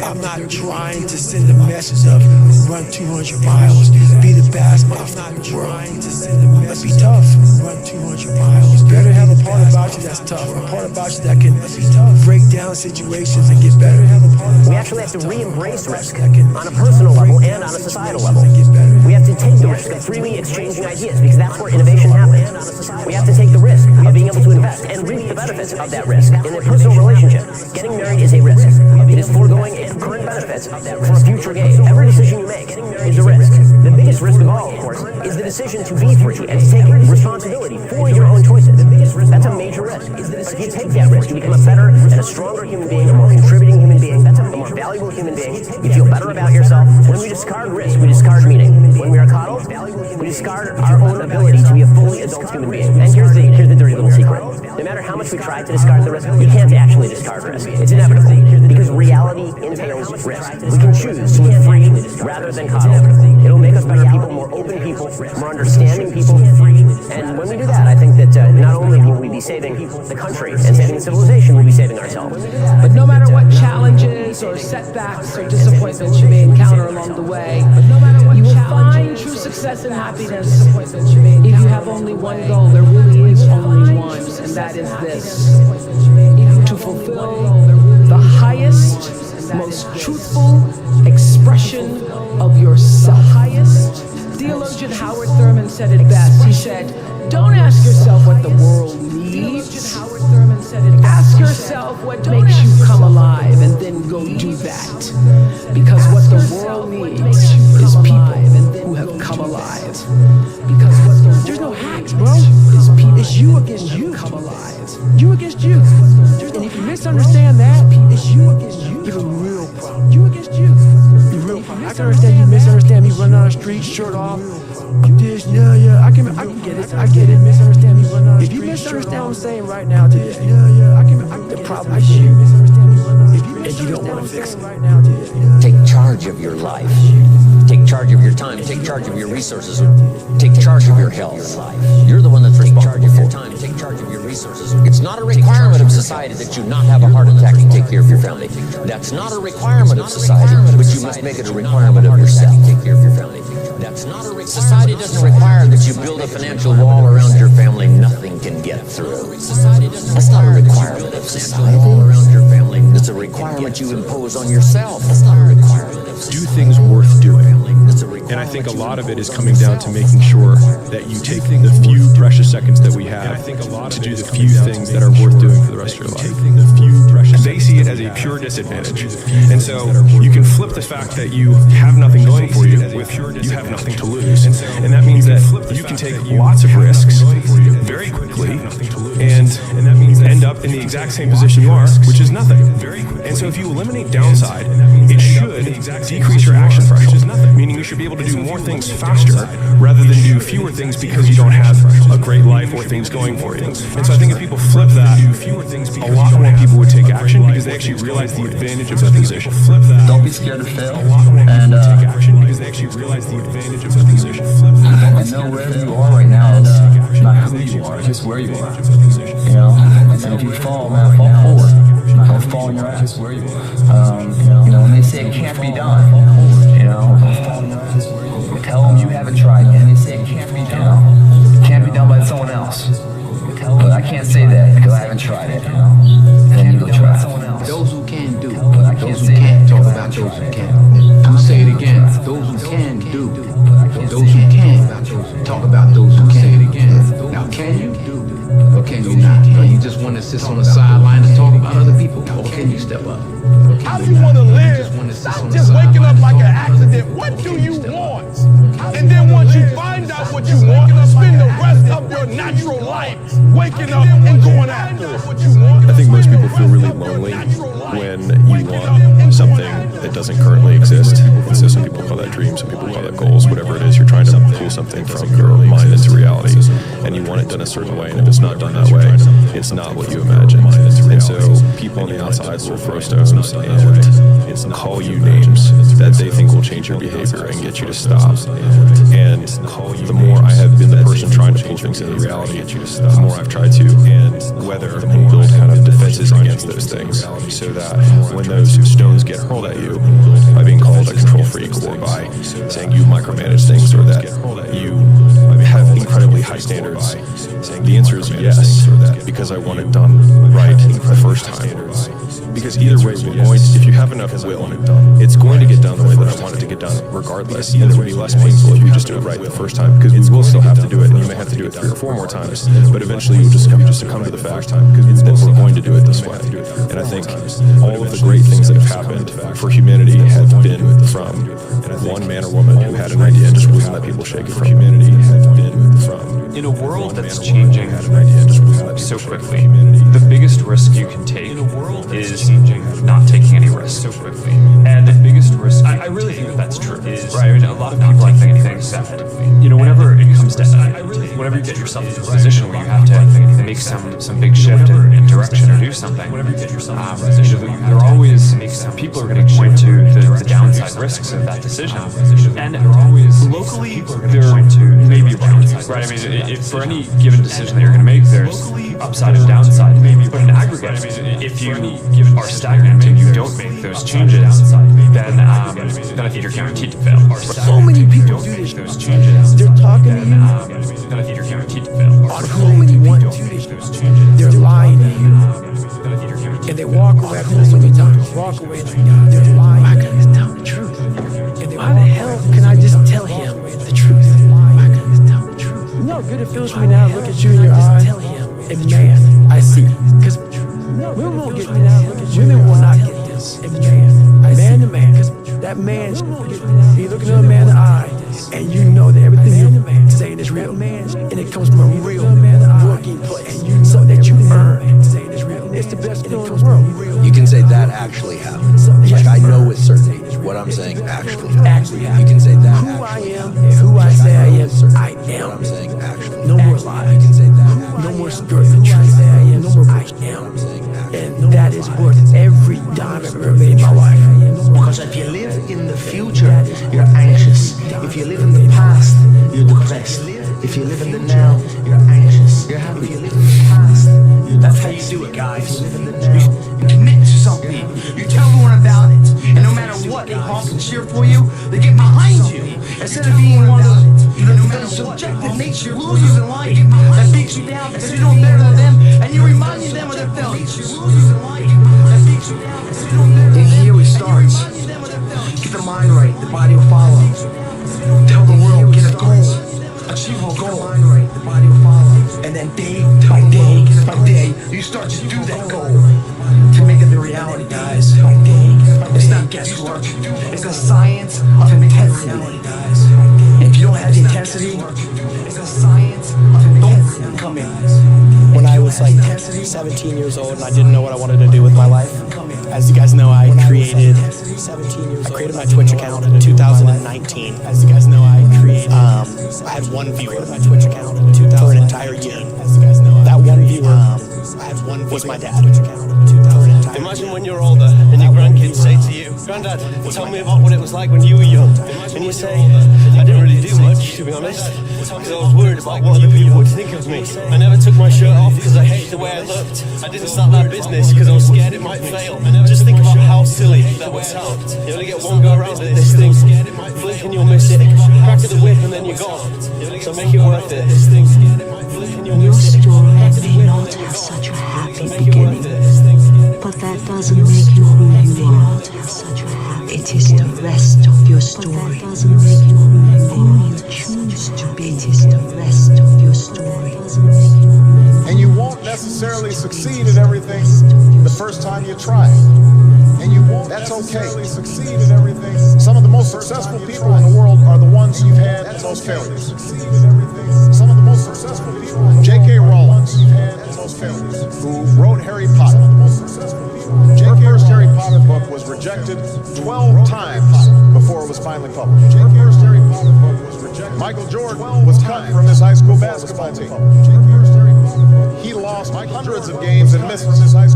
I'm not trying to send a message of run 200 miles, be the best motherfucker in the world. Let's be tough. Run 200 miles. You better have a part about you that's tough, a part about you that can break down situations and get better. We actually have to re-embrace risk on a personal level and on a societal level. We have to take the risk of freely exchanging ideas because that's where innovation happens. We have to take the risk of being able to invest and reap the benefits of that risk in a personal relationship. Getting married is a risk. It is foregoing current benefits for a future gain. Every decision you make is a risk. The biggest risk of all, of course, is the decision to be free and to take responsibility for your own choices. That's a major risk. But if you take that risk, you become a better and a stronger human being, a more contributing human being, a more valuable human being. You feel better about yourself. When we discard risk, we discard meaning. When we are coddled, we discard our own ability to be a fully adult human being. And here's the dirty little secret. No matter how much we try to discard the risk, you can't actually discard risk. It's inevitable. Because reality entails risk. We can choose to live free rather than coddled. It'll make us better people, more open people, more understanding people. And when we do that, I think that not only will we be saving the country and saving the civilization, we'll be saving ourselves. But no matter what challenges or setbacks or disappointments you may encounter along the way, you will find true success and happiness if you have only one goal. There really is only one, and that is this: to fulfill the highest, most truthful expression of yourself. Theologian Howard Thurman said it best. He said, don't ask yourself what the world needs. Ask yourself what makes you come alive. alive and then go do that. Because what the world needs is people who have come alive. Because what there's no hacks, bro. It's you against you. Come alive. You against you. And if you misunderstand that, it's you against you. You have a real problem. You against you. You real problem. I can understand you misunderstand me running down the street, shirt off. This, yeah, I can get it. I get it. Misunderstand me running down the street. If you misunderstand what I'm saying right now today, the problem is you. And you don't want to fix it right now today. Take charge of your life. Take charge of your time. Take charge of your resources. Take charge of your health. You're the one that's responsible for your time. Take charge of your resources. It's not a requirement of society that you not have a heart attack and take care of your family. That's not a requirement of society, but you must make it a requirement of yourself. Take care of your family. That's not a society doesn't require that you build a financial wall around your family nothing can get through. That's not a requirement of society. Around your family. It's a requirement you impose on yourself. That's not a requirement of society. Do things worth doing. And I think a lot of it is coming down to making sure that you take the few precious seconds that we have to do the few things that are worth doing for the rest of your life. They see it as a pure disadvantage. And so you can flip the fact that you have nothing going for you with you have nothing to lose. And that means that you can take lots of risks very quickly and end up in the exact same position you are, which is nothing. And so if you eliminate downside, it should decrease your action threshold, meaning you should be able to do more things faster rather than do fewer things because you don't have a great life or things going for you. And so I think if people flip that, a lot more people would take action because they actually realize the advantage of the position. Don't be scared to fail. And because they actually realize the advantage of the position. And know wherever you are right now is not who you are, it's just where you are. You know, and if you fall, man, fall forward. Don't fall on your ass. Where you are. You know, when they say it can't be done, you know, tell them you haven't tried yet. They say it can't be done. It can't be done by someone else. But I can't say that because I haven't tried it. You know, and then you go try it. Those who can do. Those who can't talk about those who can. I'll say it again. Those who can do. Those who can talk about those who can. Say it again. Now, can you do? Or can you not? Or you just want to sit on the sideline and talk about other people? Or can you step up? How do you want to live? Stop just waking up like an accident. What do you want? And then once you find out what you want, spend the rest of your natural life waking up and going after it. I think most people feel really lonely when you want something that doesn't currently exist. And so some people call that dreams, some people call that goals, whatever it is. You're trying to pull something from your mind into reality, and you want it done a certain way. And if it's not done that way, it's not what you imagine. And so people on the outside will throw stones and call you names that they think will change your behavior and get you to stop. And the more I have been the person trying to pull things into reality, the more I've tried to weather and build kind of defenses against those things, so that when those stones get hurled at you by being called a control freak or by saying you micromanage things or that you have incredibly high standards, the answer is yes, because I want it done right the first time. Because either way, if you have enough will, it's going to get done the way that I want it to get done regardless, and it will be less painful if we just do it right the first time, because we will still have to do it, and you may have to do it 3 or 4 more times, but eventually you'll just succumb to the fact that we're going to do it this way. And I think all of the great things that have happened for humanity have been from one man or woman who had an idea and just wouldn't let people shake it from humanity. In a world that's changing so quickly, the biggest risk you can take is not taking any risks so quickly. And the biggest risk, I really think that that's true. Right? I mean, a lot of people I think that, you know, whenever it comes to, whenever you get yourself in a position where you have to make some big shift in direction or do something, there are always people are going to point to the downside risks of that decision. And locally, there may be downsides, right? I mean, if for any given decision that you're going to make, there's upside and downside. But in aggregate, if you are stagnant and you don't make those changes, then I think you're guaranteed to fail. So many people do this. Those changes. They're talking to you. Then I think you're guaranteed to fail. On who many want to. They're lying to you. And they walk away. I've heard so many times. Walk away like, God, they're lying. Why can't I just tell the truth? And they, why the hell can I just tell him the truth? Why can't I just tell the truth? You know how good it feels for me now to look at you in your eyes? Tell him. And man, I see. Because women won't get this. Women will not get this. chance. Man to man. That man, you look another man in the eye, and you know that everything you're saying is real. And it comes from a real working place. So that you earn. It's the best feeling in the world. You can say that actually happened. Like I know with certainty what I'm saying actually happened. You can say that. Who I am and who I say I am, I am. What I'm saying actually. No more lies. You can say that. No more skirt and truth. No more I am. And that is worth every dime I've ever made in my life. Because if you live in the future, you're anxious. If you live in the past, you're depressed. If you live in the now, you're anxious. You're happy. If you live in the past, that's how you do it, guys. You commit to something. You tell everyone about it. And no matter what, they honk and cheer for you. They get behind you. Instead of being one of the subjective nature losers in life that beats you down because you're doing better than them and you're reminding them of their failures. And here it starts. Get the mind right, the body will follow. Tell the world, get a goal. Achieve a goal. The body will follow. And then day by day, you start to do that goal to make it the reality, guys. It's not guesswork. It's a science of intensity. If you don't have the intensity, it's a science of intensity. Don't come in. When I was like 17 years old and I didn't know what I wanted to do with my life, as you guys know, I created my Twitch account in 2019. As you guys know, I had one viewer on my Twitch account for an entire year. That one viewer was my dad. Imagine when you're older and your grandkids say to you, "Granddad, tell me about what it was like when you were young." And you say, "I didn't really do much, to be honest, because I was worried about what other people would think of me. I never took my shirt off because I hated the way I looked. I didn't start that business because I was scared it might fail." Just think about how silly that would sound. You only get one go around at this thing, flick and you'll miss it, crack of the whip and then you're gone. So make it worth it. Your story may not have such a happy beginning, but that doesn't make you who you are. It is the rest of your story. Who you choose to be. It is the rest of your story. And you won't necessarily succeed at everything the first time you try. And you won't necessarily succeed at everything. Some of the most successful people in the world are the ones who've had the most failures. Some of the most successful people, J.K. Rowling, who wrote Harry Potter. Her first Harry Potter book was rejected 12 times before it was finally published. Her first Harry Potter book was rejected. Michael Jordan was cut from his high school basketball team. He lost hundreds of games and missed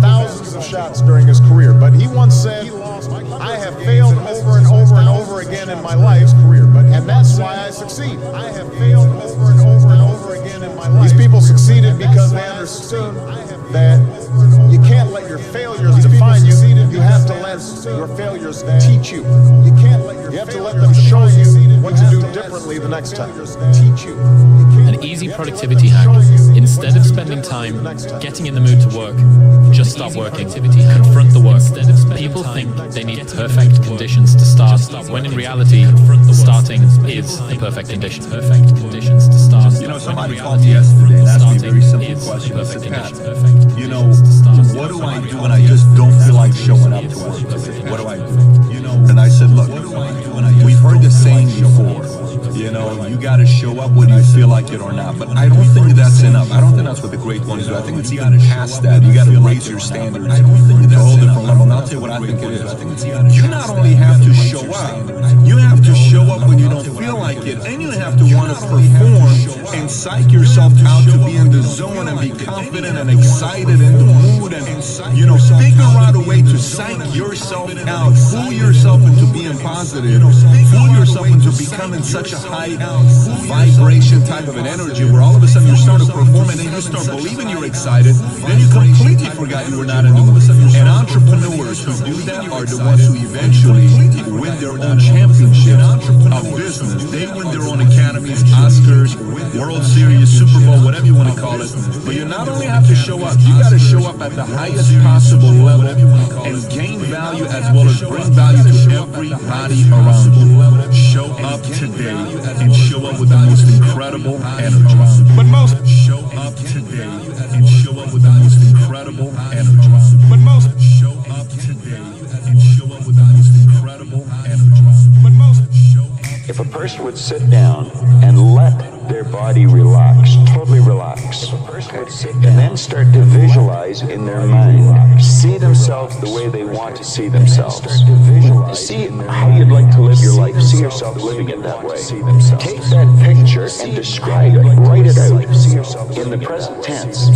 thousands of shots during his career. But he once said, "I have failed over and over and over again in my life, and that's why I succeed. I have failed over and over and over again in my life." These people succeeded because they understood that you can't let your failures define you. You have to let your failures teach you. You have to let them show you what to do differently the next time. Teach you. An easy productivity hack. Instead of spending time getting in the mood to work, just start working. Confront the work. People think they need perfect conditions to start, when in reality, starting is the perfect condition. Perfect conditions to start. You know, somebody called me yesterday and asked me a very simple question. They said, "Pat, you know, what do I do when I just don't feel like showing up to work today? What do I do?" And I said, "Look, we've heard the saying before. You know, you got to show up whether you feel like it or not. But I don't think that's enough. I don't think that's what the great ones do. I think it's even past that. You got to raise your standards to a whole different level. And I'll tell you what I think it is. You not only have to show up, you have to show up when you don't feel like it, and you have to want to perform and psych yourself out to be in the zone and be confident and excited in the mood and, you know, figure out a way to psych yourself out, fool yourself into being positive, fool yourself into becoming such a high vibration type of an energy where all of a sudden you start to perform and then you start believing you're excited, then you completely forgot you were not in the mood." And entrepreneurs who do that are the ones who eventually win their own championship of business. They win their own academies, Oscars, World Series, Super Bowl, whatever you want to call it. But you not only have to show up, you got to show up at the highest possible level and gain value as well as bring value to everybody around you. Show up today and show up with the most incredible energy. But most show up today and show up with the most incredible energy. But most show up today and person would sit down and let their body relax, totally relax, and then start to visualize in their mind, see themselves the way they want to see themselves, see how you'd like to live your life, see yourself living it that way. Take that picture and describe it, write it out in the present tense.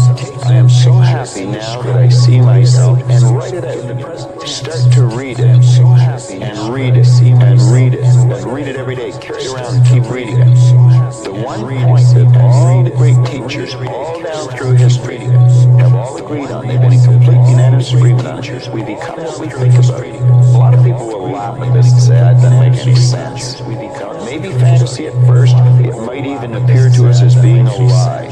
I am so happy now that I see myself, and write it out. Start to read it, and read it, and read it, and read it every day. Carry it around and keep reading it. The one point that all the great teachers all down through history have all agreed on, they've been in complete unanimous agreement on, we become what we think about. A lot of people will laugh at this and say, that doesn't make any sense. Maybe fantasy at first, it might even appear to us as being a lie.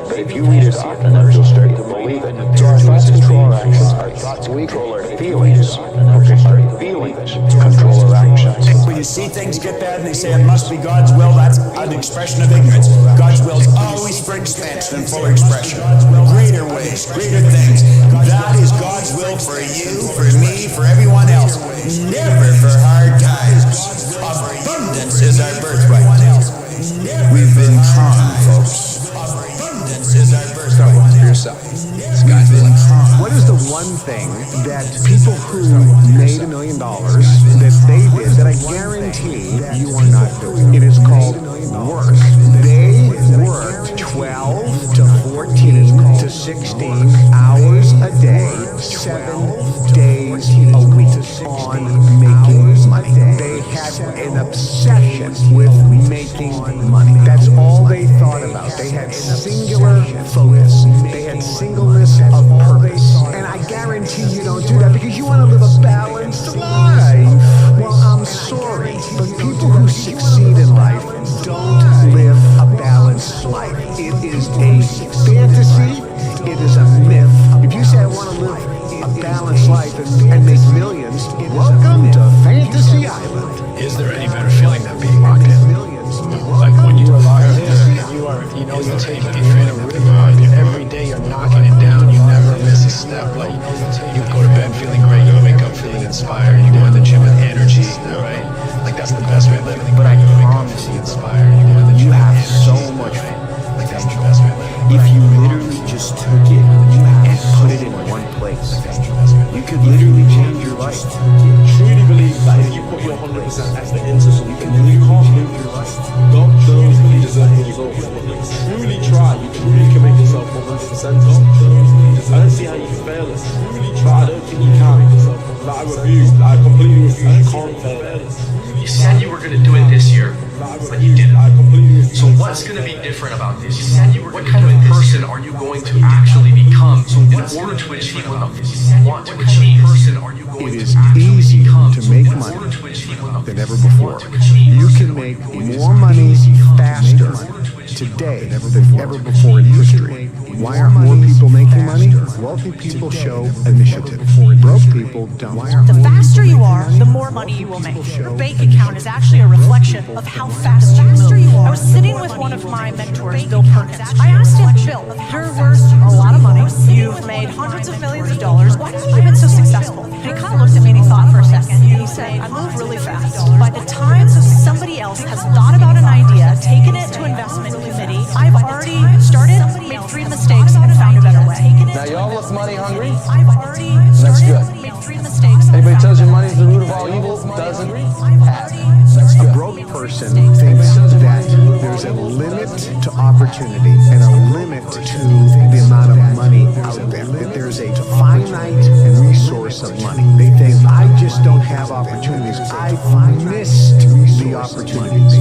But if you read it often enough, you'll start to believe it. So our thoughts control our actions, our thoughts control our feelings, our feelings control our actions. When you see things get bad and they say it must be God's will, that's an expression of ignorance. God's will is always for expansion and fuller expression. Greater ways, greater things. That is God's will for you, for me, for everyone else. Never for hard times. Abundance is our birthright. We've been conned, folks. Abundance is our birthright. Start with for yourself. What is the one thing that people who made $1 million that they did that I guarantee you are not doing? It is called work. They worked 12 to 14 to 16 hours a day, 7 days a week on making money. They had an obsession with making money. That's all they thought about. They had singular focus. They had singleness of purpose. And I guarantee you don't do that because you want to live a balanced life. Well, I'm sorry, but people who succeed in life don't live a balanced life. It is a fantasy. It is a myth. If you say I want to live a balanced life and make millions, welcome to Fantasy Island. Is there any better feeling than being locked in? Like when you are locked in, you take every day you're knocking it down, you never miss a step. Like you go to bed feeling great, you wake up feeling inspired, you go in the gym with energy, right? Like that's the best way of living. But I promise you, you have so much fun. Like that's the best way of living. If you literally just took it and put it in one place, you could literally change your life. Truly believe that if you put your 100% effort into something, you can't move your life. God knows that you deserve the results. Truly try, you truly can make yourself 100% of. I don't see how you can fail it. But I don't think you can. Like I completely refuse. You can't fail it. You said you were going to do it this year, but you didn't. So what's going to be different about this year? What kind of person are you going to actually become in order to achieve what you want to achieve? It is easier to make money than ever before. You can make more money faster today than ever before in history. Why aren't more people making money? Wealthy people show initiative. Broke people don't. The faster you are, the more money you will make. Your bank account is actually a reflection of how fast you move. I was sitting with one of my mentors, Bill Perkins. I asked him, Bill, you're worth a lot of money. You've made hundreds of millions of dollars. Why have you been so successful? And he kind of looked at me and he thought for a second. And he said, I move really fast. By the time somebody else has thought about an idea, taken it to investment committee, I've already started, made 3 mistakes, and found a better way. Now y'all look money hungry? I've already That's started, good. made 3 mistakes. Anybody tells you money is the root of all evil doesn't have. A broke person thinks that there's a limit to opportunity and a limit to the amount of money out there. That there's a finite resource of money. They think, I just don't have opportunities. I've missed the opportunities.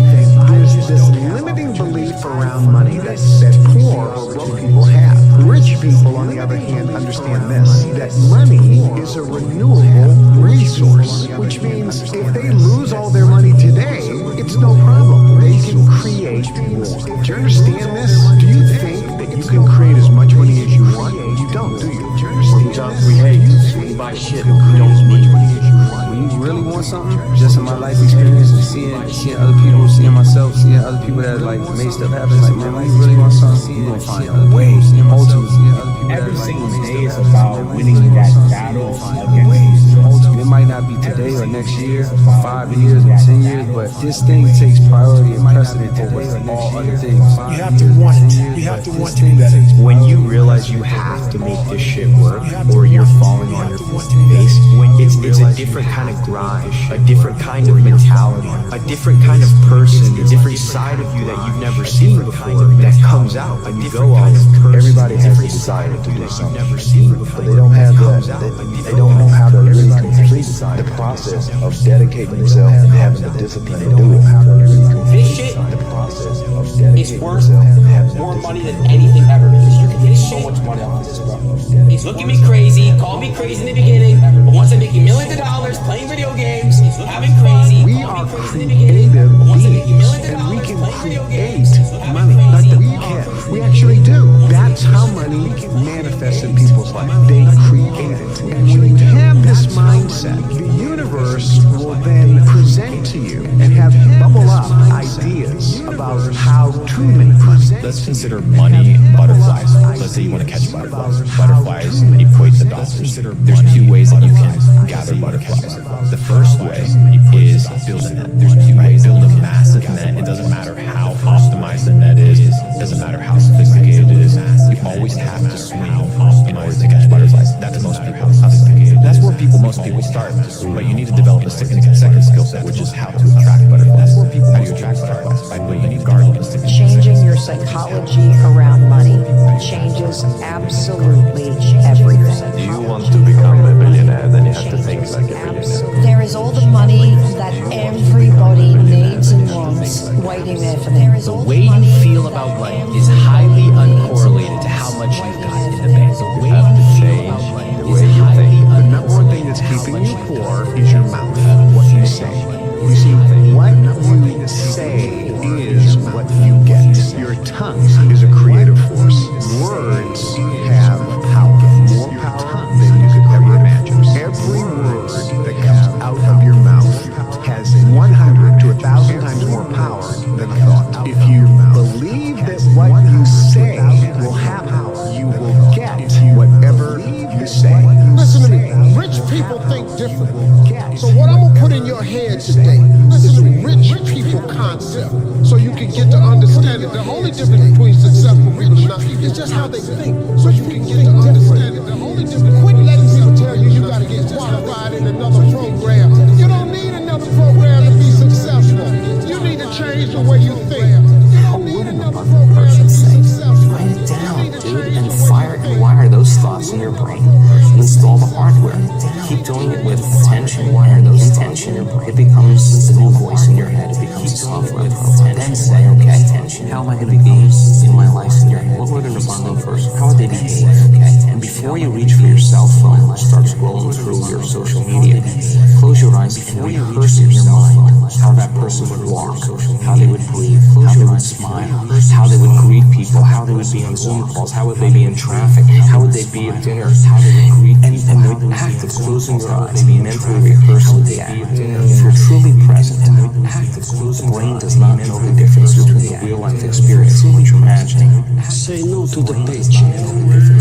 There's this limiting belief around money that poor or broke people have. Rich people, on the other hand, understand this, that money is a renewable resource, which means if they lose all their money today, it's no problem. They can create more. Do you understand this? Do you think that you can create as much money as you want? You don't, do you? Do you understand this? We hate, we buy shit, we don't need. When you really want something, just in my life experience and seeing other people, seeing myself, seeing other people that like made stuff happen, like man, when you really want something, you gonna find a way. Ultimately, every single day is about winning that battle against It might not be today or next year, 5 years or 10 years, but this thing takes priority and precedent over all other things. You have to want it. You have to want to be better. When you realize you have to make this shit work, or you're falling on your face, it's a different kind of grind, a different kind of mentality, a different kind of person, a different side of you that you've never seen before that comes out when you go on. Everybody has a desire to do something, but they don't have that. They don't know how to really complete the process of dedicating themselves and having the discipline to do it. This shit is worth more money than anything ever because you can make so much money off this, bro. Look at me crazy, call me crazy in the beginning, but once I'm making millions of dollars playing video games, having crazy, we are creative beings, and we can create money. Like we actually do. That's how money manifests in people's life. They create it. And when you have this mindset, the universe will then present to you and have bubble up ideas about how to make money. Let's consider money butterflies. Let's say you want to catch butterflies. Butterflies equate to dollars. There's two ways that you can gather butterflies. The first way is build a net. There's two ways. Build a massive net. It doesn't matter how optimized the net is. It doesn't matter how sophisticated it is. You always have to swing in order to catch butterflies. That's most people. That's where most people start. But you need to develop a second skill set, which is how to attract butterflies. How do you attract butterflies? By building gardens. Changing your psychology around money changes absolutely everything. You want to become a billionaire, then you have to think like a billionaire. There is all the money that everybody needs and wants waiting there for them. The way you feel about money is highly uncorrelated to how much you've got in the bank. The way you feel about money the way you think. The number one thing that's keeping you poor is your mouth, what you say. You see, what you say is what you get. Your tongue is a creative force. Words have power, more power than you could ever imagine. Every word that comes out of your mouth has 100 to 1,000 times more power than a thought. If you believe that what you say will happen, you will get whatever you say. Listen to me. Rich people think differently. So what I'm gonna put in your head today is a rich people concept, so you can get to understand it. The only difference between successful people and not is just how they think. So you can get to understand it. The only difference. Quit letting people tell you gotta get qualified in another program. You don't need another program to be successful. You need to change the way you think. You don't need another program to be successful. Write it down, dude, and fire and wire those thoughts in your brain. Install the hardware. Keep doing it with attention, wire those intention. It becomes the new voice in your head. It becomes a software program. Then say, okay, how am I going to be in my life in your head? What word in the bundle first? How would they behave? Okay. And before you reach for your cell phone, start scrolling through your social media. Close your eyes and rehearse in your mind how that person would walk, how they would breathe, how they would smile, how they would greet people, how they would be on Zoom calls, how would they be in traffic, how would they be at dinner, how they would greet people, and the act of closing your eyes, mentally rehearsing the act. If you're truly present, the brain does not know the difference between the real-life experience and what you're imagining. Say no to the paycheck.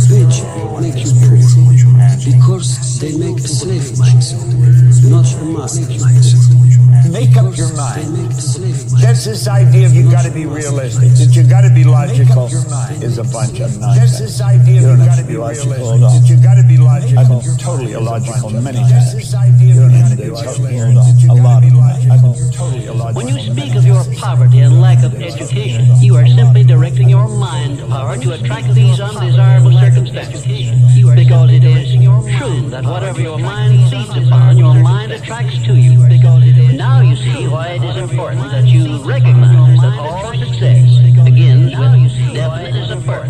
Paycheck make you poor because they make a slave mindset, not a master mindset. Make up your mind. Just this idea of you got to be realistic, that you got to be logical, is a bunch of nonsense. Just this idea of you got to be logical, that you got to be logical. I've been totally illogical many times. You don't have to be a lot of times. I've been totally illogical. When you speak of your poverty and lack of education, you are simply directing your mind power to attract these undesirable circumstances. Because it is true that whatever your mind seizes upon, your mind attracts to you. Now you see why it is important that you recognize that all success begins with definite support,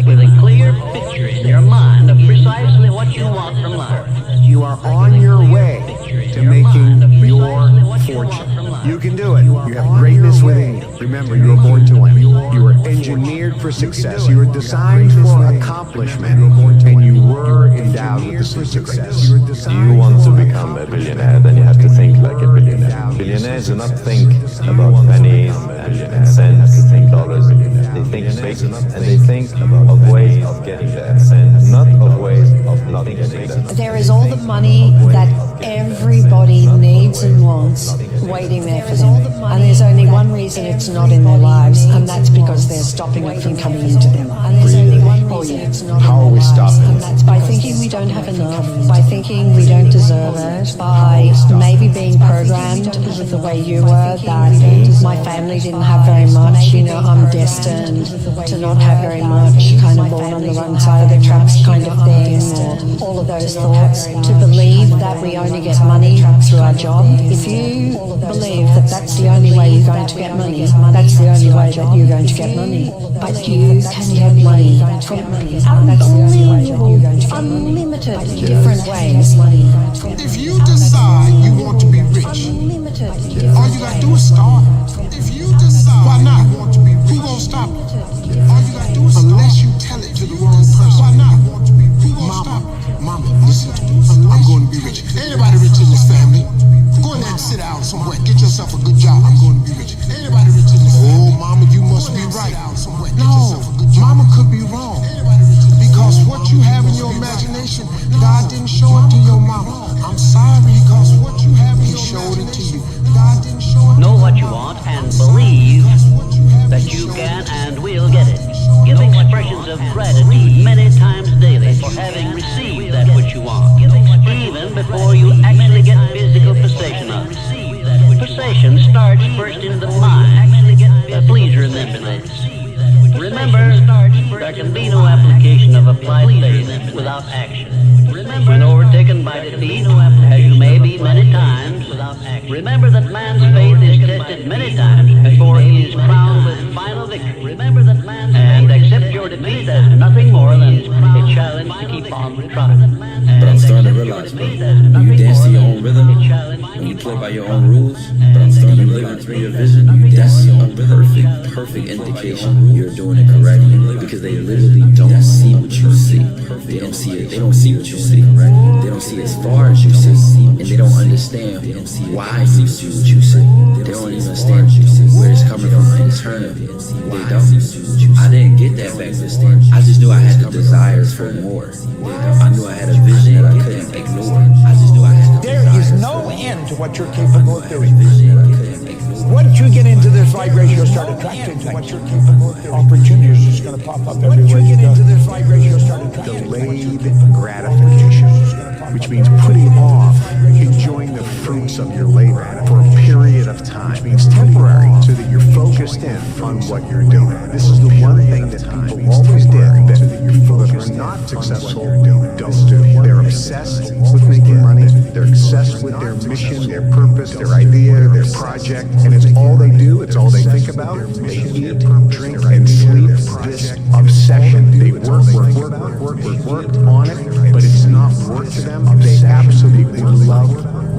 with a clear picture in your mind of precisely what you want from life. You are on your way to making your fortune. You can do it. You have greatness within you. Remember, you were born to win. You were engineered for success. You were designed for accomplishment, and you were endowed with the success. You want to become a billionaire, then you have to think like a billionaire. Billionaires do not think about pennies and cents and dollars. They think big, and they think of ways of getting there, and not of ways of not getting there. There is all the money that Everybody needs and wants waiting there for them. And there's only one reason it's not in their lives, and that's because they're stopping it from coming into them. And there's only one reason it's not How are we stopping? and that's by thinking we don't have enough, by thinking we don't deserve it, by maybe being programmed with the way you were, that my family didn't have very much, you know, I'm destined to not have very much, kind of born on the wrong side of the tracks kind of thing, or all of those thoughts. To believe that we only get money through our job, if you believe that that's the only way you're going to get money, that's the only way that you're going to get money. But you can get money from unlimited different ways. If you decide you want to be rich, all you gotta do is start. If you decide, why not? Who gonna stop you? All you gotta do is unless you tell it to the wrong person. Why not? Who gonna stop you? Mama, listen to me. I'm going to be rich. Anybody rich in this family? Go in there and sit down somewhere. Get yourself a good job. I'm going to be rich. Anybody rich in this family? Oh, mama, you must be right. No, mama could be wrong. Because what you have in your imagination, God didn't show it to your mama. I'm sorry, because what you have in your showed it to you. God didn't show it. Know what you want and believe that you can and will get it. Give expressions of gratitude many times daily for having received that which you want, even before you actually get physical possession of it. Possession starts first in the mind. Please remember this. Remember, there can be no application of applied faith without action. When overtaken by defeat, as you may be many times, remember that man's faith is tested many times before he is crowned with final victory. And accept your defeat as nothing more than a challenge to keep on trying. But I'm starting to realize, bro, when you dance to your own rhythm, when you play by your own rules, but I'm starting to live through your vision, that's a perfect indication you're doing it correctly, because they literally don't see what you see. They don't see it. They don't see what you see. They don't see as far as you see, and they don't understand why you see what you see. They don't even understand where it's coming from internally. They don't. I didn't get that back then. I just knew I had the desires for more. I knew I had a vision that I couldn't ignore. I just knew I had the There is no end to what you're capable of doing. Once you get into this vibration, you'll start attracting what you're capable of doing. Opportunities are just going to pop up everywhere you go. Into this vibration, you'll start attracting delayed gratification, which means putting off enjoying the fruits of your labor for a period of time, which means temporary, so that you're focused in on what you're doing. This is the one thing that people always did that people that are not successful don't do. They're obsessed with making money. They're obsessed with their mission, their purpose, their idea, their project, and it's all they do. It's all they think about. They eat, drink, and sleep. This obsession. They work on it, but it's not work to them. They absolutely love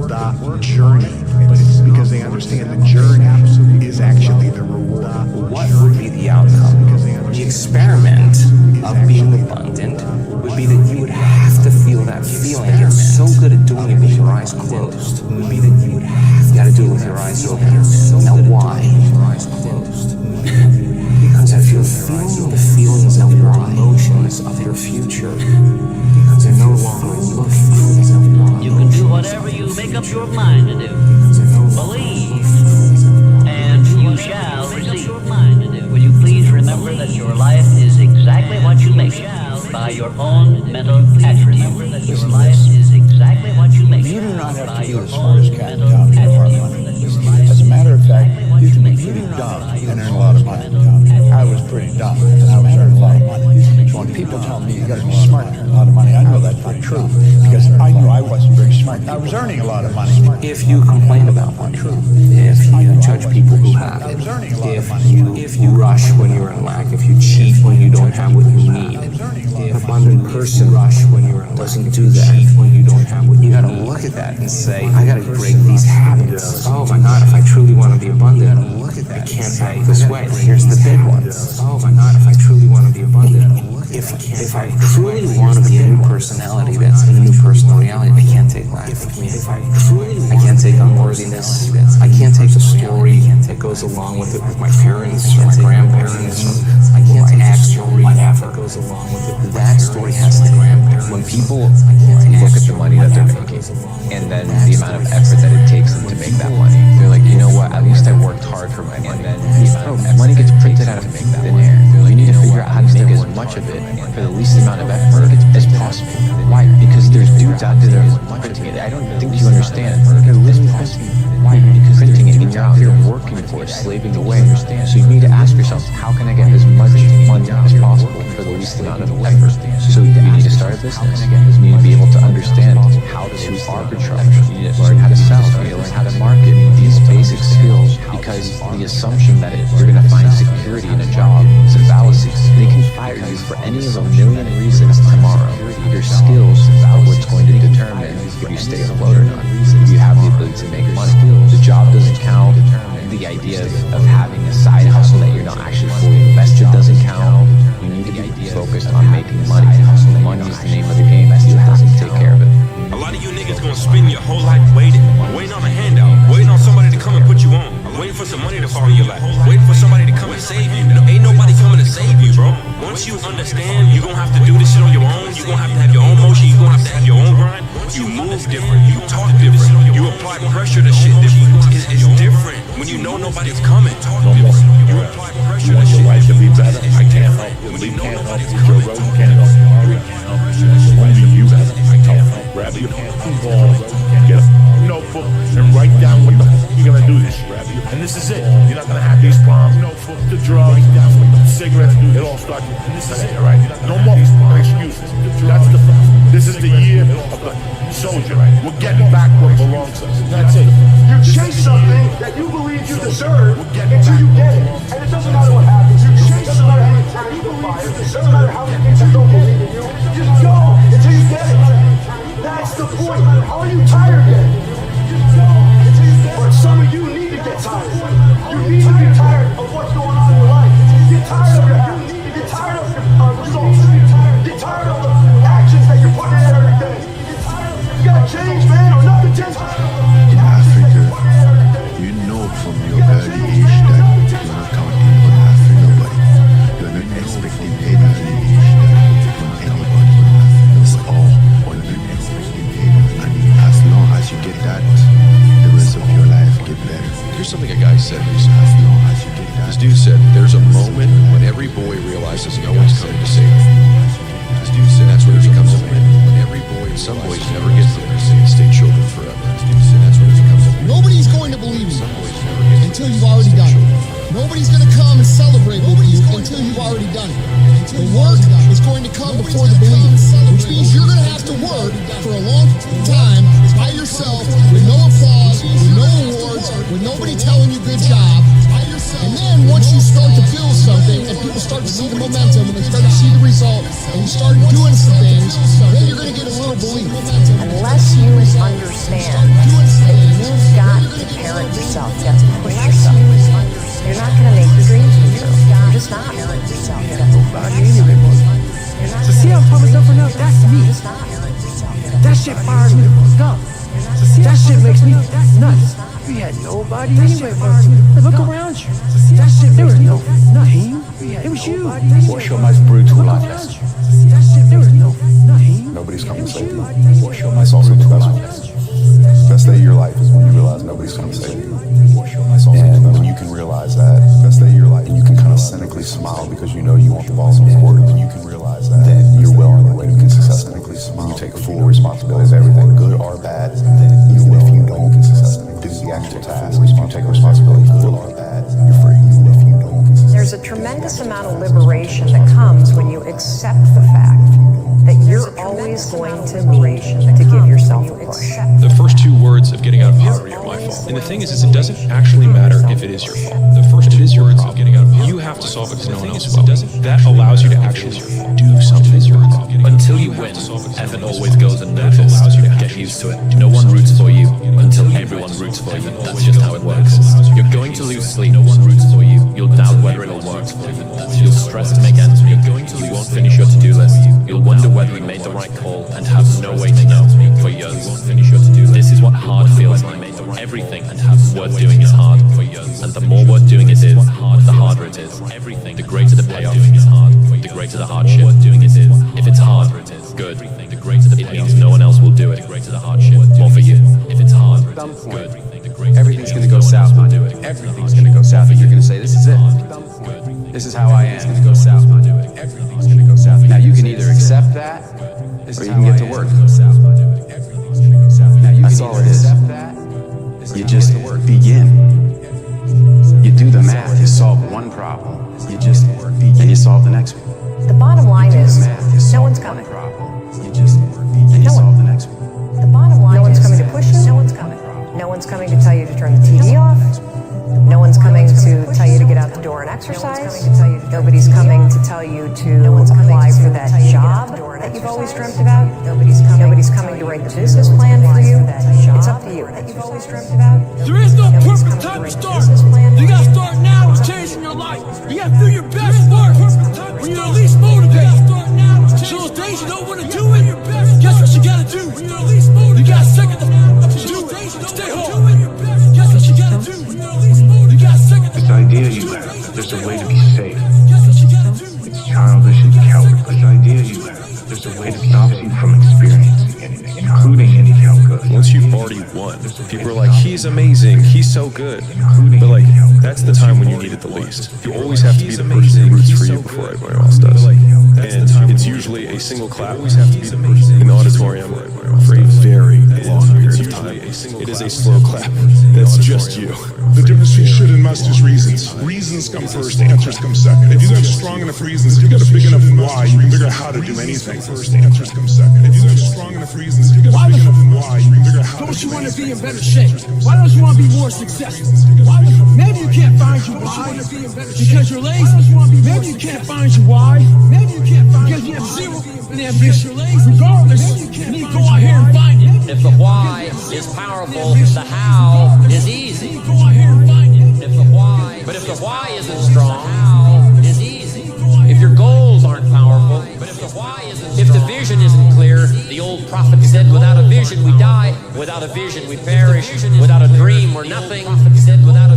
the journey, but it's because they understand the journey is actually the reward. What would be the outcome? The experiment of being abundant would be that you would have to feel that feeling. You're so good at doing it with your eyes closed. Would be that you would have to do it with your eyes open. Now why? Because if you're feeling the feelings of your emotions of your future, because you're no longer looking for them. You can do whatever you make up your mind to do. Believe, and you shall receive. Will you please remember that your life is exactly what you make it by your own mental attributes. Your life is exactly what you make it. You do not have to be the smartest cat in town to earn money. As a matter of fact, you can be pretty dumb and earn a lot of money. I was pretty dumb and I was earning a lot of money. So when people tell me you got to be smart to earn a lot of money, I know that's not true, because I knew I wasn't very smart. I was earning a lot of money. If you complain about money, if you judge people who have it, if you rush when you're in lack, if you cheat when you don't have what you need, an abundant person doesn't do that. You gotta look at that and say, I gotta break these habits. Oh my God, if I truly want to be abundant, I can't act this way. Here's the big one. Oh my God, if I truly want to be abundant, if I truly want to be a new personality that's in a new personal reality, I can't take lack with me. I can't take unworthiness. I can't take the story that goes along with it with my parents or my grandparents or my ex or whatever goes along with it. That story has to. When people look at with the money that they're making, and then the amount of effort that it takes them to make that money. They're like, you know what? At least I worked hard for my money. And then money gets printed out of thin air. You need to figure out how to make as much of it for the least amount of effort as possible. Why? Because there's dudes out there that are printing it. I don't think you understand. They're literally printing it, and you're out here working for it, slaving away. So you need to ask yourself, how can I get as much money as possible for the least amount of effort? So you need to start a business. You need to be able to understand how to arbitrage. You need to learn how to sell. You need to learn how to market. These basic skills, because the assumption that you're going to find security in a job is a fallacy. They can fire you for any of a million reasons tomorrow. Your skills are what's going to determine if you stay afloat or not. If you have the ability to make money. The job doesn't count. The idea of having a side hustle that you're not actually fully invested doesn't count. You need to be focused on making money. Money is the name of the game. It doesn't take care of it. A lot of you niggas gonna spend your whole life waiting on a handout, waiting on somebody to come and put you on, waiting for some money to fall in your lap, waiting for somebody to come and save you. Ain't nobody coming to save you, bro. Once you understand you're gonna have to do this shit on your own, you're gonna have to have your own motion, you're gonna have to have your own grind, you move different, you talk different, you apply pressure to shit different. It's different when you know nobody's coming. No more. You want your life to be better? I can't help you. Lee can't help you. Joe Rogan can't help you. Ari can't help you. Only you better. I can't help. Grab your ball, get a notebook, and write down what the fuck you're gonna do this year. And this is it. You're not gonna have these problems. Notebook, the drugs, cigarettes, it all starts. And this is it, right? No more excuses. This is the year of the soldier. We're getting back what belongs to us. That's it. You chase something that you believe you deserve until you get it. And it doesn't matter what happens. You chase something that you believe you deserve. It doesn't matter how many people don't believe in you. Just go until you get it. That's the point. Are you tired yet? But some of you need to get tired. You need to get tired of what's going on in your life. Get tired of your habits. Get tired of your results. Get tired of the actions that you're putting in every day. You gotta change, man, or nothing changes. In Africa, you know from your early age that you're not counting on having nobody. You're not expecting any age from anybody. It's all on you. And as long as you get that, the rest of your life get better. Here's something a guy said recently. This dude said, there's a moment when every boy realizes no one's coming to save him. This dude said that's when it becomes a man. When every boy, and some boys never get there, and stay children forever. This dude said that's when it becomes a man. Nobody's going to believe you until you've already done it. Nobody's going to come and celebrate with you until you've already done it. The work is going to come before the belief, which means you're going to have to work for a long time by yourself with no applause, with no awards, with nobody telling you good job. And then once you start to build something and people start to see the momentum and they start to see the result and you start doing some things, then you're going to get a little belief. Unless you understand that you've got to parent yourself, you have to push yourself, you're not going to make your dreams come true. You're just not. So see how I'm pumping myself enough? That's me. That shit fires me the fuck up. That shit makes me nuts. We had nobody anyway. Look around you. That shit, there was no team. It was you. What's your most brutal life lesson? That shit, there was no team. Nobody's coming to save you. That's also the best day of your life is when you realize nobody's coming to save you. And when you can realize that, best day of your life, and you can kind of cynically smile because you know you want the ball in the court, and you can realize that, then you're well on your way. You can successfully smile. You take full responsibility of everything, good or bad. Even if you don't do the actual task, you take responsibility, good or bad. You're free. Even if you don't. There's a tremendous amount of liberation that comes when you accept the fact that you're always going to need to give yourself a push. The first two words of getting out of poverty are my fault. And the thing is it doesn't actually matter if it is your fault. The first two words of getting out of poverty, you have to solve it because no one else will. That allows you to actually do something. Until you win, effort always goes unnoticed. Get used to it. No one roots for you until everyone roots for you. That's just how it works. You're going to lose sleep. No one roots for you. You'll doubt whether it'll work. You'll stress to make ends meet. You won't finish your to-do list. You'll wonder whether you made the right call and have no way to know for years. This is what hard feels like. Everything worth doing is hard. And the more worth doing it is, the harder it is. The greater the payoff, the greater the hardship. If it's hard, good. It means no one else will do it. some point, everything's going to go south. Everything's going to go south, and you're going to say, "This is it. This is how I am." It's going to go south. Everything's going to go south. Now you can either accept that, or you can get to work. That's all it is. You just begin. You do the math. You solve one problem. You just and you solve the next one. The bottom line is, no one's coming. You just and you solve the next one. The bottom line is, no one's coming to push you. No one's coming. No one's coming to tell you to turn the TV off. No one's coming to tell you to get out the door and exercise. Nobody's coming to tell you to apply for that job that you've always dreamt about. Nobody's coming to write the business plan for you. It's up to you. That you've always dreamt about. There is no perfect time to start. You gotta start now with changing your life. You gotta do your best work when you're least motivated. So those days you don't want to do it, guess what you gotta do? You gotta second the to do it. Stay home. Guess what you gotta do? You gotta second This idea you have that there's a way to be safe. It's childish and cowardly. This idea you have that there's a way that stops you from experiencing anything, including any good. Once you've already won, people are like, "He's amazing, he's so good." But like, that's the time when you need it the least. You always have to be the person who roots for you before everyone else does. And it's usually a single clap in the auditorium for a very long period of time. It is a slow clap. That's just you. The difference between should and must is reasons. Reasons come first, answers come second. If you got strong enough reasons, if you got a big enough why, you can figure out how to do anything. First, answers come second. If you got strong enough reasons, if you got a big enough why, you can figure out how to do anything. Don't you want to be in better shape? Why don't you want to be more successful? Maybe you can't find your why because you're lazy. Maybe you can't find your why because you have zero ambition. Regardless, you need to go out here and find it. If the why is powerful, the how is easy. If the why isn't strong, how is easy. If your goals aren't powerful, if the vision isn't clear, the old prophet said, "Without a vision we die, without a vision we perish, without a dream we're nothing."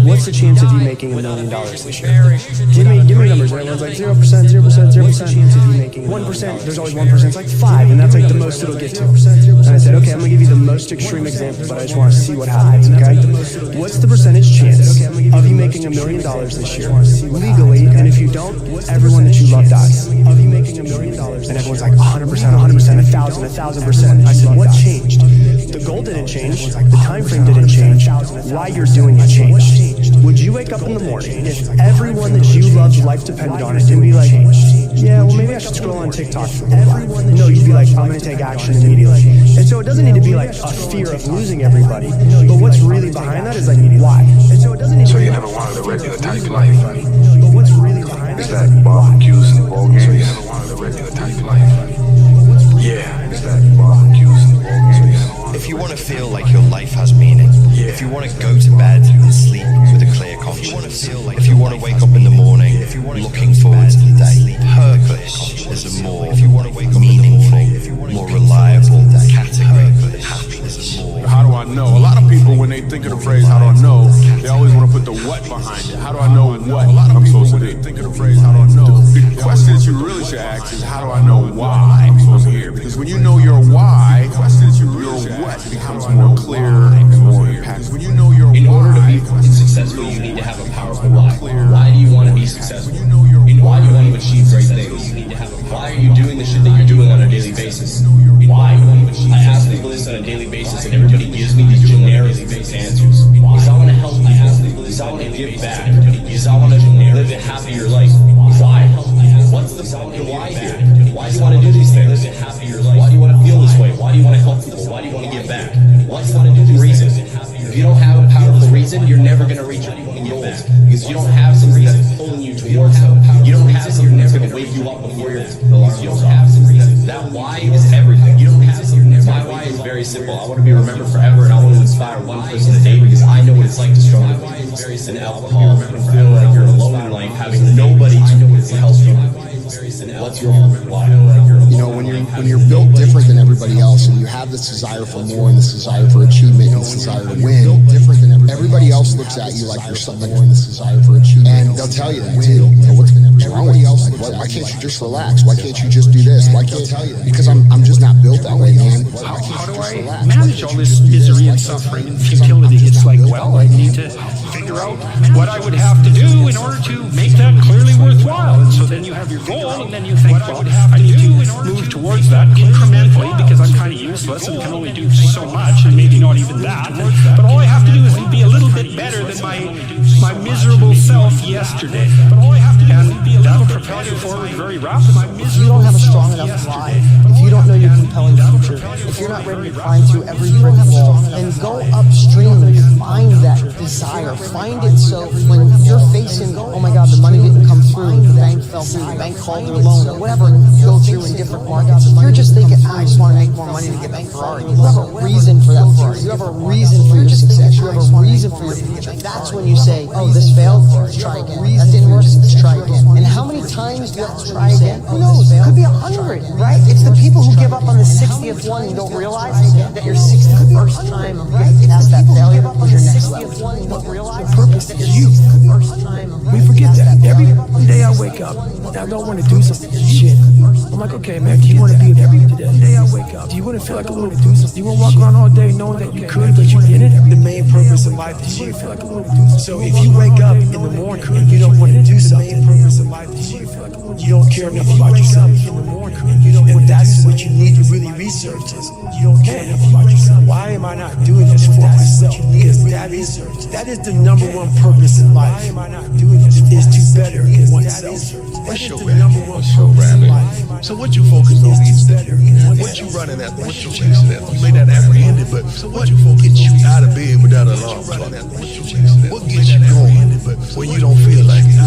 What's the chance of you making $1 million this year? Give me numbers. Everyone's like 0%, 0%, 0%. What's the chance of you making 1%? There's always 1%. It's like 5, and that's like the most it'll get to. And I said, okay, I'm gonna give you the most extreme example, but I just want to see what happens. Okay? What's the percentage chance of you making $1 million this year legally? And if you don't, everyone that you love dies. Of you making $1 million, and everyone's like 100%, 100%, 1,000%. I said, what changed? The goal didn't change. The time frame didn't change. Why you're doing it changed. Would you wake up in the morning if everyone that you loved life depended on it and be like, yeah, well maybe I should scroll on TikTok for a while? No, you'd be like, I'm going to take action immediately. And so it doesn't need to be like a fear of losing everybody, but what's really behind that is like, why? And so it doesn't need to be you never wanted a regular type of life. But what's really behind Is that barbecues and ball games? You never wanted a regular type of life. Yeah, is that barbecues and ball games? If you want to feel like your life has meaning, if you want to go to bed and sleep with a clear conscience, if you want to wake up in the morning looking forward to the day, purpose is a more meaningful, more reliable category. Happiness is more. How do I know? A lot of people, when they think of the phrase, how do I know, they always want to put the what behind it. How do I know what I'm supposed to do? Think of the phrase, how do I know? The question that you really should ask is, how do I know why I'm supposed to hear? Because when you know your why, your what becomes more clear and more impactful. When you know your in order to be successful, you need to have a powerful why. Why do you want to be successful? Why do you want to achieve great things? Why are you doing the shit that you're doing on a daily basis? Why? I ask people this on a daily basis and everybody gives me these generically based answers. Because I want to help people. Because I want to give back. Because I want to live a happier life. Why? What's the fucking why here? Why do you want to do these things? Live a happier life. Why do you want to feel this way? Why do you want to help people? Why do you want to give back? Why do you want to do these reasons? If you don't have a powerful reason, you're never going to reach your goals. Because you don't have something that's pulling you towards them. You don't have something that's going to wake you up before your alarm goes off. That why is everything. You don't have something. My why is very simple. I want to be remembered forever, and I want to inspire one person a day because I know what it's like to struggle with an alcohol and feel like you're alone in life, having nobody to help you. What's your why? You know, when you're built different than everybody else, and you have this desire for more, and this desire for achievement, and this desire to win, everybody else looks at you like you're something more, and this desire for achievement, and they'll tell you that too. You know, what's going to wrong with you? Like, why can't you just relax? Why can't you just do this? Why can't? Because I'm just not built that way, man. How do I manage all this misery and suffering and futility? It's like, well, I need to figure out what I would have to do in order to make that clearly worthwhile. And so then you have your goal, and then you think, well, I need to move towards that incrementally because I'm kind of useless and can only do so much, and maybe not even that. But all I have to do is be a little bit better than my miserable self yesterday. And that'll propel you forward very rapidly. If you don't have a strong enough drive, if you don't know your compelling future, if you're not ready to climb through every brick wall, then go upstream and find that desire. Find it so when you're facing, oh my God, the money didn't come through, the bank fell through, the bank called their loan, or whatever you go through in different markets, you're just thinking, I just want to make more money to get my Ferrari. You have a reason for that Ferrari. You have a reason for your success. You have a reason for your future. That's when you say, oh, this failed, let's try again. That didn't work, let's try again. And how many times do you have to try again? Who knows? It could be 100, right? It's the people who give up on the 60th one and don't realize that your 61st time of getting past that failure is your next level. The purpose is you. We forget that. Every day I wake up, I don't want to do something. Shit. I'm like, okay, man, do you want to be every day I wake up? Do you want to feel like a little do something? Do you want to walk around all day knowing that you could, but you didn't? The main purpose of life is you feel like a little do something. So if you wake up in the morning and you don't want to do something, you don't care enough about yourself in the morning, and that's what you need to really research is you don't care enough about yourself. Why am I not doing this for myself? Because that is the number one purpose in life. Why am I not doing this? Is to better oneself. What's your rabbit? So what you focus on these days? What you running at? What you chasing at? You may not apprehend it, but what gets you out of bed without an alarm clock? What gets you going when you don't feel like it?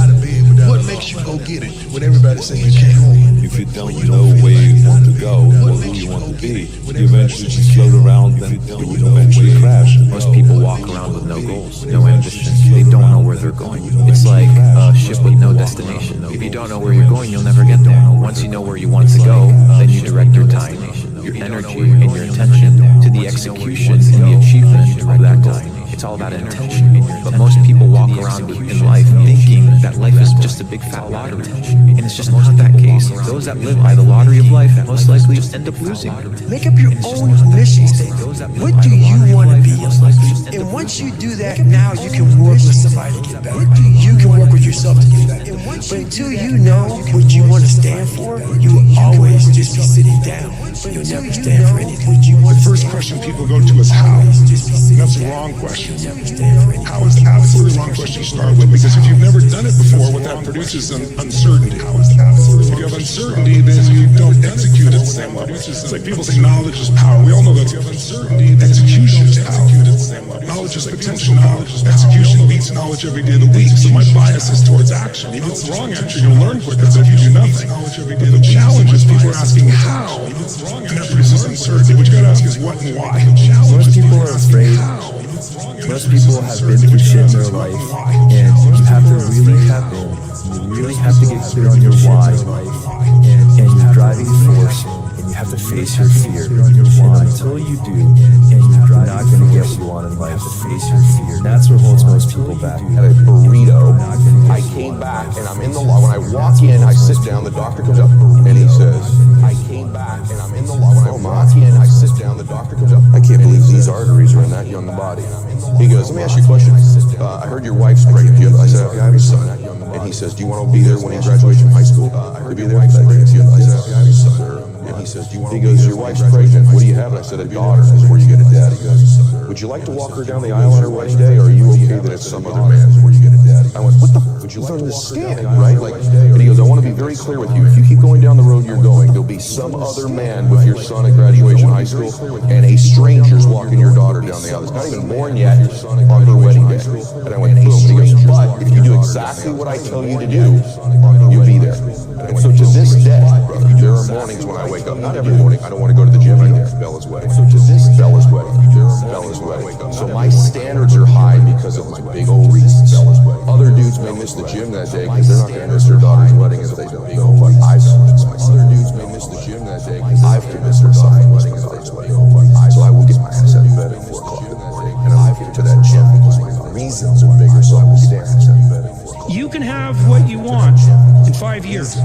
What makes you go get it when everybody says you can't? If you don't know where you want to go or who you want to be, you eventually just float around and you will eventually crash. Most people walk around with no goals, no ambition. They don't know where they're going. It's like a ship with no destination. If you don't know where you're going, you'll never get there. Once you know where you want to go, then you direct your time, your energy, and your attention to the execution and the achievement of that goal. It's all about intention. But most people walk around in life thinking that life is just a big fat lottery. And it's just not that case. Those that live by the lottery of life most likely end up losing. Make up your own mission statement. What do you want to be? And once you do that, now you can work with somebody to get better. You can work with yourself to get better. But until you know what you want to stand for, you will always just be sitting down. You'll never stand for anything. The first question people go to is how. That's the wrong question. How is the absolutely wrong question to start with, because if you've never done it before, what that produces is uncertainty. If you have uncertainty, then you don't execute at the same level. It's like people say knowledge is power. We all know that. Execution is power. Knowledge is potential. Execution beats knowledge every day of the week. So my bias is towards action. Even if it's wrong action, you'll learn quicker than if you do nothing. But the challenge is people are asking how, and that produces uncertainty. What you got to ask is what and why. Most people are afraid. Most people have been through shit in their life, and you have to really tap in. You really have to get clear on your why and your driving force, and you have to face your fear. And until you do, and you're not going to get what you want in life, to face your fear. That's what holds most people back. At a burrito, I came back and I'm in the lobby. When I walk in, I sit down. The doctor comes up and he says, I came back and I'm in the lobby. When I walk in, I sit down. The doctor comes up. I can't believe these arteries are in that young body. He goes, let me ask you a question. I heard your wife's pregnant. I said, I have a son. And he says, do you want to be there when he graduates from high school? I heard your wife's pregnant. I said, I have a son. And he says, he goes, your wife's pregnant. What do you have? And I said, a daughter. Is where you get a dad. He goes, would you like to walk her down the aisle on her wedding day, or are you okay that it's some other man? Where you get a daddy? I went, what the? Would you understand, right? And he goes, I want to be very clear with you. If you keep going down the road you're going, there'll be some other man with your son at graduation high school, and a stranger's walking your daughter down the aisle. It's not even born yet on her wedding day. And I went, boom. And he goes, but if you do exactly what I tell you to do, you'll be there. And so to this day, there are mornings when I wake up. Not every morning. I don't want to go to the gym either. Bella's wedding. So to this Bella's wedding. Bella's wedding. So my standards are high because of my big old reasons. Bella's wedding. Other dudes may miss the gym that day because they're not going to miss their daughter's wedding if they don't know. But other dudes may miss the gym that day because I've missed their son's wedding if they don't know. So I will get my ass out of bed at 4 o'clock in the morning, and I'll get to that gym because my reasons are bigger. So I will get my ass out of bed at 4 o'clock. You can have what you want. In 5 years.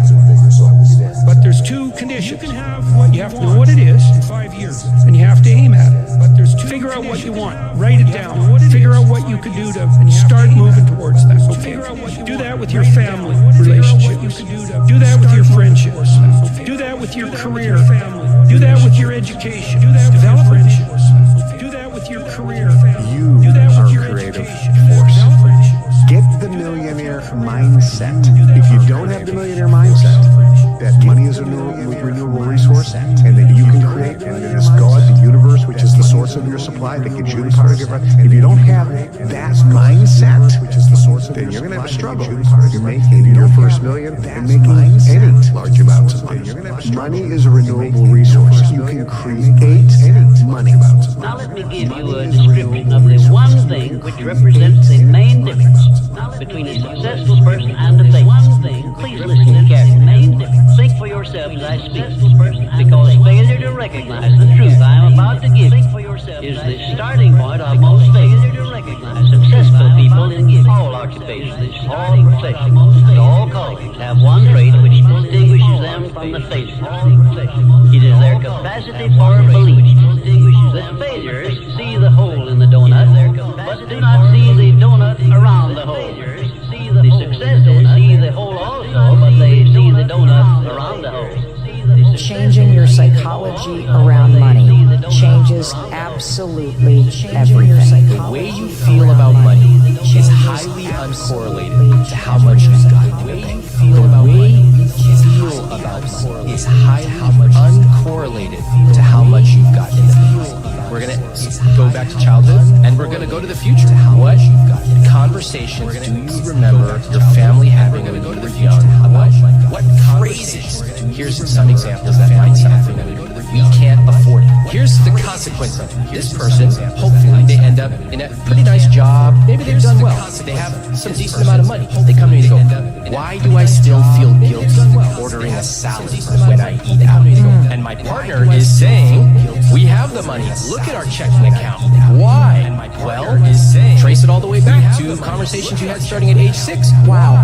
But there's two conditions. You can have what you have to know what it is in 5 years, and you have to aim at it. But there's two. Figure out what you want. Write it down. Figure out what you could do to, and start moving towards that. Okay. Do that with your family relationships. Do that with your friendships. Do that with your career. Do that with your education. Develop friendships. Do that with your career. You are a creative force. Get the millionaire mindset. If you don't have the millionaire mindset, that money is a renewable resource, and that you can create, and that it's God, the universe, which is the source of your supply, that gives you the power to give. If you don't have that mindset, which is the source of, then you're going to have a struggle. You're making your first million and making any large amounts of money. Money is a renewable resource. You can create money. Now let me give you a description of the one thing which represents the main difference between a successful person and a failure. Please listen carefully. Think for yourself as I speak, because failure to recognize the truth I am about to give is the starting point of most failures. Successful people in all occupations, all professions, and all callings have one trait which distinguishes them from the failures. It is their capacity for belief. The failures see the hole in the donut, but do not see the donut around the hole. The successes see the hole also, but they see the donut around the hole. Changing your psychology around money changes absolutely everything. The way you feel about money is highly uncorrelated to how much you've got. The way you feel about money is highly uncorrelated to how much you've got in the bank. We're going to go back to childhood, and we're going to go to the future. What conversations do you remember your family having when you were young? What phrases? Here's some examples that might sound familiar. We can't afford it. Here's the consequence of it. This person, hopefully, they end up in a pretty nice job. Maybe they've done well. They have some decent amount of money. They come to me and go, why do I still feel guilty ordering a salad when I eat out? And my partner is saying, we have the money. Look at our checking account. Why? Well, trace it all the way back to conversations you had starting at age 6. Wow.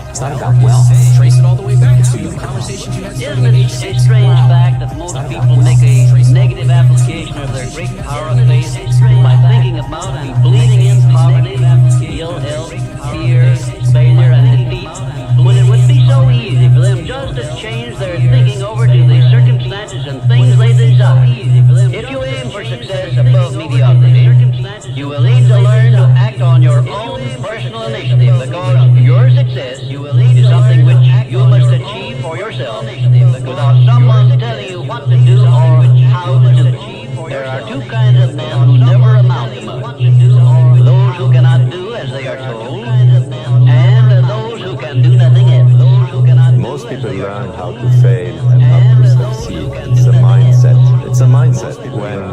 It's not about wealth. Trace it all the way back to conversations you had starting at age 6. It's a strange fact that most people make a negative application of their great power of faith by thinking about and believing in poverty, ill health, fear, failure, and defeat, when it would be so easy for them just to change their thinking over to the circumstances and things they desire. If you aim for success above mediocrity, you will need to learn to act on your own personal initiative, because your success is something which you must achieve for yourself without someone telling you what to do or how to do it. There are two kinds of men who never amount to much. Those who cannot do as they are told, and those who can do nothing else. Most people learn how to fail and how to succeed. It's a mindset. It's a mindset.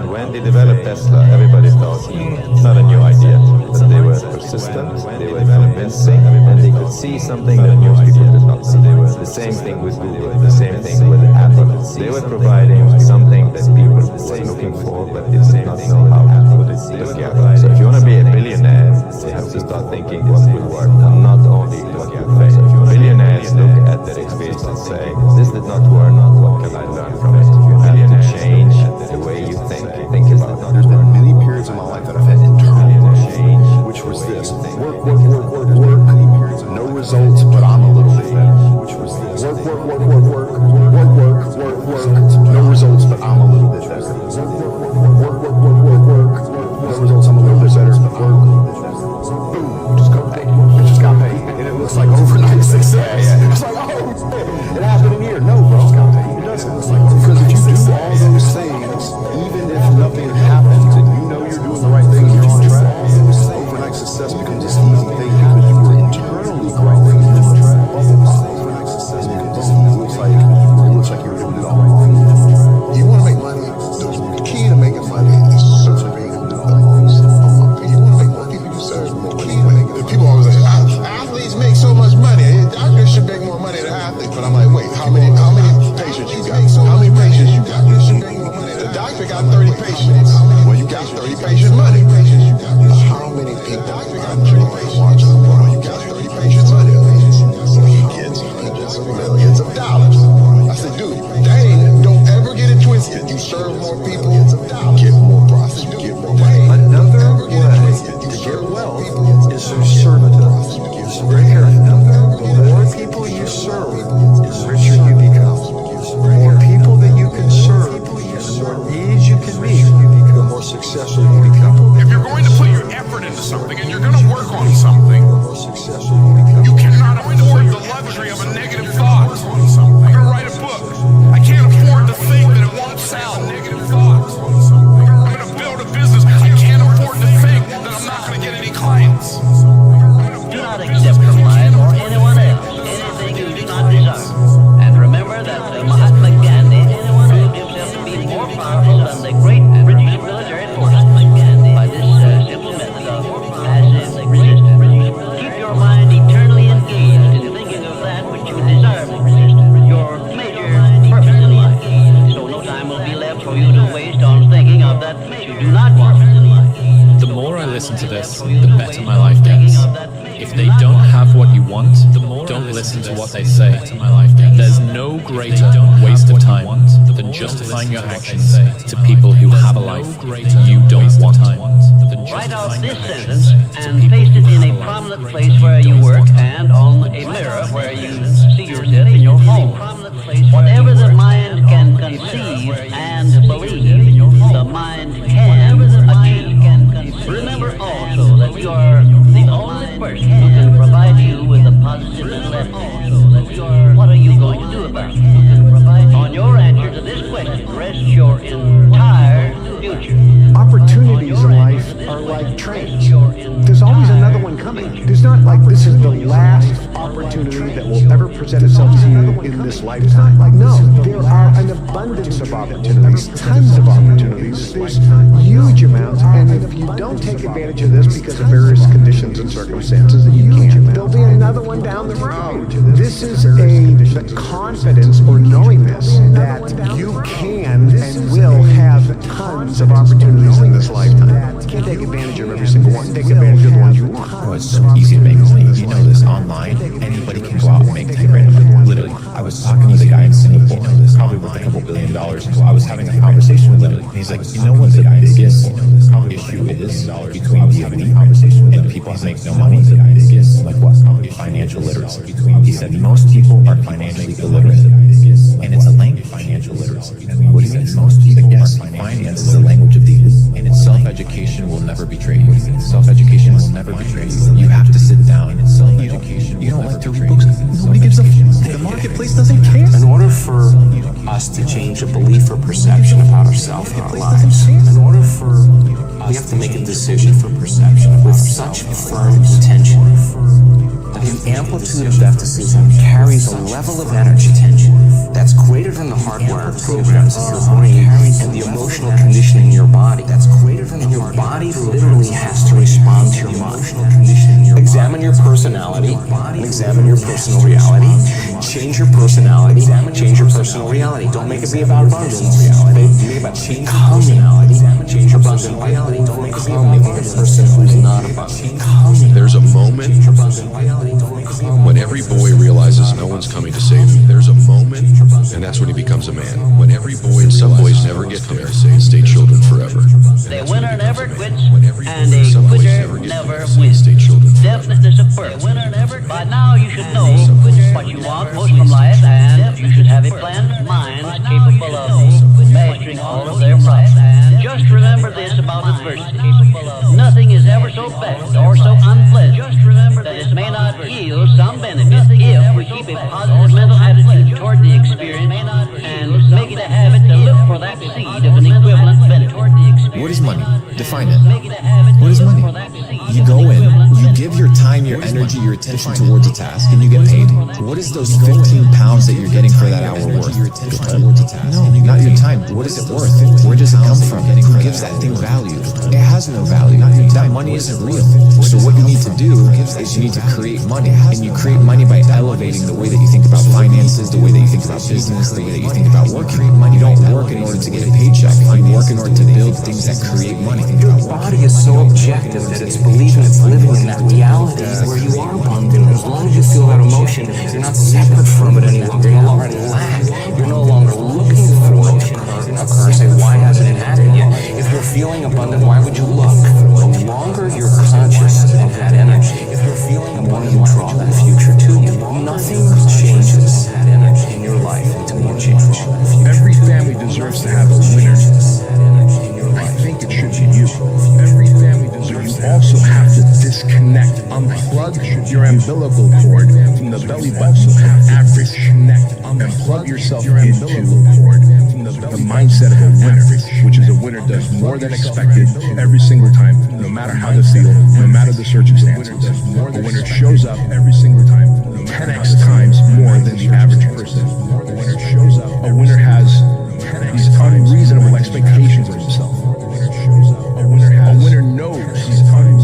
When they developed Tesla, everybody thought it's not a new idea. But they were persistent, they were convincing, and they could see something that most people did not see. The same thing with Google, the same thing with Apple. They were providing something that people were looking for, but they did not know how to put it together. So if you want to be a billionaire, you have to start thinking what will work, not only what will fail. Billionaires look at their experience and say, this did not work, what can I learn from it? You have to change the way you think. There's been many periods in my life that I've had internal change, which was this: work, no results, but I'm a little bit better. Which was this: work, no results, but I'm a little bit better. Work, no results, I'm a little bit better. Boom, just got paid. Just got paid, and it looks like overnight success. It's like, oh, it happened in here. No, bro, it doesn't. Because if you do all those things, even if nothing happens, and you know you're doing the right thing, you're on track, overnight success becomes this easy thing because you were internally growing. Overnight success becomes it looks like you're doing it all right. You want to make money. The key to making money is serving others. You want to make money, you serve more. People always say, athletes make so much money. Doctors should make more money than athletes. But I'm like, wait, how many patients you got? How many patients you got? The doctor got 30 patients. Well, you got 30 patient money. How many people are watching the world? You got 30 patients money. Kids, profits of millions of dollars. I said, dude, don't ever get it twisted. You serve more people, get more profit, get more money. Another way to get wealth is through servitude. Listen very carefully. The more people you serve, the richer you become. The more people that you can serve, and the more needs you can meet, the more successful you become. If you're going to put your effort into something and you're going to work on something, you cannot afford the luxury of a negative thought on something. I'm going to write a book. I can't afford to think that it won't sell. Negative thoughts on something. I'm going to build a business. I can't afford to think that I'm not going to get any clients. Do not accept from life or anyone else anything you do not deserve. And remember that Mahatma Gandhi proved himself to be more powerful than the great British military force by this simple method of passive resistance. Keep your mind eternally engaged in thinking of that which you deserve, your major purpose in life. So no time will be left for you to waste on thinking of that which you do not want. The more I listen to this, the better my life gets. If they don't have what you want, don't listen to what they say. There's no greater waste of time than justifying your actions to people who have a life you don't want. Write out this sentence and paste it in a prominent place where you work and on a mirror where you see yourself in your home. Whatever the mind can conceive and believe, the mind can achieve. Remember also that you are the only person who can provide you with a positive mental attitude. What are you going to do about it? On your answer to this question rests your entire future. Opportunities in life are like trains. There's always another one coming. There's not like this is the last opportunity that will ever present itself to you in this lifetime. No, there are an abundance of opportunities, tons of opportunities. There's huge amounts, and if you don't take advantage of this because of various conditions and circumstances that you can't, there'll be another one down the road. This is the confidence or knowingness that you can and will have tons of opportunities in this lifetime. You can't take advantage of every single one. Take advantage of the ones you want. Oh, it's so easy to make money. You know this, online, anybody can go out and make 10 grand a month. Literally. I was talking with a guy in Singapore, probably worth a couple $1 billion. I was having a conversation with him, and he's like, you know what the biggest issue is between you and me and people who make no money? Like what? Financial literacy. He said most people are financially illiterate, and it's a language. Financial literacy. What do you mean? Most people yes, finance is the language of these, and it's self-education will never betray you. Self-education will never betray you. You have to sit down and self-education. You don't like to read books. Nobody gives a fuck. The marketplace doesn't care. In order for us to change a belief or perception about ourselves and our lives, we have to make a decision for perception with such firm intention that the amplitude of that decision carries a level of energy that's greater than the hardwired programs in your brain and the emotional conditioning in your body. And your body literally has to respond to your mind. Examine your personality and examine your personal reality. Change your personality, change your personal reality. Don't make it be about abundance. Make it about change your personality, change your abundant reality. Don't make it be about making a person who's not abundant. There's a moment when every boy realizes no one's coming to save him. There's a moment, and that's when he becomes a man. When every boy, and some boys never get there, stay children forever. The winner never quits, and a quitter never wins. Definiteness of birth. By now you should know what you want most from life, and you should have a planned mind capable of mastering all of their problems. Just remember this about adversity. Nothing is ever so bad or so unpleasant that it may not yield some benefit if we keep a positive mental attitude toward the experience and make it a habit to look for that seed of an equivalent benefit. What is money? Define it. What is money? You go in, you give your time, your energy, your attention towards a task, and you get paid. What is those 15 pounds that you're getting for that hour worth? No, not your time. What is it worth? Where does it come from? Who gives that thing value? It has no value. That money isn't real. So what you need to do is you need to create money. And you create money by elevating the way that you think about finances, the way that you think about business, the way that you think about working. You don't work in order to get a paycheck. You work work in order to build things that create money. Your body is so objective that it's believing it's living in that reality where you are abundant. As long as you feel that emotion, you're not separate from it any longer. You're no longer in lack. You're no longer looking for it to occur. Say, why hasn't it happened yet? If you're feeling abundant, why would you look? The longer you're conscious of that energy, if you're feeling abundant, you draw that future to you. Nothing changes that energy in your life until you change that future. Every family deserves to have a winner. I think it should be you. Every family deserves. You also have to disconnect, unplug your umbilical cord from the belly button. Average connect, unplug yourself into the mindset of a winner, which is a winner does more than expected every single time, no matter how they feel, no matter the circumstances. A winner shows up every single time, 10x times more than the average person. A winner has these unreasonable expectations of himself. A winner knows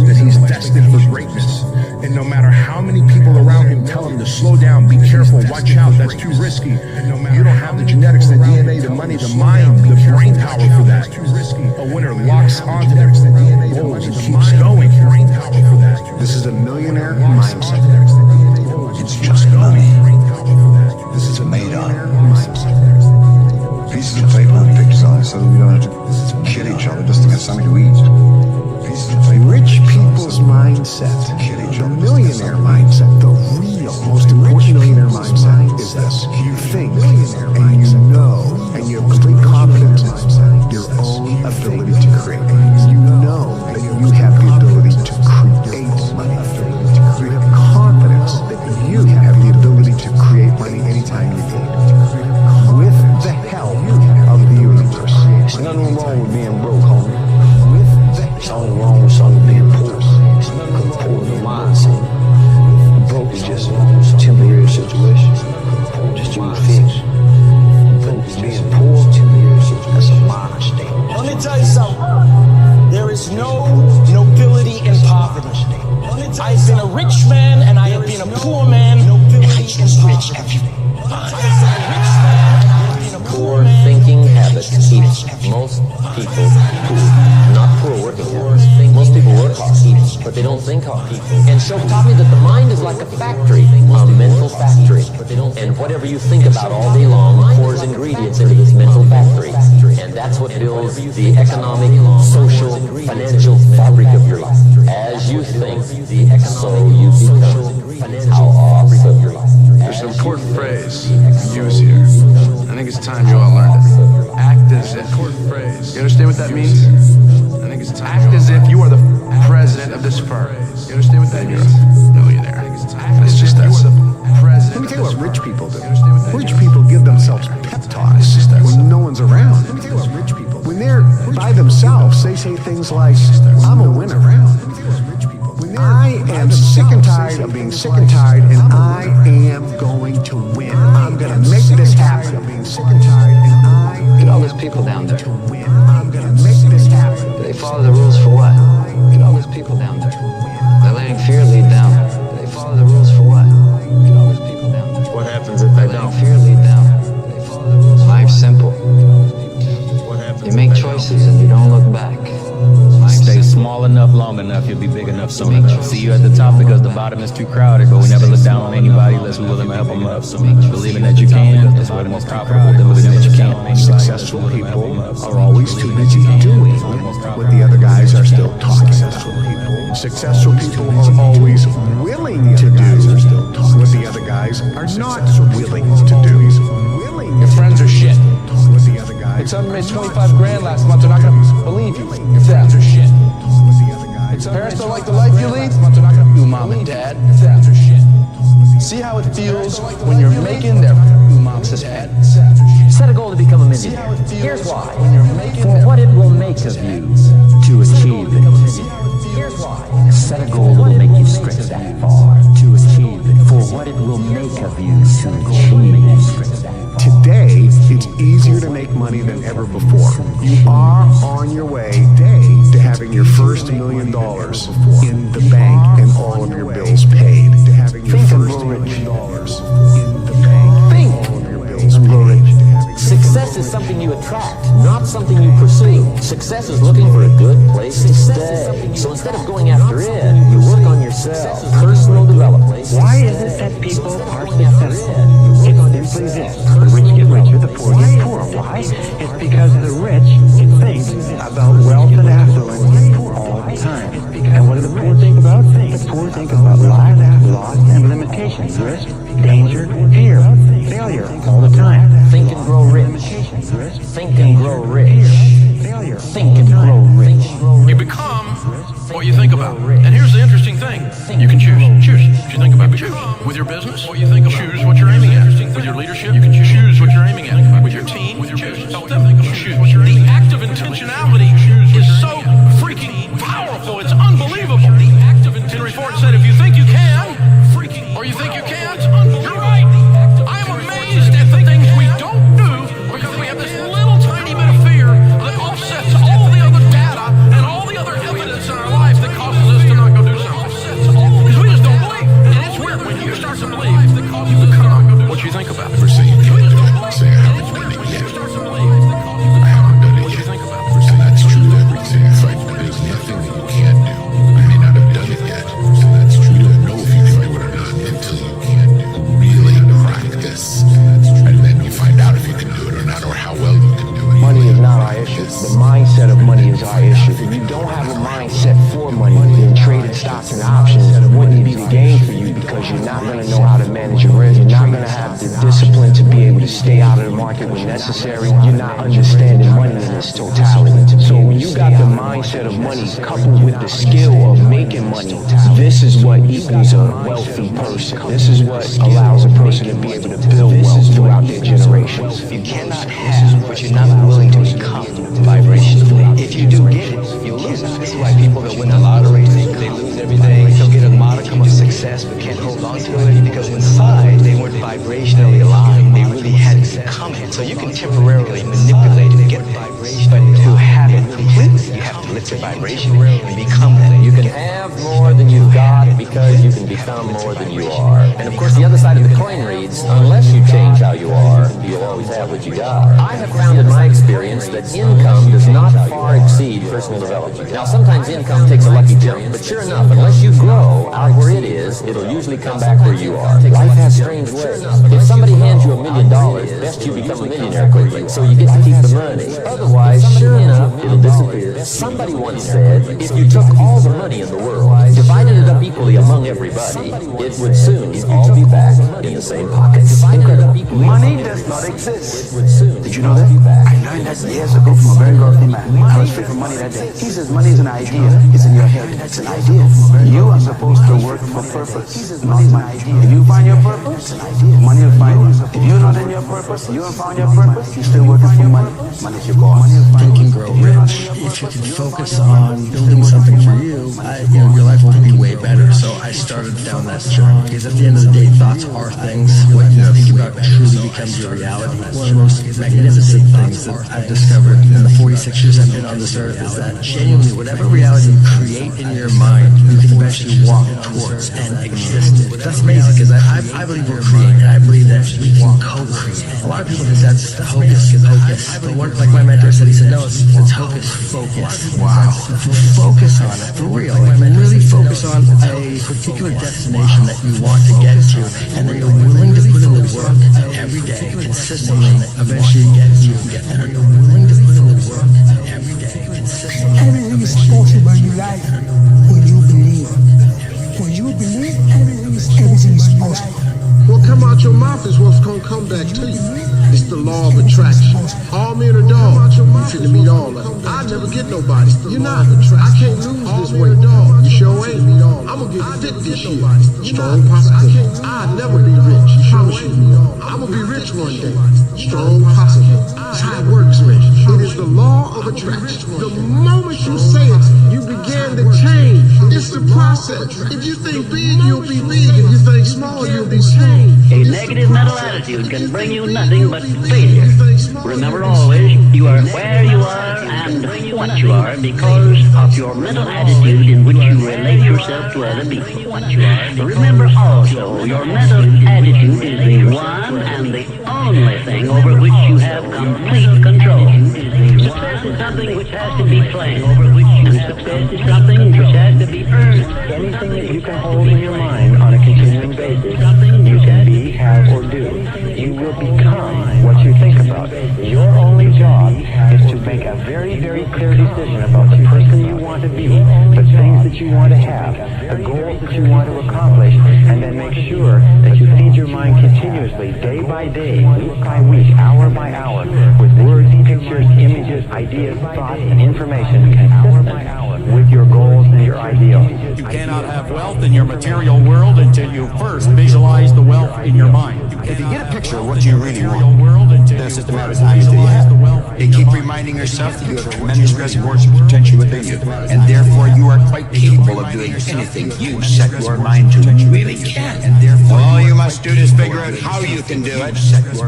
that he's destined for greatness. And no matter how many people around him tell him to slow down, be careful, watch out, that's too risky. You don't have the genetics, the DNA, the money, the mind, the brain power for that. A winner locks onto their goals and keeps going. This is a millionaire mindset. It's just money. This is a made-up mindset. Pieces of paper with pictures on it so that we don't have to kill each other just to get something to eat. Rich people's mindset, the millionaire mindset, the real, most important millionaire mindset is this. You think and you know and you have complete confidence in your own ability to create. You know that you have the ability to create money. You have confidence that you have the ability to create money anytime you need. With the help of the universe. There's nothing wrong with being broke, homie. It's only wrong with someone being poor. Because poor is a mindset. Broke is just a temporary situation. Just you fix. Broke is being poor. That's a mind state. Let me tell you something. There is no nobility in poverty. I've been a rich man and I have been a poor man. And I choose rich every Poor thinking habits keep most people poor. Not poor working habits. Most people work hard, but they don't think hard. And so taught me that the mind is like a factory, a mental factory. And whatever you think about all day long pours ingredients into this mental factory. And that's what builds the economic, social, financial fabric of your life. As you think, so you become. How awesome your life. There's an important phrase you use here. I think it's time you all learned it. Act as if. You understand what that means? I think it's time. Act as if you are the president of this firm. You understand what that means? You're a millionaire. It's just that simple. Let me tell you what rich people do. Rich people give themselves pep talks when no one's around. Let me tell you what rich people do. When they're by themselves, they say things like, I'm a winner. I am sick and tired of being sick and tired, and I am going to win. I'm going to make this happen. Look at all those people down there. I'm going to make this happen. Do they follow the rules for what? Look at all those people down there. They're letting fear lead down. Do they follow the rules for what? Look at all those people down there. What happens if they don't? Fear lead down. Do they follow the rules? Life's simple. You make choices and you don't look back. Stay small enough, long enough, you'll be big enough soon enough. See you at the top because the bottom is too crowded, but we never look down on anybody unless we're willing to help them up. So believing that you can is way more profitable than believing that you can't. Successful people are always too busy doing what the other guys are still talking about. Successful people are always willing to do what the other guys are not willing to do. Your friends are shit. They tell me you made 25 grand last month, they're not gonna believe you. Your friends are shit. Parents don't like the life you lead, they're not gonna do mom and dad. Your friends are shit. See how it feels when you're making their mom's head. Set a goal to become a millionaire. Here's why. For what it will make of you to achieve it. Here's why. Set a goal that will make you stretch that far to achieve it. For what it will make of you to achieve it. Today, it's easier to make money than ever before. You are on your way to having your first $1 million in the bank and all of your bills paid. To having your first $1 million in the bank and all of your bills paid. Success is something you attract, not something you pursue. Success is looking for a good place to stay. So instead of going after it, you work on yourself. Personal development. Why is it that people are successful? It's simply this. The rich get richer, the poor get poorer. Why? It's because the rich think about wealth and affluence all the time. And what do the poor think about? The poor think about life, loss, and limitations. Risk, danger, fear, failure all the time. Think and grow rich. Think and grow rich. Think and grow rich. You become what you think about. And here's the interesting thing. You can choose. Choose what you think about. Choose. With your business, what you think about. Choose what you're aiming at. With your leadership, you can choose what you're aiming at. With your team, with your business, help them. Choose what you're aiming at. The act of intentionality is so freaking powerful. It's unbelievable. Henry Ford said, if you think you can, or you think you can't, you're right. I am amazed at the things we don't do because we have this little tiny bit of fear that offsets all the other data and all the other evidence in our life that causes us to not go do something. Because we just don't believe. And it's weird when you start to believe, you become what you think about. Ever say I haven't done it yet. I haven't done it yet. And that's true of everything. In fact, there's nothing that you can't do. I may not have done it yet. So that's true. You don't know if you can do it or not until you can really practice. And then you find out if you can do it or not, or how well you can do it. Money is not our issue. The mindset of money is our issue. If you don't have a mindset for money, then trading stocks and options wouldn't be the game for you because you're not going to know how to manage your risk. You're not going to have the discipline to be able to stay out of the market when necessary. You're not understanding money in its totality. So when you got the mindset of money coupled with the skill of making money, this is what equals a wealthy person. This is what allows a person to be able to build wealth throughout their generations. You cannot have what you're not willing to become vibrationally. If you do get it, you lose it. This is why people that win the lottery, they lose everything. They'll get a modicum of success but can't hold on to it because inside they weren't vibrationally aligned. They really hadn't come in. So you can temporarily manipulate and get vibration, but to have it completely, you have to lift your vibration and become that. You can have more than you've got because you can become more than you are. And of course, the other side of the coin reads, unless you change how you are, you'll always have what you got. I have found in my experience that income does not far exceed personal development. Now, sometimes income takes a lucky jump, but sure enough, unless you grow out where it is, it'll usually come back where you are. Life has strange ways. If somebody hands you $1 million, best you become a millionaire quickly, so you get to keep the money. Otherwise, sure enough, it'll disappear. Somebody once said, if you took all the money in the world, divided it up equally among everybody, it would soon all be back in the same pockets. Incredible. Money does not exist. Did you know that? I learned that years ago from a very wealthy man. I was free from money that day. He says money is an idea. It's in your head. It's an idea. You are supposed to work for purpose, not money. If you find your purpose, money will find you. If you're not in your purpose, you haven't found your purpose, you're still working for money. Money's your boss. Think and grow rich. If you can focus on building something for you, your life will be way better. So I started down that journey because at the end of the day, thoughts are things. What you think about truly becomes your reality. One of the most magnificent things that I've discovered in the 46 years I've been on this earth is that genuinely, whatever reality you create in your mind, you can eventually walk towards and exist it. That's amazing because I believe we're creating. I believe that we can co-create. A lot of people think that's the hocus pocus. But like my mentor said, he said, no, it's hocus focus. Wow. Focus on it, for real. Really focus on a particular destination that you want to get to, and that you're willing to put in the work every day, consistently, eventually you get there. You're willing to put in the work every day, consistently. Everything is possible in life when you believe. When you believe, everything is possible. What come out your mouth is what's gonna come back to you. It's the law of attraction. All men are dogs. You finna meet all of them. I never get nobody. You're not. I can't lose this weight. You sure ain't. I'm gonna get fit this year. Strong possibility. I'll never be rich. Promise you. I'm gonna be rich one day. Strong possibility. That's how it works, man. It is the law of attraction. The moment you say it, you begin to change. It's the process. If you think big, you'll be big. If you think small, you'll be small. A negative mental attitude can bring you nothing but failure. Remember always, you are where you are and what you are because of your mental attitude in which you relate yourself to other people. Remember also, your mental attitude is the one and the only thing over which you have complete control. Success is something which has to be claimed, and success is something which has to be earned. Anything that you can hold in your mind on a continuing basis, you can be, have, or do. You will become what you think about. Your only job is to make a very, very clear decision about the person you want to be, the things that you want to have, the goals that you want to accomplish, and then make sure that you feed your mind continuously, day by day, week by week, hour by hour, with words, pictures, images, ideas, thoughts, and information consistent with your goals and your ideals. You cannot have wealth in your material world until you first visualize the wealth in your mind. If you get a picture of what you really want, then it's just a matter of time until you have it. You keep reminding yourself that you have tremendous reservoirs of potential within you, and therefore you are quite capable of doing anything you set your mind to. You really can. All you must do is figure out how you can do it,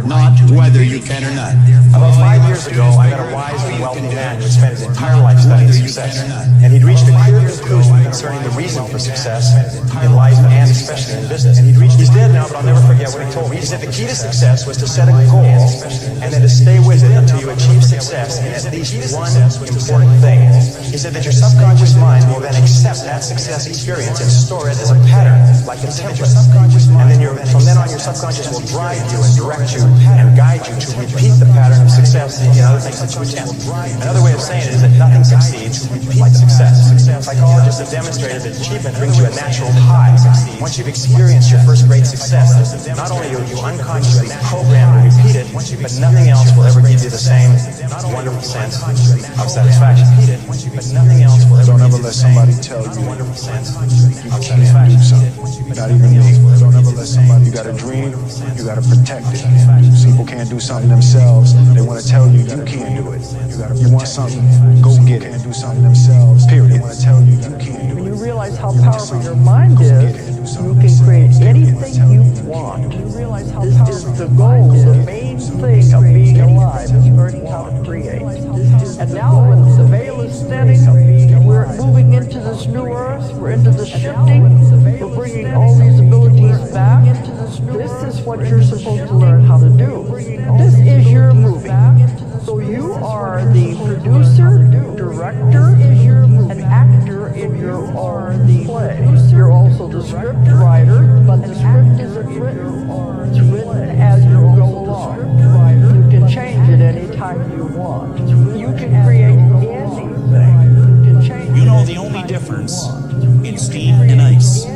not whether you can or not. About 5 years ago, I met a wise and wealthy man who spent his entire life studying success, and he'd reached a clear conclusion concerning the reason for success in life and especially in business. He's dead now, but I'll never forget what he told me. He said the key to success was to set a goal and then to stay with it until you achieve success in at least one important thing. He said that your subconscious mind will then accept that success experience and store it as a pattern, like a template. And then from then on, your subconscious will drive you and direct you and guide you to repeat the pattern of success in other things that you attempt. Another way of saying it is that nothing succeeds like success. Psychologists have demonstrated that achievement brings you a natural high. Once you've experienced your first great success, not only will you unconsciously program to repeat it, but nothing else will ever give you the same wonderful sense of satisfaction. Don't ever let somebody tell you you can't do something. Not even me. Don't ever let somebody, you got a dream, you got to protect it. People can't do something themselves. They want to tell you you can't do it. You want something, go get it. Do something themselves, period. They want to tell you you can't do it. When you realize how powerful your mind is, you can create anything you want. This is the goal, the main thing of being alive is learning how to create. And now when the veil is thinning, we're moving into this new earth, we're into the shifting, we're bringing all these abilities back. This is what you're supposed to learn how to do. This is your movie. So you are the producer, director, and actor in your own play. You're also the script writer, but the script isn't written. It's written as you go along. You can change it anytime you want. You can create anything. You know the only difference in steam and ice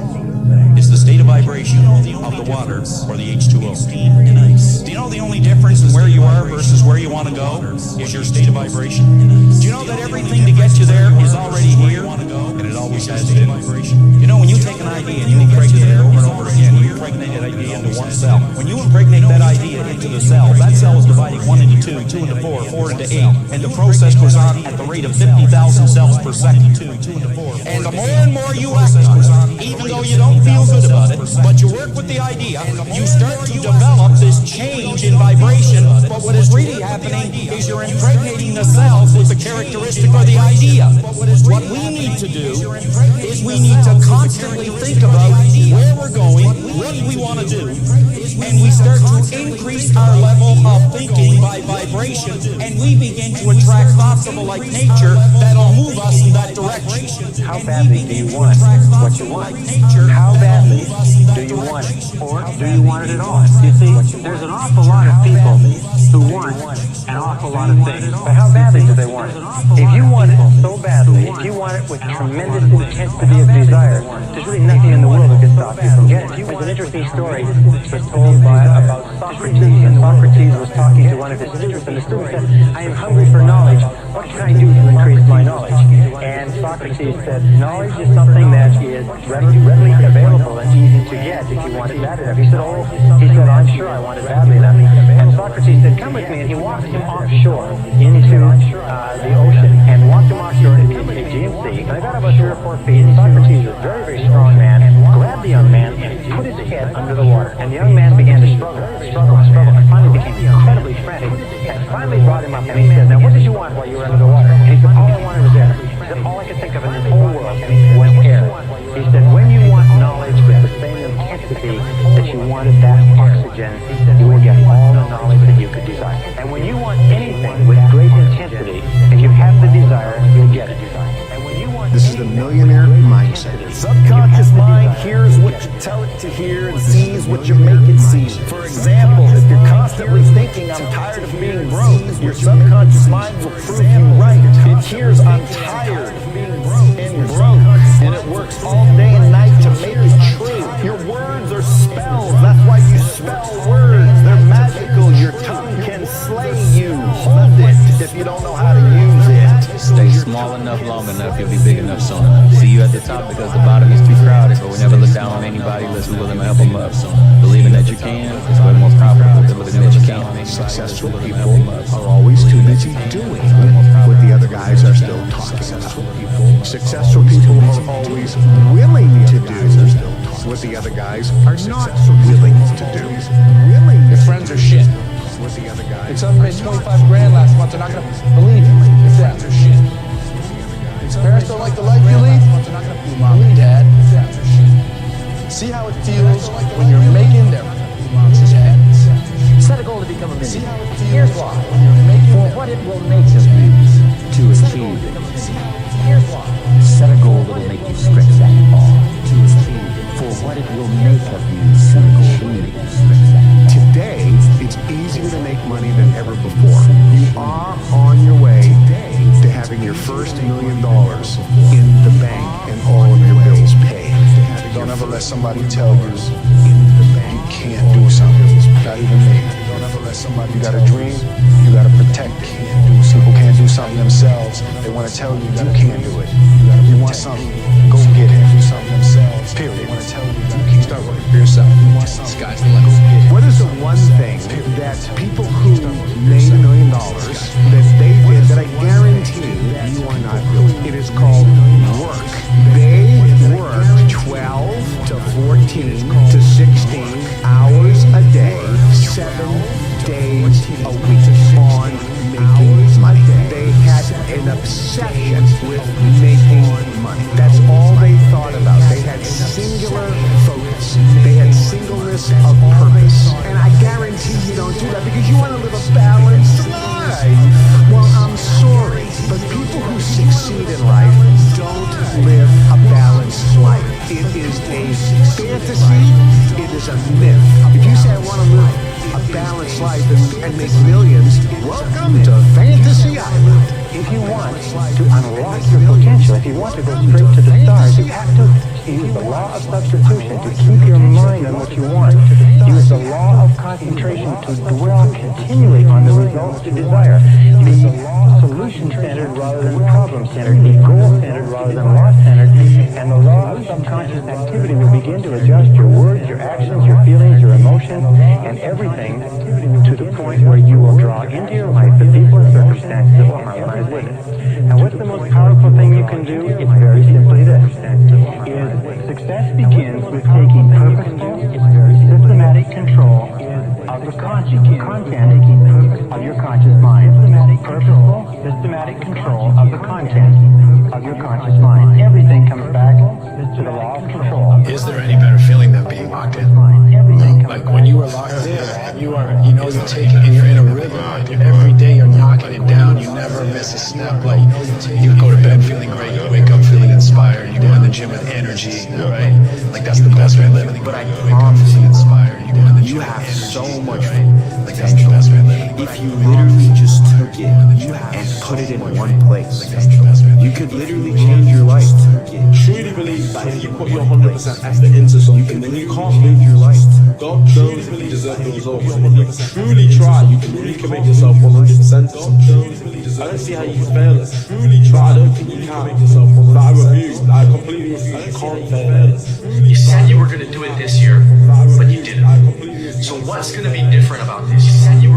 is the state of vibration of the water or the H2O. Steam and ice. Do you know the only difference in where you are versus where you want to go is your state of vibration? Do you know that everything to get you there is already here and it always has been? You know, when you take an idea and you impregnate it over and over again, you impregnate that idea into one cell. When you impregnate that idea into the cell, that cell is dividing 1 into 2, 2 into 4, 4 into 8, and the process goes on at the rate of 50,000 cells per second. And the more and more you act on it, even though you don't feel good about it, but you work with the idea, you start to develop this change in vibration. But what is really happening is you're impregnating the cells with the characteristic or the idea. What we need to do is we need to constantly think about where we're going, what we want to do, and we start to increase our level of thinking by vibration, and we begin to attract thoughts of a like nature that'll move us in that direction. How badly do you want what you want? How badly do you want it? Or do you want it at all? You see, there's an awful lot of people who want an awful lot of things. But how badly do they want it? If you want it so badly, if you want it with tremendous intensity of desire, there's really nothing in the world that can stop you from getting it. There's an interesting story that's told about Socrates. And Socrates was talking to one of his students, and the student said, I am hungry for knowledge. What can I do to increase my knowledge? And Socrates said, knowledge is something that is readily available and easy to get if you want it bad enough. He said, I'm sure I want it badly enough. And Socrates said, come with me. And he walked him offshore into the ocean and walked him offshore into the Aegean Sea. And I got about 3 or 4 feet. And Socrates was a very, very strong man, grabbed the young man and put his head under the water. And the young man began to struggle, and finally became incredibly frantic, and finally brought him up. And he said, now what did you want while you were under the water? And he said, all I wanted was air. He said, all I could think of in this whole world was air. He said, when you want knowledge with the same intensity that you wanted that oxygen, you will get all the knowledge desire. And when you want anything with great intensity, if you have the desire, you'll get it. And when you want This is the millionaire mindset. Subconscious mind hears what you tell it to hear and sees what you make it see. For example, if you're constantly thinking, I'm tired of being broke, your subconscious mind will prove you right. It hears, I'm tired of being broke, and it works all day and night to make it true. Your words are spells. That's why you spell words. They're magical. Your tongue can slay you. Hold it if you don't know how to use it. Stay small enough, long enough, you'll be big enough soon. See you at the top because the bottom is too crowded, but we never look down on anybody unless we're willing to help them up. So believing that you can is way more profitable than believing that you can't. Successful people are always too busy doing what the other guys are still talking about. Successful people are always willing to do what the other guys are not willing to do. Your friends are shit. What the other guys. If someone made 25 grand last month, they're not gonna believe you. Your friends are shit. Your parents don't like the life you lead, they're not gonna believe mom and dad. Your friends are shit. See how it feels when you're making their mom and dad. Set a goal to become a millionaire. Here's why. For what it will make of you to achieve it. Here's why. Set a goal that will make you stretch that far to achieve it. For what it will make of you to achieve it. Today, it's easier to make money than ever before. You are on your way to having your first $1 million in the bank and all of your bills paid. Don't ever let somebody tell you you can't do something. Not even me. Don't ever let somebody. You got a dream, you got to protect it. People can't do something themselves. They want to tell you can't do it. You want something, go get it. Do something themselves. Period. They want to tell you can't start working for yourself. You want something. Sky's the limit. What is the one thing that people who made $1 million that they did that I guarantee you are not doing? It is called work. They work 12 to 14 to 16 hours a day, 7 days a week on making money. They had an obsession with making money. That's all they thought about. They had singular focus. They had singleness of purpose. And I guarantee you don't do that because you want to live a balanced life. Well, I'm sorry, but people who succeed in life don't live a balanced life. It is a fantasy. It is a myth. If you say I want to live a balanced life and make millions, welcome to Fantasy Island. If you want to unlock your potential, if you want to go straight to the stars, you have to use the law of substitution to keep your mind on what you want. Use the law of concentration to dwell continually on the results you desire. Be solution-centered rather than problem-centered. Be goal-centered rather than loss-centered. And the law of subconscious activity will begin to adjust your words, your actions, your feelings, your emotions, and everything to the point where you will draw into your life the people and circumstances that will harmonize with it. Now, what's the most powerful thing you can do? It's very simply this. Success begins with taking purposeful, systematic control of the content of your conscious mind. Purposeful, systematic control of the content of your conscious mind. Everything comes back to the law of control. Is there any better feeling than being locked in? Like when you are locked in, you take it and you're in a rhythm. Like every day you're knocking it down. You never miss a step. Like you go to bed feeling great. You wake up feeling inspired. You go in the gym with energy, right? Like that's the best way of living. But I promise you, you have so much potential if you literally just took it and put it in one place. You could literally change your life. Truly believe that if you put your 100% effort into something, then you can't lose your life. God knows that you deserve the results. If you truly try, you can really commit yourself 100% to something. I don't see how you fail it. Truly try, I don't think you can. I refuse. I completely refuse. You can't fail. You said you were going to do it this year, but you didn't. So what's going to be different about this?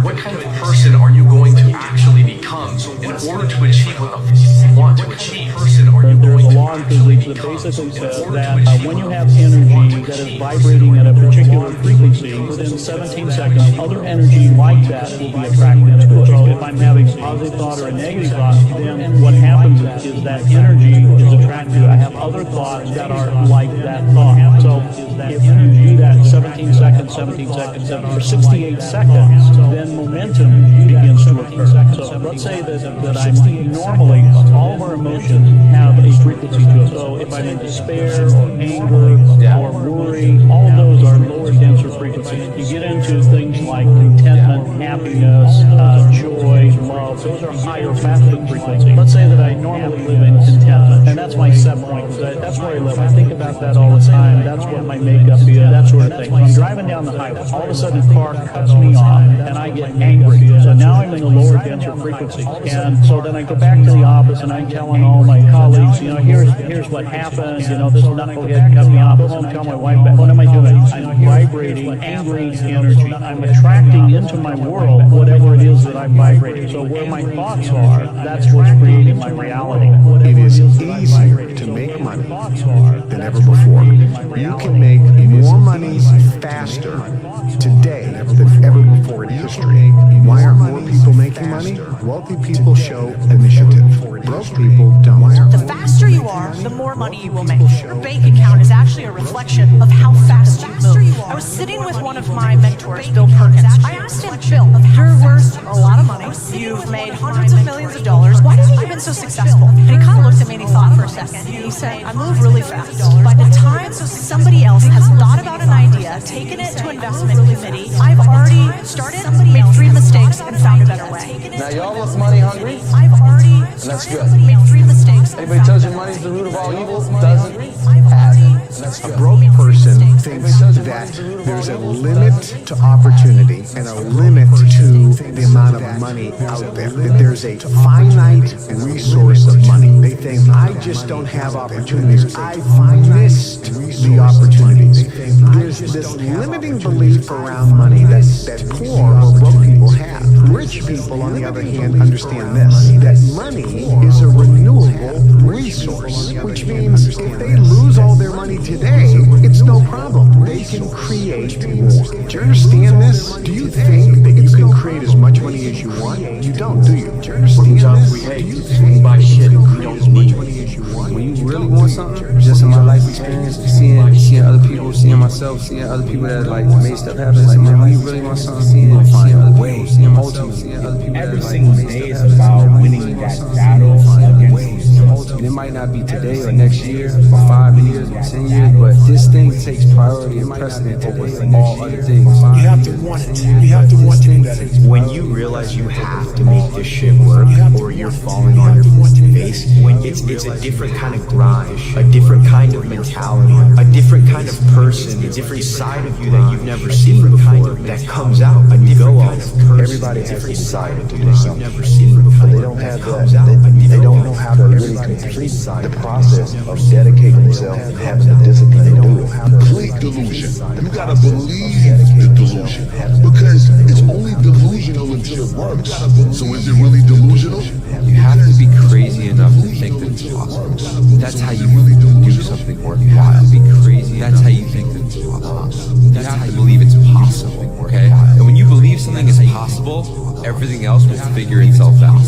What kind of person are you going to actually become in order to achieve what you want to achieve? Person are you going to on physics that basically says that when you have energy that is vibrating at a particular frequency, within 17 seconds, other energy like that will be attracted to it. So if I'm having a positive thought or a negative thought, then what happens is that energy is attracted to it. I have other thoughts that are like that thought. So if you do that 17 seconds, for 68 seconds, then momentum begins to occur. So let's say that I'm normally, all of our emotions have a frequency to it. So if I'm in despair or anger or worry, all of those are lower, denser frequencies. You get into things like contentment, happiness, joy, love. Those are higher, faster frequencies. Let's say that I normally live in contentment, and that's my set point. That's where I live. I think about that all the time. That's what my makeup is, that sort of thing. I'm driving down the highway. All of a sudden, a car cuts me off, and I get angry. So now I'm in the lower, denser frequency. And so then I go back to the office, and I'm telling all my colleagues, here's what happened. This knucklehead cut me off. Go home, tell my wife, what am I doing? I'm vibrating angry energy. I'm attracting into my world whatever it is that I'm vibrating. So where my thoughts are, that's what's creating my reality. It is easier to make money than ever before. You can make more money faster today than ever before in history. Why aren't more people making money? Wealthy people show initiative. Broke people don't. The faster you are, the more money you will make. Your bank account is actually a reflection of how fast you move. I was sitting with one of my mentors, Bill Perkins. I asked him, Bill, you're worth a lot of money. You've made hundreds of millions of dollars. Why do you think you've been so successful? And he kind of looked at me and he thought for a second. And he said, I move really fast. By the time somebody else has thought about an idea, taken it to investment committee, I've already started, made 3 mistakes, and found a better way. Now y'all look money hungry? I've already and that's good. Made 3 mistakes. Anybody tells you money's the root of all evil doesn't have it. And that's good. A broke person thinks that there's a limit to opportunity and a limit to the amount of money out there. That there's a finite resource of money. They think, I just don't have opportunities. I missed the opportunities. There's this limiting belief around money that poor or broke people have. Rich people, on the other hand, understand this, that money is a renewable resource, which means if they lose all their money today, it's no problem. They can create more. Do you understand this? Do you think that you can create as much money as you want? You don't, do you? Do you understand this? We buy shit we don't need. When you really want something, just in my life experience, seeing other people, seeing myself, seeing other people that like made stuff happen, like man, when you really want something, you'll find a way. Seeing myself, seeing other people. Every single day is about winning that battle against and it might not be today or next year, or 5 years, or 10 years, but this thing takes priority and precedent over all other things. You have to want it. You have to want to do better. When you realize you have to make this shit work, or you're falling on your face, it's a different kind of grind, a different kind of mentality, a different kind of person, a different side of you that you've never seen before that comes out when you go off. Everybody has a desire to do something, but they don't have that. They don't know how to really complete the process of dedicating themselves and having the discipline to do it. Complete delusion. You gotta believe the delusion, because it's only delusional if shit works. So is it really delusional? You have to be crazy enough to think that it's possible. That's how you really do something work. You have to be crazy. That's how you think that it's possible. You have to believe it's possible. Okay? And when you believe something is possible, everything else will figure itself out.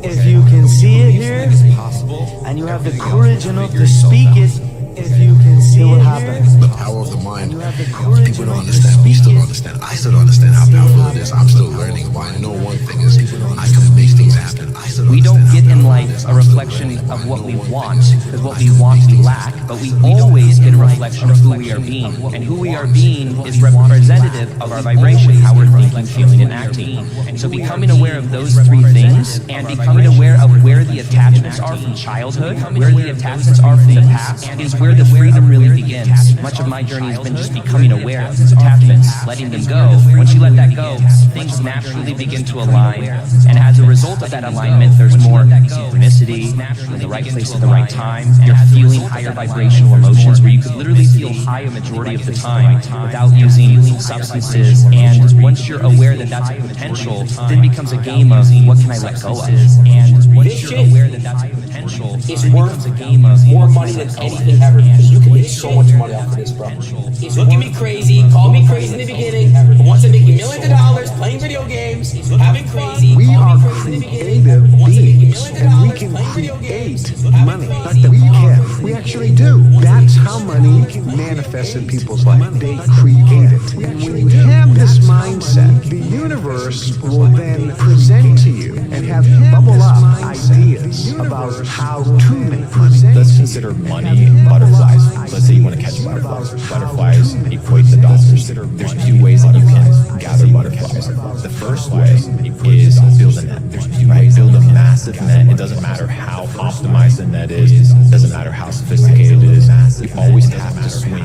If you can see it here, and you have the courage enough to speak it, if you can see what happens. The power of the mind. People don't understand. We still don't understand. I still don't understand how powerful it is. I'm still learning. But I know one thing is I can make things happen. We don't get in life a reflection of what we want, because what we want we lack, but we always get a reflection of who we are being. And who we are being is representative of our vibration, how we're thinking, feeling, and acting. So becoming aware of those 3 things, and becoming aware of where the attachments are from childhood, where the attachments are from the past, is where the freedom really begins. Much of my journey has been just becoming aware of these attachments, letting them go. Once you let that go, things naturally begin to align, and as a result of that alignment, there's more synchronicity, in the right place at the right time. You're feeling higher vibrational emotions where you could literally feel high a majority of the time without using substances. And once you're aware that that's a potential, then becomes a game of what can I let go of? And once you're shit. Aware that that's a potential. It's worth a game of more money than anything ever because you can make so much money off of this, bro. Look at me crazy, call me crazy in the beginning, but once I'm making millions of dollars playing video games, having crazy, we are creative beings, and we can create money. Not that we can, we actually do. That's how money manifests in people's life. They create it. And when you have this mindset, the universe will then present to you and have bubble up ideas about how to make money. Let's consider money butterflies. Let's say you want to catch butterflies. Butterflies equate to dollars. There's two ways that you can gather butterflies. The first way is build a net. Right? Build a massive net. It doesn't matter how optimized the net is. It doesn't matter how sophisticated it is. You always have to swing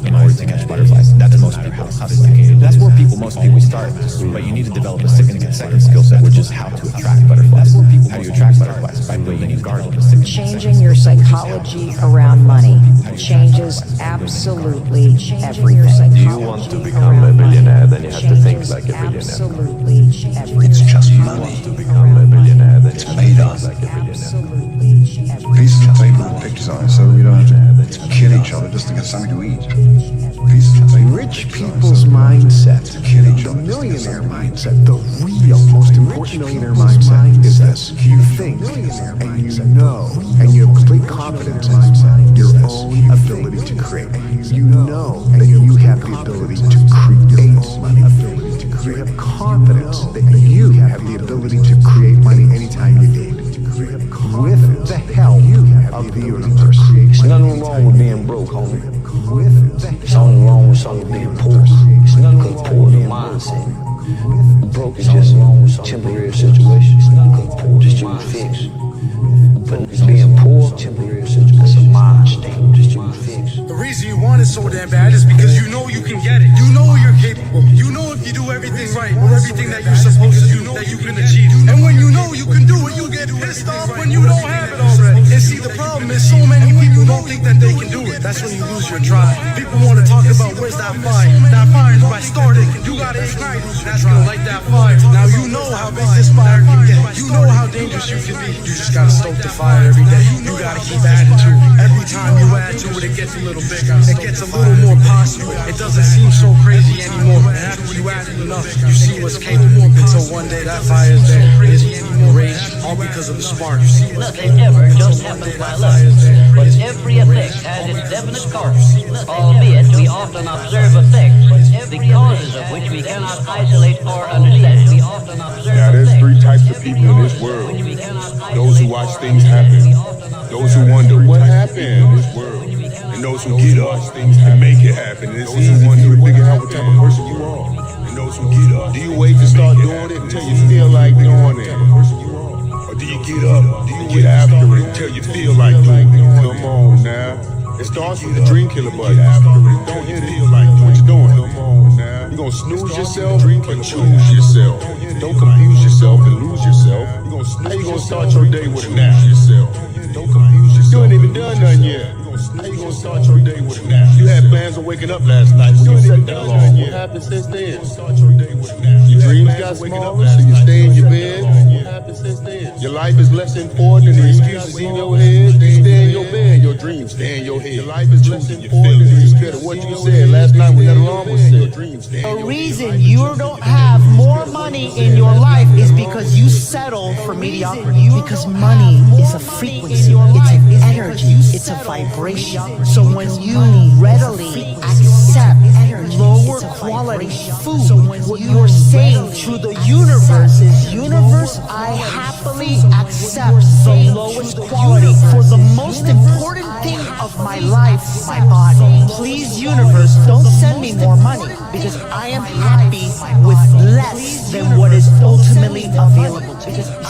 in order to catch butterflies. That's most people sophisticated. That's where most people start. But you need to develop a second skill set, which is how to attract butterflies. How do you attract butterflies? By building a garden. Changing your psychology around money changes absolutely everything. Do you want to become a billionaire? Then you have to think like a billionaire. Absolutely everything. It's just money. To become a billionaire, then it's made of like a billionaire. Pieces of paper with pictures on it, so we don't have to kill each other just to get something to eat. Pieces of paper. Rich people's mindset, the millionaire mindset, the real, most important millionaire mindset is this. You think and you know, and you have complete confidence in your own ability to create. You know that you have the ability to create money. You have confidence that you have the ability to create money anytime you need. With the help of the universe. There's nothing wrong with being broke, homie. There's only wrong with someone being poor. Because poor is a mindset. Broke is just a temporary situation. Because poor just you fix. But being poor, temporary situation, that's a mind state. Just you fix. The reason you want it so damn bad is because you know you can get it. You know you're capable. You know if you do everything right or everything that you're supposed to, you know that you can achieve. And when you know you can do it, you get pissed off when you don't have it already. And see, the problem is so many people don't think that they can do it. That's when you lose your drive. People want to talk about where's that fire. That fire is by starting. You gotta ignite it. That's gonna light that fire. Now you know how big this fire can get. You know how dangerous you can be. You just gotta stoke the fire every day. You gotta keep adding to it. Every time you add to it, it gets a little bigger. It gets a little more possible. It doesn't seem so crazy anymore. And after you add it enough, you see what's capable. Until one day that fire is there. It isn't any more rage, all because of the spark. Nothing ever just happens by luck, but every effect has its definite cause, albeit we often observe effects, the causes of which we cannot isolate or understand. Now there's three types of people in this world. Those who watch things happen, those who wonder what happened in this world, and those who get up and make it happen. And it's easy for you to figure out what type of person you are. And those who get up, do you wait to start doing it until you feel like doing it? Or do you get up, do you get after it until you feel like doing it? Come on now. It starts with the dream killer button. Don't you feel like what you're doing? Come on now. You're gonna snooze yourself or choose yourself. Don't confuse yourself and lose yourself. How you gonna start your day with a nap? Don't confuse yourself. You ain't even done nothing yet. How you gonna start your day with a nap? You had plans on waking up last night when you set that alarm. What happened since then? Your dreams got smaller, so you stay in your bed. What happened since then? Your life is less important than the excuses in your head. You stay in your bed, your dreams stay in your head. Your life is less important instead of what you said last night when that alarm was set. The reason you don't have more money in your life is because you settle for mediocrity. Because money is a frequency, it's an energy, it's a vibration. So when you readily accept lower quality food, what you're saying to the universe is, universe, I happily accept the lowest quality for the most important thing of my life, my body. Please, universe, don't send me more money because I am happy with less than what is ultimately available.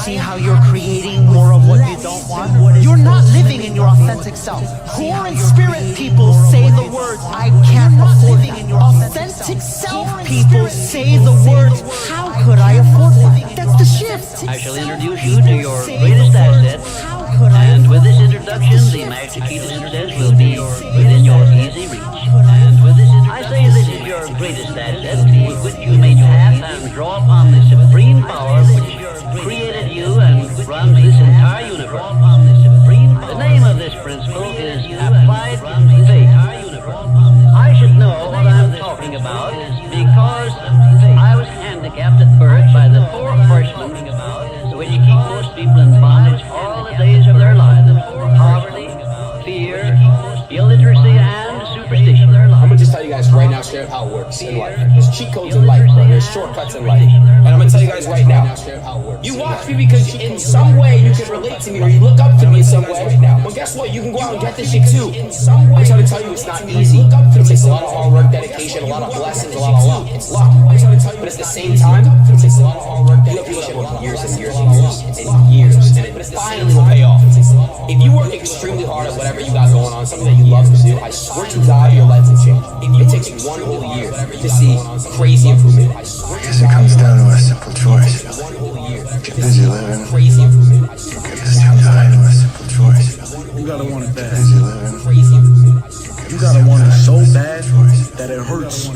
See how you're creating more of what you don't want? You're not living in your authentic self. Poor in spirit people say the words, I can't afford that. Authentic self people say the words, how could I afford that? That's the shift. I shall introduce you to your greatest asset, and with this introduction, the magic key to success will be within your easy reach. And with this, I say this is your greatest asset, with which you may tap and draw upon the supreme power which created you and runs this entire our universe. The name of this principle is applied faith. I should know what I'm talking about because I was handicapped at birth by the four horsemen which keep most people in bondage all the days of their lives: poverty, fear, illiteracy, and superstition. I'm gonna just tell you guys right now straight up how it works in life. There's cheat codes in life, bro. There's shortcuts in life. And I'm gonna tell you guys right now. You watch me because in some way you can relate to me or you look up to me in some way. Well, guess what? You can go out and get this shit too. I'm trying to tell you it's not easy. It takes a lot of hard work, dedication, a lot of blessings, a lot of luck. It's luck. I'm trying to tell you, but at the same time, it takes a lot of hard work, dedication, years and years and years and years. And it finally will pay off. If you work extremely hard at whatever you got going on, something that you love to do, I swear to God, your life will change. It takes you one whole year to see crazy improvement. I guess it comes down to a simple choice. Get busy living. Crazy improvement. Get this too tired to a simple choice. You gotta want it bad. Busy living. You gotta want it so bad that it hurts.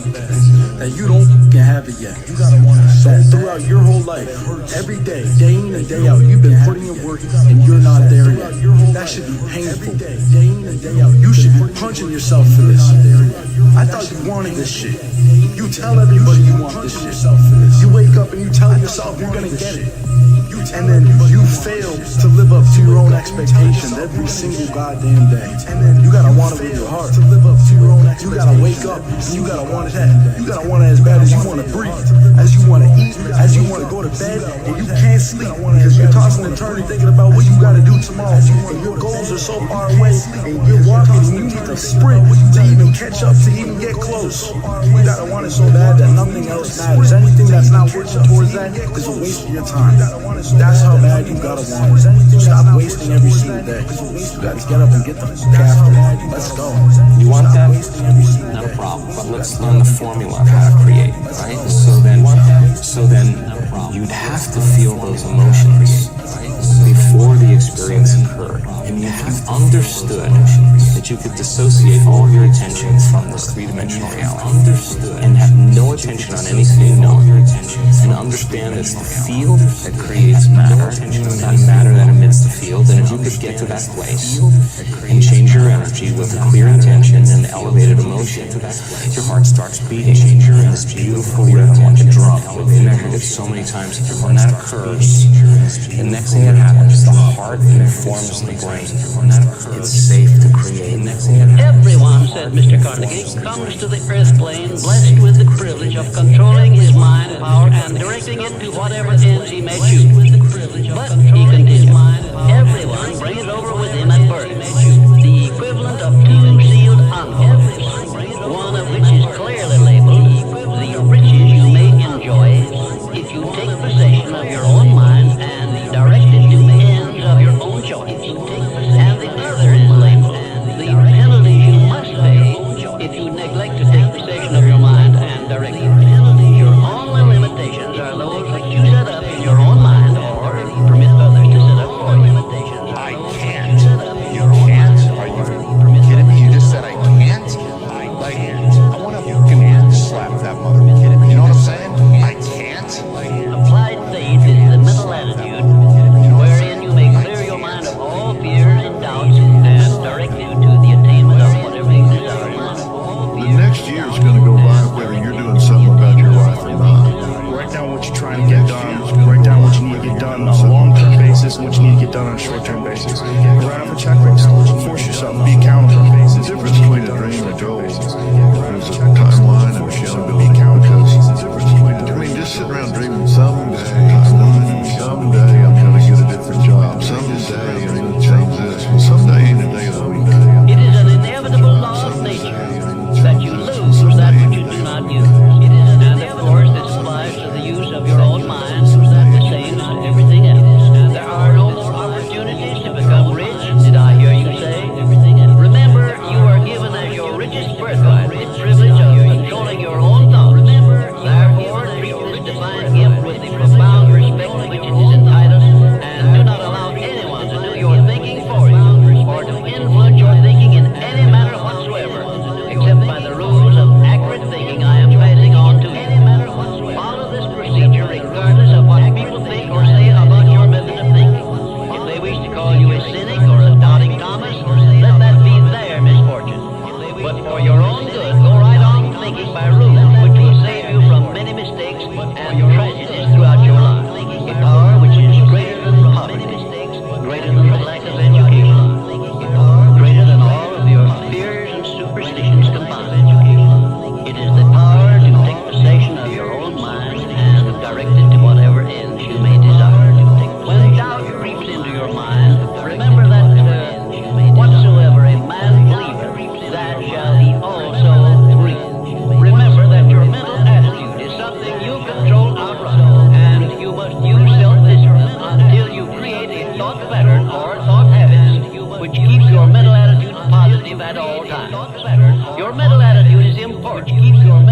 That you don't can have it yet. You gotta want it so throughout your whole life, every day, day in and day out, you've been putting in work and you're not there yet. That should be painful. Day in and day out, you should be punching yourself for this. I thought you wanted this shit. You tell everybody you want this shit. You wake up and you tell yourself you're gonna get it. And then you fail to live up to your own expectations every single goddamn day. And then you gotta want it with your heart. To live up to your own expectations. You gotta wake up and you gotta want it that. You gotta want it as bad as you wanna breathe, as you wanna eat, as you wanna go to bed, and you can't sleep because you're tossing and turning thinking about what you gotta do tomorrow. And your goals are so far away, and you're walking and you need to sprint to even catch up, to even get close. You gotta want it so bad that nothing else matters. Anything that's not working towards that is a waste of your time. That's how bad you gotta want it. Stop wasting every single day. You gotta get up and get the fuck after it. Let's go. You want that? Not a problem. But let's learn the formula of how to create, right? So then you'd have to feel those emotions before the experience occurred. And if you understood that you could dissociate all of your attention from this three-dimensional reality and have no attention on anything known, and understand it's the field that creates matter, not matter that emits the field, and if you could get to that place and change your energy with a clear intention and elevated emotion, your heart starts beating in this beautiful rhythm like a drum. We've measured it so many times. When that occurs, the next thing that happens, the heart informs the brain. It's safe to create. Everyone, said Mr. Carnegie, comes to the earth plane blessed with the privilege of controlling his mind power and directing it to whatever ends he may choose. But, he continued, everyone brings it over with him at birth, the equivalent of two sealed envelopes, one of which is clearly labeled, the riches you may enjoy if you take possession of your own mind and direct it to the ends of your own choice. And the other is labeled, the penalties you must pay if you neglect to take possession of your mind and direct it. Your only limitations are those that you set up in your own mind or permit others to set up for you. I can't. You can't? Are you kidding me? You just said I can't? I want to fucking slap that mother. You know what I'm saying? I can't. Applied faith is the mental attitude wherein you may clear your mind of all fears and doubts and direct you to the attainment of whatever you desire. The next year is going to go by whether you're doing something about your life or not. Write down what you're trying to get done. Write down what you need to get done on a long-term basis and what you need to get done on a short-term basis. Write off a checklist. Force yourself to be accountable. The difference between a dream and a goal is a timeline and accountability. Because, I mean, just sitting around dreaming someday I'm going to get a different job. Someday I'm going to change this. Well, someday ain't a day of the week. It is an inevitable law of nature that you lose that which you do not use. And of course, this applies to the use of your own mind, the same as everything else. There are no more opportunities to become rich, did I hear you say? Remember, you are given as your richest birthright the privilege of controlling your own thoughts. Therefore, treat this divine gift with the profound respect which it is entitled, and do not allow anyone to do your thinking for you, or to influence your thinking in any manner whatsoever, except by the rules of accurate thinking I am passing on to you. Follow this procedure regardless of what people think or say about your method of thinking. If they wish to at all times. Your mental attitude is important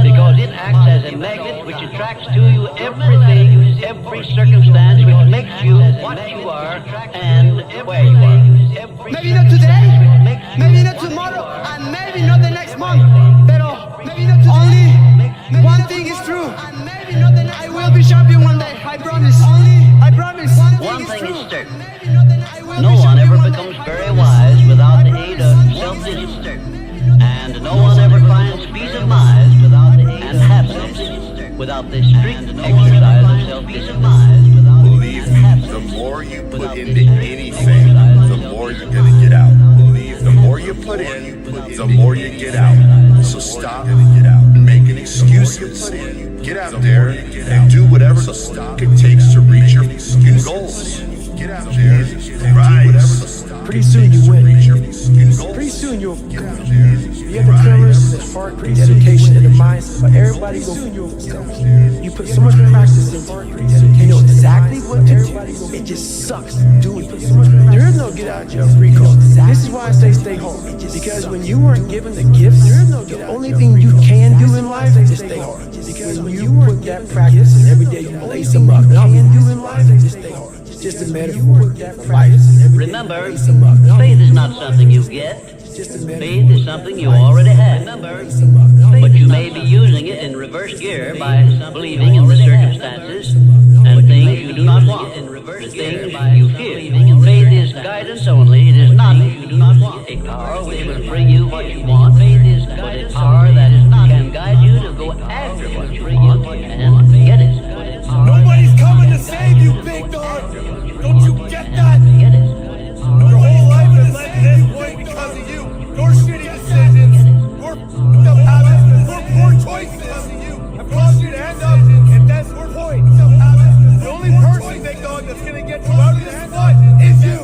because it acts as a magnet which attracts to you everything, every circumstance which makes you what you are and where you are. Maybe not today, maybe not tomorrow, and maybe not the next month. Pero only one thing is true. I will be champion one day. I promise. I promise. One thing is certain. No one ever becomes very wise without the aid of self-discipline. And no one ever finds peace of mind and happiness without the strict exercise of self-discipline. Believe me, the more you put into anything, the more you're gonna get out. The more you put in, the more you get out. So stop making excuses. Get out there and do whatever the fuck it takes to reach your fucking goals. Get out there and rise. Pretty soon you win. Pretty soon you'll you have the courage, the heart, the dedication, and the mindset. But everybody will. You put so much practice in. You know exactly what to do. It just sucks doing it. There is no get out of jail free card. This is why I say stay home. Because when you weren't given the gifts, the only thing you can do in life is stay hard. Because when you put that practice and every day you lace them up, and all you do in life is stay hard. Just a metaphor for life. Remember, faith is not something you get. Faith is something you already have. But you may be using it in reverse gear by believing in the circumstances and things you do not want, the things you fear. Faith is guidance only. It is not a power which will bring you what you want, but a power that can guide you to go after what you want and get it. Nobody's coming to save you, big dog. Don't you get that? Your whole life has led to this point because of you. Your shitty decisions, your habits, your poor choices have caused you to end up at this point. The only person, big dog, that's gonna get you out of this spot is you.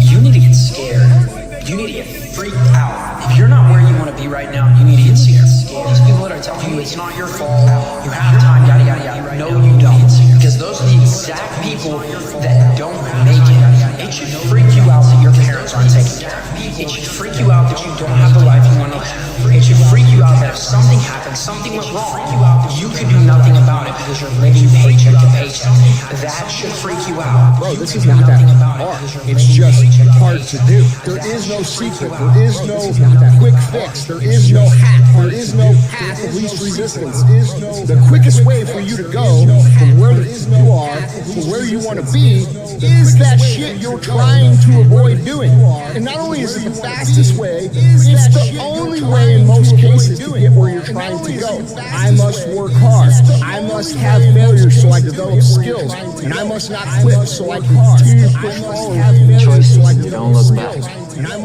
You need to get scared. You need to get freaked out. If you're not where you want to be right now, you need to get scared. These people that are telling you it's not your fault, you have time, yada yada yada. No, you don't. Because those are the exact people that don't make it. It should freak you out that your parents aren't taking care of you. It should freak you out that you don't have the life you want to live. It should freak you out that if something happens, something went wrong, you can do nothing about it because you're living paycheck to paycheck. That should freak you out. Bro, this is not that hard. It's just hard to do. There is no secret. There is no quick fix. There is no hack. There is no path of least resistance. The quickest way for you to go from where you are to where you want to be is that shit you're trying to avoid doing. And not only is it the fastest way, it's the only way in most cases to get where you're trying to go. I must work hard. I must have failures so I develop skills. And I must not quit so I can continue to push forward. Choices, don't look back.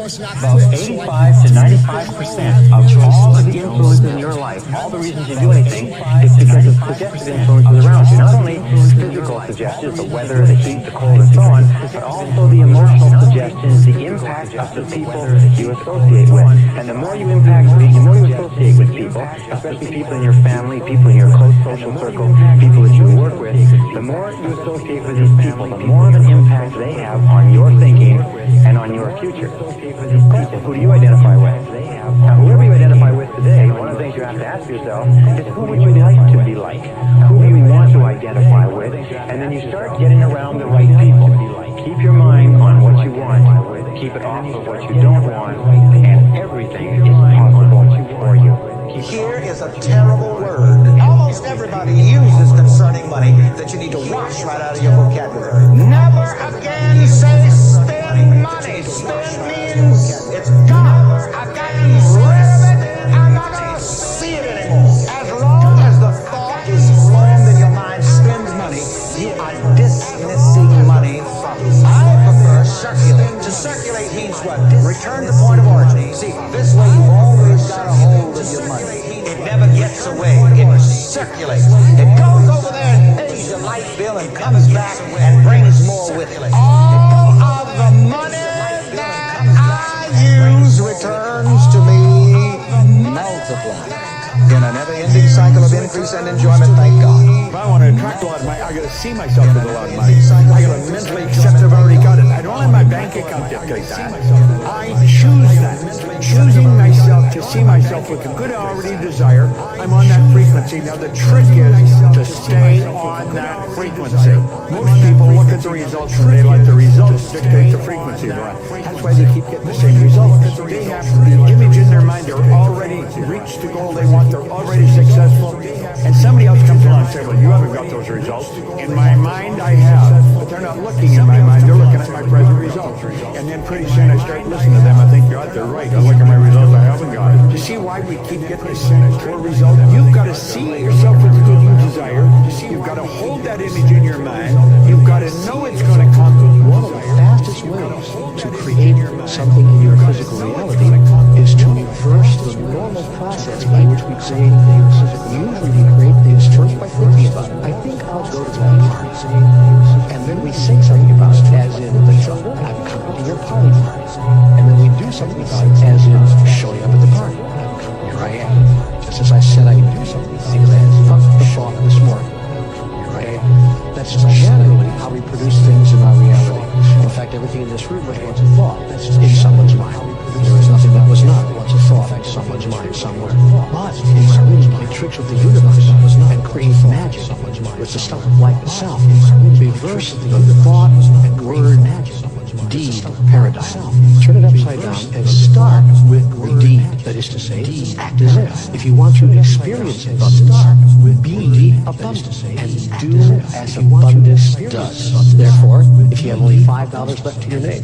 About 85 to 95% of all of the influence in your life, all the reasons you do anything, is because of suggestive influences around you. Not only physical suggestions, the weather, the heat, the cold, and so on, but also the emotional suggestions, the impact of the people you associate with. And the more you associate with people, especially people in your family, people in your close social circle, people that you work with, the more you associate with these people, the more of an impact they have on your thinking and on your future. Who do you identify with? Now, whoever you identify with today, one of the things you have to ask yourself is who would you like to be like? Who do you want to identify with? And then you start getting around the right people. Keep your mind on what you want. Keep it off of what you don't want. And everything is possible for you. Here is a terrible word almost everybody uses concerning money that you need to wash right out of your vocabulary. Never again say spend money. Spend means it's gone. I got rid of it. I'm not going to see it anymore. As long as the thought is formed in your mind, spend money, you are dismissing money from it. I prefer circulate. To circulate means what? Return to point of origin. See, this way you've always got a hold of your money. It never gets away. It circulates. It goes over there and pays your light bill and comes back and brings more with it. All of the money that I use returns to me multiplied in a never-ending cycle of increase and enjoyment, thank God. If I want to attract a lot of money, I got to see myself with a lot of money. I got to mentally accept I've already got it. I don't let my bank account dictate that. I choose that. Choosing myself to see myself with the good I already desire, I'm on that frequency. Now the trick is to stay on that frequency. Most people look at the results and they let the results dictate the frequency they're on. That's why they keep getting the same results. They have the image in their mind, they're already reached the goal they want, they're already successful. And somebody else comes along and says, well, you haven't got those results. In my mind, I have. But they're not looking in my mind, they're looking at my present results. And then pretty soon I start listening to them. I think, God, they're right. I look at my results, I haven't got it. You see why we keep getting the same poor result? You've got to see yourself with the good you desire. You've got to hold that image in your mind. You've got to know it's going to come. One of the fastest ways to create something in your physical reality is to reverse the normal process by which we create things. Usually we create things first by thinking about it. I think I'll go to that party. And then we say something about it, as in the drug. I'm coming to your party. And then we do something about it, as in showing up at the party. Here I am. Just as I said I would do something about it. I fucked the thought this morning. Here I am. That's generally how we produce things in our reality. In fact, everything in this room was once a thought. That's in someone's mind. There was nothing that was not once a thought in someone's mind somewhere. But it's really tricks of the universe and create magic with the stuff of life itself. Reverse the thought and word deed paradigm. Turn it upside down and start with the deed. That is to say, act as if you want to experience abundance, be abundant and do as abundance does. Therefore, if you have only $5 left to your name,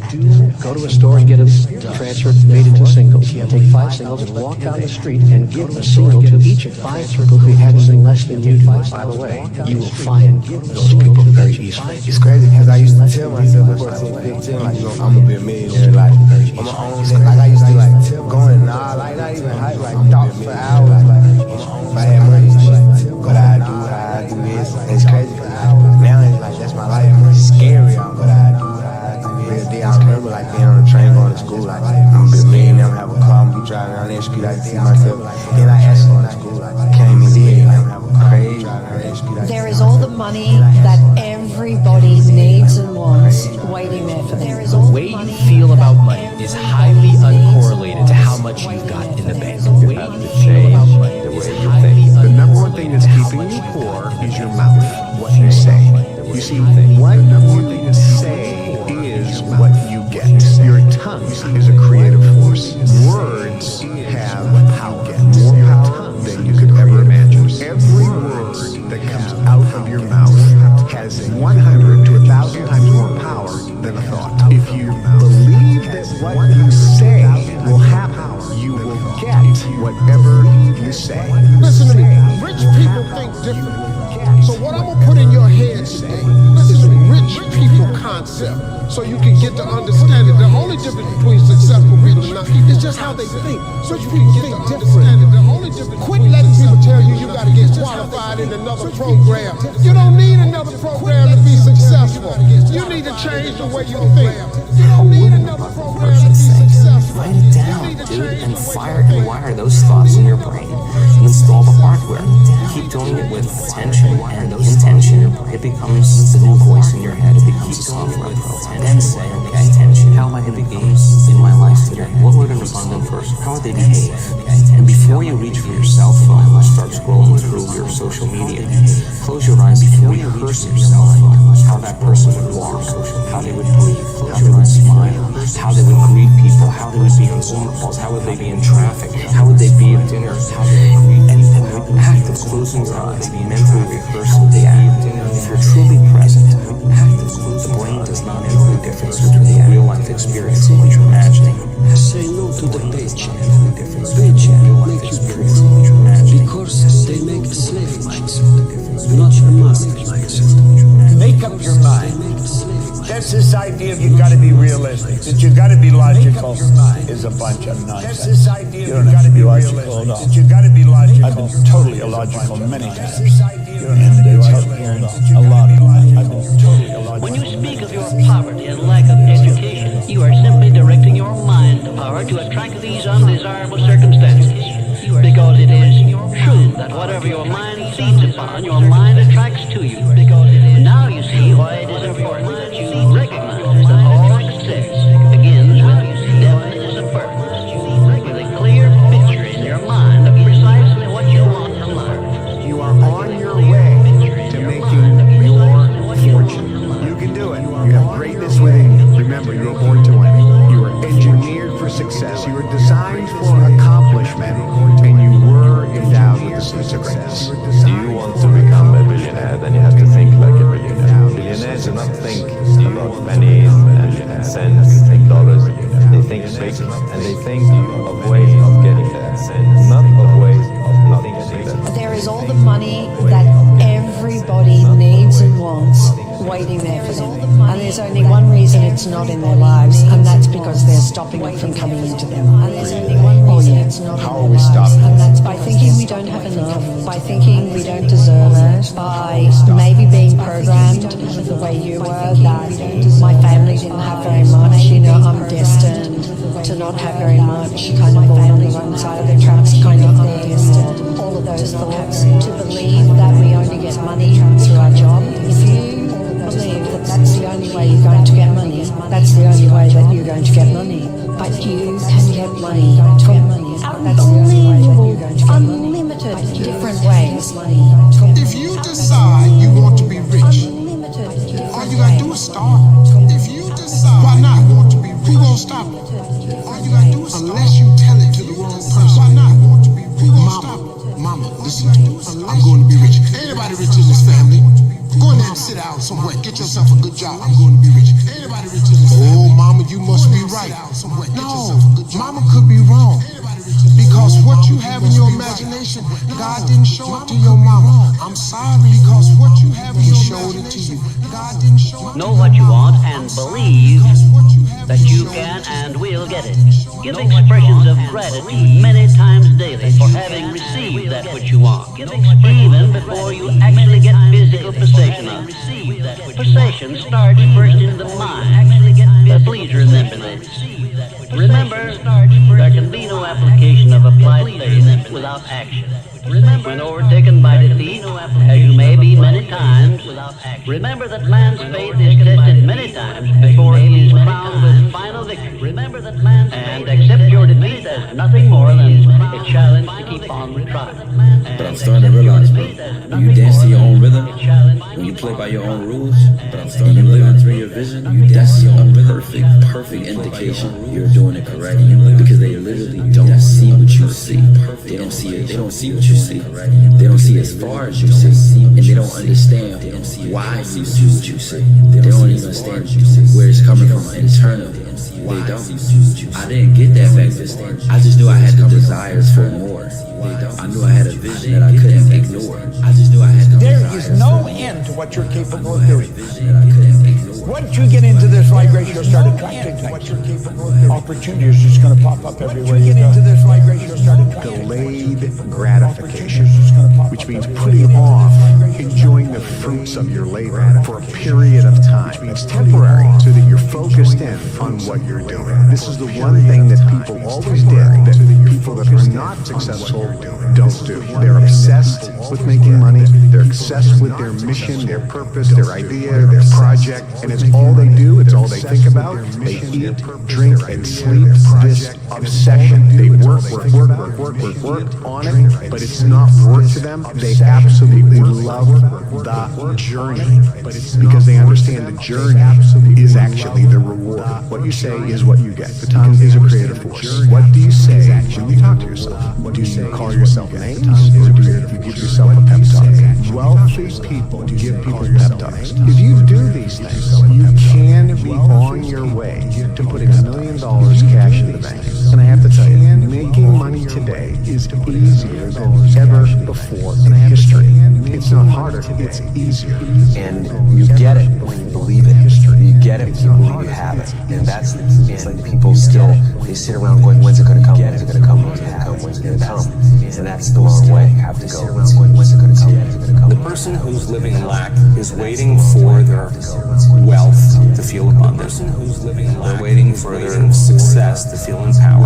go to a store and get them transferred, made into singles. Take 5 singles and walk down the street and give a single to each of 5 people who have something less than you do. By the way, you will find those people very easily. It's crazy because I used to tell myself before so big thing, like, I'm gonna be a millionaire, like, on my own. Like, I used to, like, going, like, not even hype, like, thoughts for hours, like, if I had money, like, what I do this. And it's crazy because now it's like, that's my life. It's scary, what I do this. I remember, like, being on the train going to school, like, I'm gonna be a millionaire, I'm gonna have a car, I'm gonna be driving down that street, like, see myself. Then I asked going to school, like, came and did, like, have a crazy. There is all the money that everybody needs and wants waiting there for them. The way you feel about money is highly uncorrelated to how much you've got in the bank. You have to change the way you think. The number one thing that's keeping you poor is your mouth, what you say. You see, what you say is what you get. Your tongue is a creative force. Words have power, more power than you could ever imagine. Every word that comes out of your mouth has 100 to 1,000 times more power than a thought. If you believe that what you say will happen, you will get whatever you say. Listen to me, rich people think differently. So what I'm gonna put in your head today is a rich people concept, so you can get to understand it. The only difference between successful people and not is just how they think. So you can get to understand it. The only difference. Quit letting people tell you you gotta get qualified in another program. You don't need another program to be successful. You need to change the way you think. You don't need another program to be successful. Write it down, dude, and fire and wire those thoughts in your brain. Install the hardware. Keep doing it with attention and intention. It becomes the new voice in your head. It becomes a software program. Then say, okay, how am I going to be in my life today? What would an abundant person, how would they behave? And before you reach for your cell phone or start scrolling through your social media, close your eyes before you rehearse yourself how that person would walk, how they would breathe, how they would smile, how they would greet people, how they would be on Zoom calls, how would they be in traffic, how would they be at dinner, how they would greet, and the act of closing your eyes, mentally rehearsing the act. If you're truly present, the brain does not know the difference between the real life experience and what you're imagining. Say no to the paycheck. Paycheck make you poor because they make slave minds, not a master mindset. Make up your mind. That's this idea of you got to be realistic, that you got to be logical, is a bunch of nonsense. You don't have to be logical at all. I've been totally illogical many times. And it's a lot of times. I've been totally illogical. When you speak of your poverty and lack of education, you are simply directing your mind power to attract these undesirable circumstances, because it is true that whatever your mind feeds upon, your mind attracts to you. Now you see why it is important that you recognize that all success begins with definite purpose, with a clear picture in your mind of precisely what you want from life. You are on your way to making your fortune. You can do it. You have greatness within you. Remember, you were born to win. You are engineered for success. You were designed for accomplishment, and you were endowed with the success. Do you want to become a billionaire? Then you have to think like a billionaire. Billionaires do not think about pennies and cents and dollars. They think big, and they think of ways of getting there, not of ways of not getting there. There is all the money that everybody needs and wants waiting there for them. And there's only one reason it's not in their lives, and that's because they're stopping it from coming into them. And there's only one reason it's not in their lives, and that's by thinking we don't have enough, by thinking we don't deserve it, by maybe being programmed the way you were, that my family didn't have very much, I'm destined to not have very much, kind of born on the wrong side of the tracks kind of thing. All of those thoughts, to believe that we only get money through our job. If you believe that that's the only way you're going to get money, that's the only way that you're going to get money. But you can get money from unlimited different ways. If you decide you want to be rich, all you gotta do is start. If you decide, why not want to be rich? Who gonna stop it? All you gotta do is unless you tell it to the wrong person. Why not want to be rich? Who gonna stop it? Mama, listen to me. I'm going to be rich. Anybody rich in this family? Go in there and sit down somewhere. Get yourself a good job. I'm going to be rich. Anybody rich in this family? Oh, mama, you must be right. No, mama could be wrong. Because what you have in your imagination, God didn't show it to your mama. I'm sorry, because what you have in your imagination, showed it to you. God didn't show it. Know what you want and believe that you can and will get it. Give expressions of gratitude many times daily for having received that which you want. Even before you actually get physical possession of it. Possession starts first in the mind. But please remember this. Remember, there can be no application of applied faith without action. When overtaken by defeat, as you may be many times, remember that man's faith is tested many times before he is crowned with final victory. And accept your defeat as nothing more than a challenge to keep on trying. But I'm starting to realize, bro, when you dance to your own rhythm, when you play by your own rules, and you live through your vision, that's a perfect indication you're doing it correct. Because they literally don't see what you see. They don't see it. They don't see what you see. They don't see as far as you see, and they don't understand why you see what you see. They don't even understand where it's coming from internally. They don't. I didn't get that back then. I just knew I had the desires for more. I knew I had a vision that I couldn't ignore. I just knew I had the There is no end to what you're capable of doing. Once you get into this vibration, you'll start attracting things. Opportunity is just going to pop up everywhere you go. Delayed gratification, which means putting off enjoying the fruits of your labor for a period of time. It's temporary, so that you're focused in on what you're doing. This is the one thing that people always did, that people that are not successful don't do. They're obsessed with making money. They're obsessed with their mission, their purpose, their idea, their project, and it's all they do. It's all they think about. They eat, drink, and sleep. This obsession. They work on it, but it's not work to them. They absolutely love the journey because they understand the journey is actually the reward. What you say is what you get. The tongue is a creative force. What do you say when you talk to yourself? Do you call yourself names, or do you give yourself a pep talk? Wealthy people give people pep talks. If you do these things, you can be on your way to putting $1 million cash in the bank. And I have to tell you, making money today is easier than ever before in history. It's not harder, it's easier. And you get it when you believe it. You get it when you believe you have it. And that's, it's like people still, they sit around going, when's it going to come? When's it going to come? When's it going to come? When's it going to come? And that's the wrong way. You have to go, when's it going to come? When's it going to come? The person who's living in lack is waiting for their wealth to feel abundant. They're waiting for their success to feel empowered.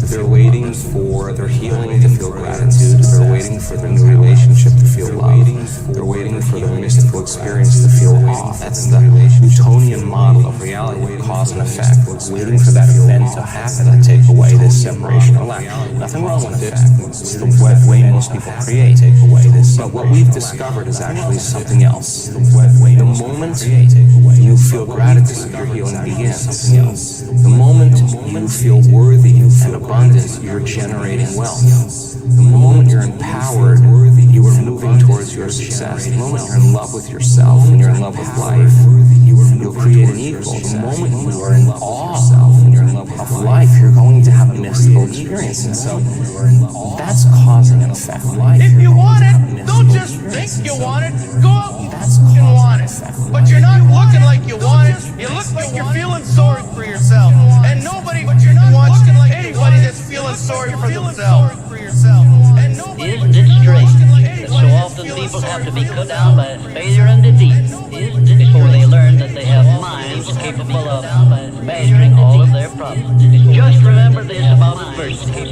They're waiting for their healing to feel gratitude. They're waiting for their new relationship to feel love. They're waiting for their mystical experience to feel awe. That's the Newtonian model of reality, cause and effect. It's waiting for that event to happen to take away this separation or lack. Nothing wrong with it. It's the way most people create. But what we've discovered is actually something else. The moment you feel gratitude, your healing begins. The moment you feel worthy and abundant, you're generating wealth. The moment you're empowered, you are moving towards your success. The moment you're in love with yourself and you're in love with life, you'll create an equal. The moment you are in awe and you're in love with life, you're going to have a mystical experience. And so that's causing an effect. If you want it, don't just think you want it. Go out and want it. But you're not looking like you want it. You look like you're feeling sorry for yourself. And nobody wants anybody that's feeling sorry for themselves. Isn't it strange that so often people have to be cut down by failure and defeat before they learn that they have minds capable of mastering all of their problems? Just remember this about adversity.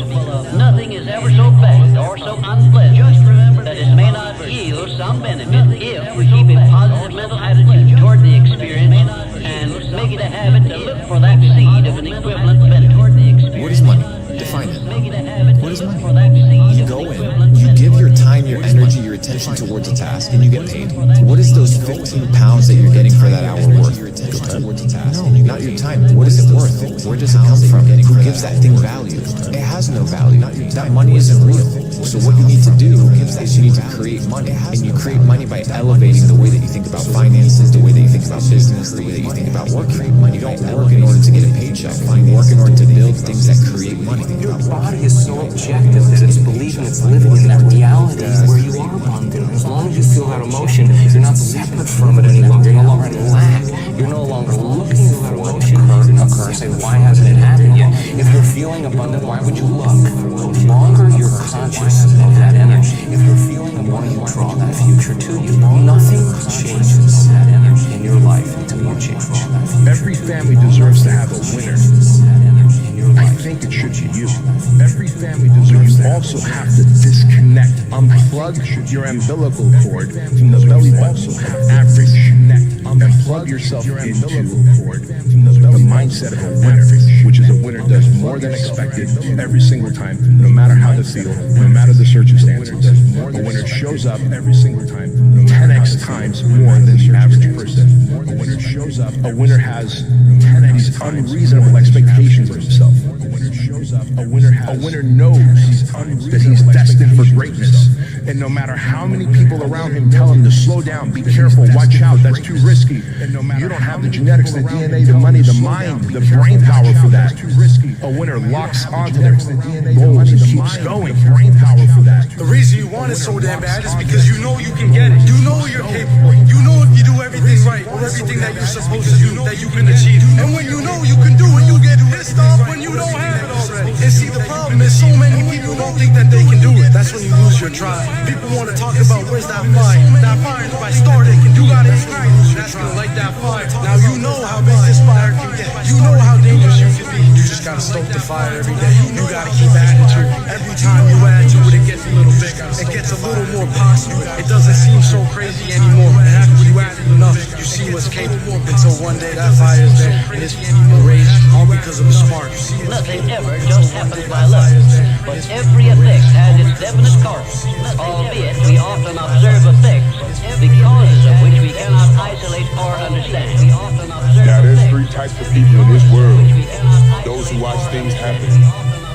Nothing is ever so bad or so unpleasant that it may not yield some benefit if we keep a positive mental attitude toward the experience and make it a habit to look for that seed of an equivalent benefit. What is money? Define it. What is money? You go in, you give your time, your energy, your attention towards a task, and you get paid. What is those 15 pounds that you're getting for that hour worth? No, not your time. What is it worth? Where does it come from? Who gives that thing value? It has no value. That money isn't real. So what you need to do is you need to create money. And you create money by elevating the way that you think about finances, the way that you think about business, the way that you think about working. You don't work in order to get a paycheck. You work in order to build things that create money. Your body is so objective that it's believing it's living in that reality where you are abundant. As long as you feel that emotion, you're not separate from it any longer. You're no longer in lack. You're no longer looking for it to occur. Say, why hasn't it happened yet? If you're feeling abundant, why would you look? The longer you're conscious of that energy, if you're feeling abundant, you draw that future to you. Nothing changes that energy in your life until you change that future. Every family deserves to have a winner. I think it should be you. Every family deserves to also have to disconnect, unplug your umbilical cord from the belly button. Average and plug yourself into the mindset of a winner, which is a winner does more than expected every single time, no matter how they feel, no matter the circumstances. A winner shows up every single time, 10x times more than the average person. A winner shows up. A winner has 10x unreasonable expectations of himself. A winner knows that he's destined for greatness. And no matter how many people around him tell him to slow down, be careful, watch out, that's too risky. You don't have the genetics, the DNA, the money, the mind, the brain power for that. A winner locks onto their goals and keeps going. Brain power for that. The reason you want it so damn bad is because you know you can get it. You know you're capable. You know if you do everything right, or everything that you're supposed to do, that you can achieve. And when you know you can do it, you get pissed off when you don't have it already. And see, the problem is so many people don't think that they can do it. That's when you lose your drive. People want to talk about where's that fire. That fire is by starting. You got to ignite it. That's going to light that fire. Now you know how big this fire can get. You know how dangerous you can be. You just got to stoke the fire every day. You got to keep adding to it. Every time you add to it, it gets a little bigger. It gets a little more possible. It doesn't seem so crazy anymore. And after you add it enough, you see what's capable. Until one day that fire is there and it's erased all because of a spark. Nothing ever just happens by luck, but every effect has its definite cause, albeit we often observe effects, the causes of which we cannot isolate or understand. Now there's three types of people in this world. Those who watch things happen,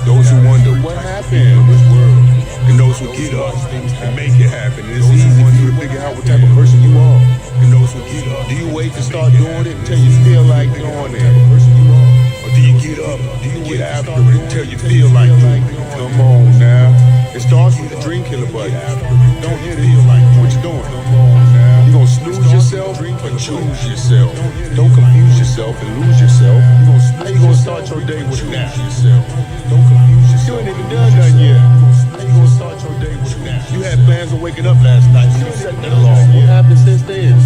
those who wonder what happened in this world, and those who get up and make it happen. And it's easy for you to figure out what type of person you are. And those who get up, do you wait to start doing it until you feel like doing it? Or do you get up? Do you get after it until you feel like doing it? Come on now. It starts with the dream killer button. Don't feel like what you're doing. You're gonna snooze yourself or choose yourself. Don't confuse yourself and lose yourself. How you gonna start your day with a nap? Don't confuse yourself. You ain't even done nothing yet. How you gonna start your day with a nap? You had plans of waking up last night, so you set that alarm. What happened since then?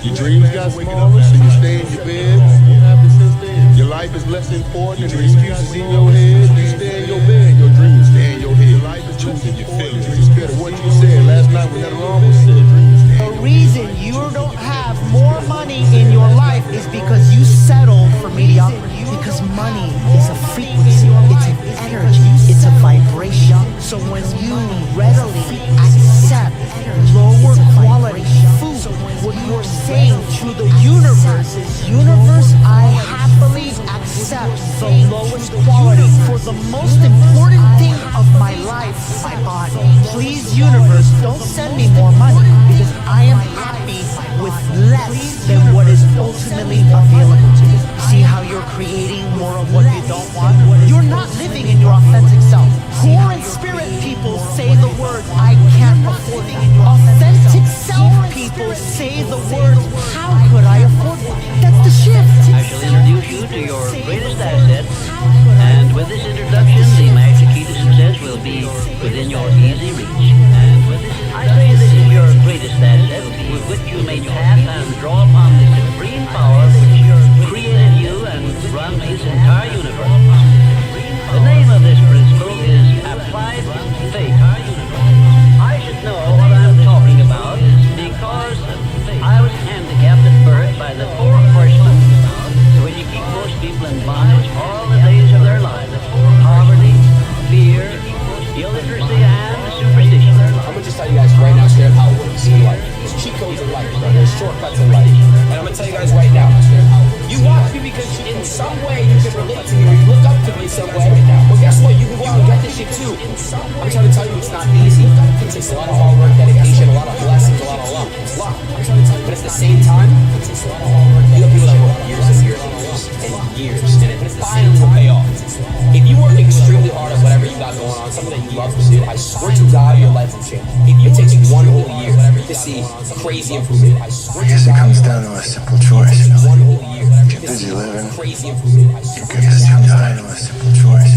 Your dreams got smaller, so you stay in your bed. What happened since then? Your life is less important than the excuses in your head. You stay in your bed, your dreams stay in your head. Your life is choosing your feelings instead of what you said last night when that alarm was said. The reason you don't have more money in your life is because you settle for mediocrity. Because money is a frequency, it's an energy, it's a vibration. So when you readily accept lower quality food, what you're saying to the universe is, universe, I happily accept the lowest quality for the most important thing of my life, my body. Please, universe, don't send me more money because I am happy with less than what is ultimately available to me. See how you're creating more of what you don't want? You're not living in your authentic self. Core and spirit people say the word, I can't afford it. Authentic self people say the word, how could I afford it? That's the shift. I shall introduce you to your greatest asset, and with this introduction, the master key to success will be within your easy reach. And with this, I say this is your greatest asset, with which you may tap and draw upon the supreme power which created you and runs this entire universe. The name of this principle is applied faith. I should know what I'm talking about because I was handicapped at birth by the four horsemen, which keep most people in bondage all the days of their lives: poverty, fear, illiteracy, and superstition. I'm gonna just tell you guys right now straight up how it works in life. There's cheat codes in life, bro. There's shortcuts in life. And I'm gonna tell you guys right now, you watch me because in some way you can relate to me or you look up to me in some way. Well, guess what? You can go out and get this shit too. I'm trying to tell you it's not easy. It takes a lot of hard work, dedication, a lot of blessings, a lot of luck. It's luck. But at the same time, it takes a lot of hard work. You know people that work years and years and years and it finally will pay off. If you work extremely hard at whatever you got going on, something that you love to do, I swear to God, your life will change. It takes 1 whole year to see crazy improvement. I guess it comes down to a simple choice. 1 whole year. Get busy living. Crazy improvement. I guess it comes down to a simple choice.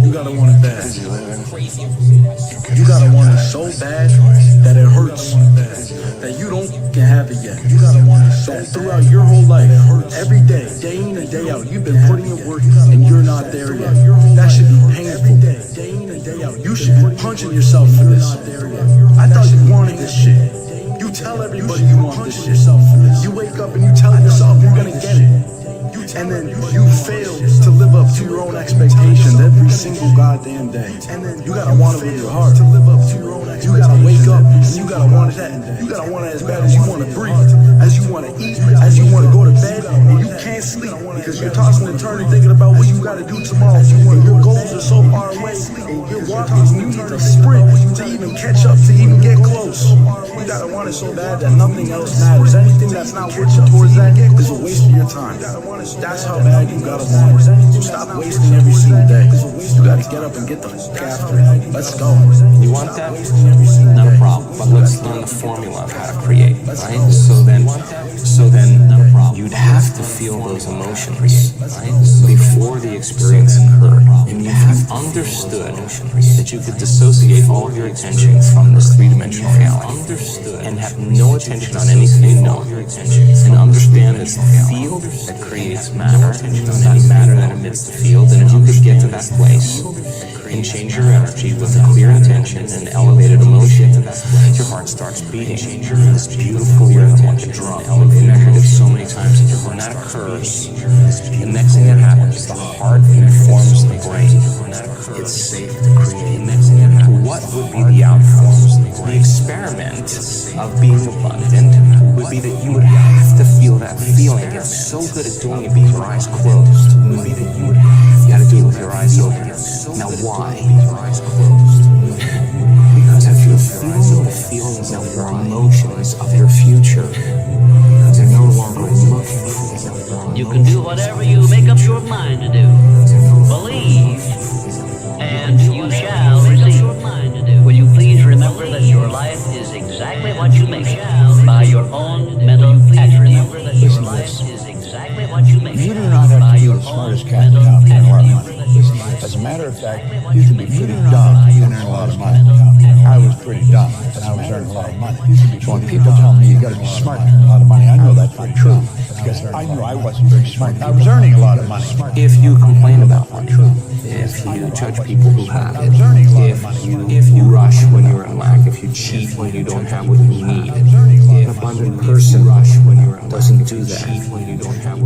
You gotta want it bad. Busy living. Crazy improvement. You gotta want it so bad that it hurts, that you don't can have it yet. You gotta want it so throughout your whole life, every day, day in and day out, you've been putting in work and you're not there yet. That should be painful. Day in and day out, you should be punching yourself for this. I thought you wanted this shit. You tell everybody you want this shit. You wake up and you tell yourself you're gonna get it. And then you fail to live up to your own expectations every single goddamn day. And then you gotta want it with your heart. You gotta wake up and you gotta want it. You gotta want it as bad as you wanna breathe, as you wanna eat, as you wanna go to bed, and you can't sleep because you're tossing and turning thinking about what you gotta do tomorrow. And your goals are so far away, and you're walking and you need to sprint to even catch up, to even get close. You gotta want it so bad that nothing else matters. Anything that's not working towards that is a waste of your time. That's how bad you gotta want it. So stop wasting every single day. You gotta get up and get the fuck after it. Let's go. You want that? Not a problem. But let's learn the formula of how to create, right? So then, not a problem. You'd have to feel those emotions, right? Before the experience occurred. And you have understood that you could dissociate all of your attention from this three-dimensional reality. And have no attention on anything known. And understand this field that creates matter, not matter that emits the field. And if you could get to that place and change your energy with a clear intention and elevated emotion, your heart starts beating. This beautiful rhythm like a drum. We've measured it so many times. When that occurs, the next thing that happens, the heart informs the brain. It's safe to create. What would be the outcome? The experiment of being abundant would be that you would have to feel that feeling. You're so good at doing it with your eyes closed. Would be that you got to do it with your eyes open. Now why? Because if you're feeling the feelings of your emotions of your future, you're no longer looking for them. You can do whatever you make up your mind to do. Believe, and you shall receive. Will you please remember that your life is exactly what you make it by your own mental action. Remember that your life is exactly what you make it. You do not have to be the smartest cat in town to earn a lot of money. A As a matter of fact, you can be pretty dumb and earn a lot of money. I was pretty dumb and I was earning a lot of money. So when people tell me you got to be smart to earn a lot of money, I know that's not true because I knew I wasn't very smart. I was earning a lot of money. If you complain about money, if you judge people who have it, if you rush when you're in lack, if you cheat when you don't have what you need, an abundant person doesn't do that.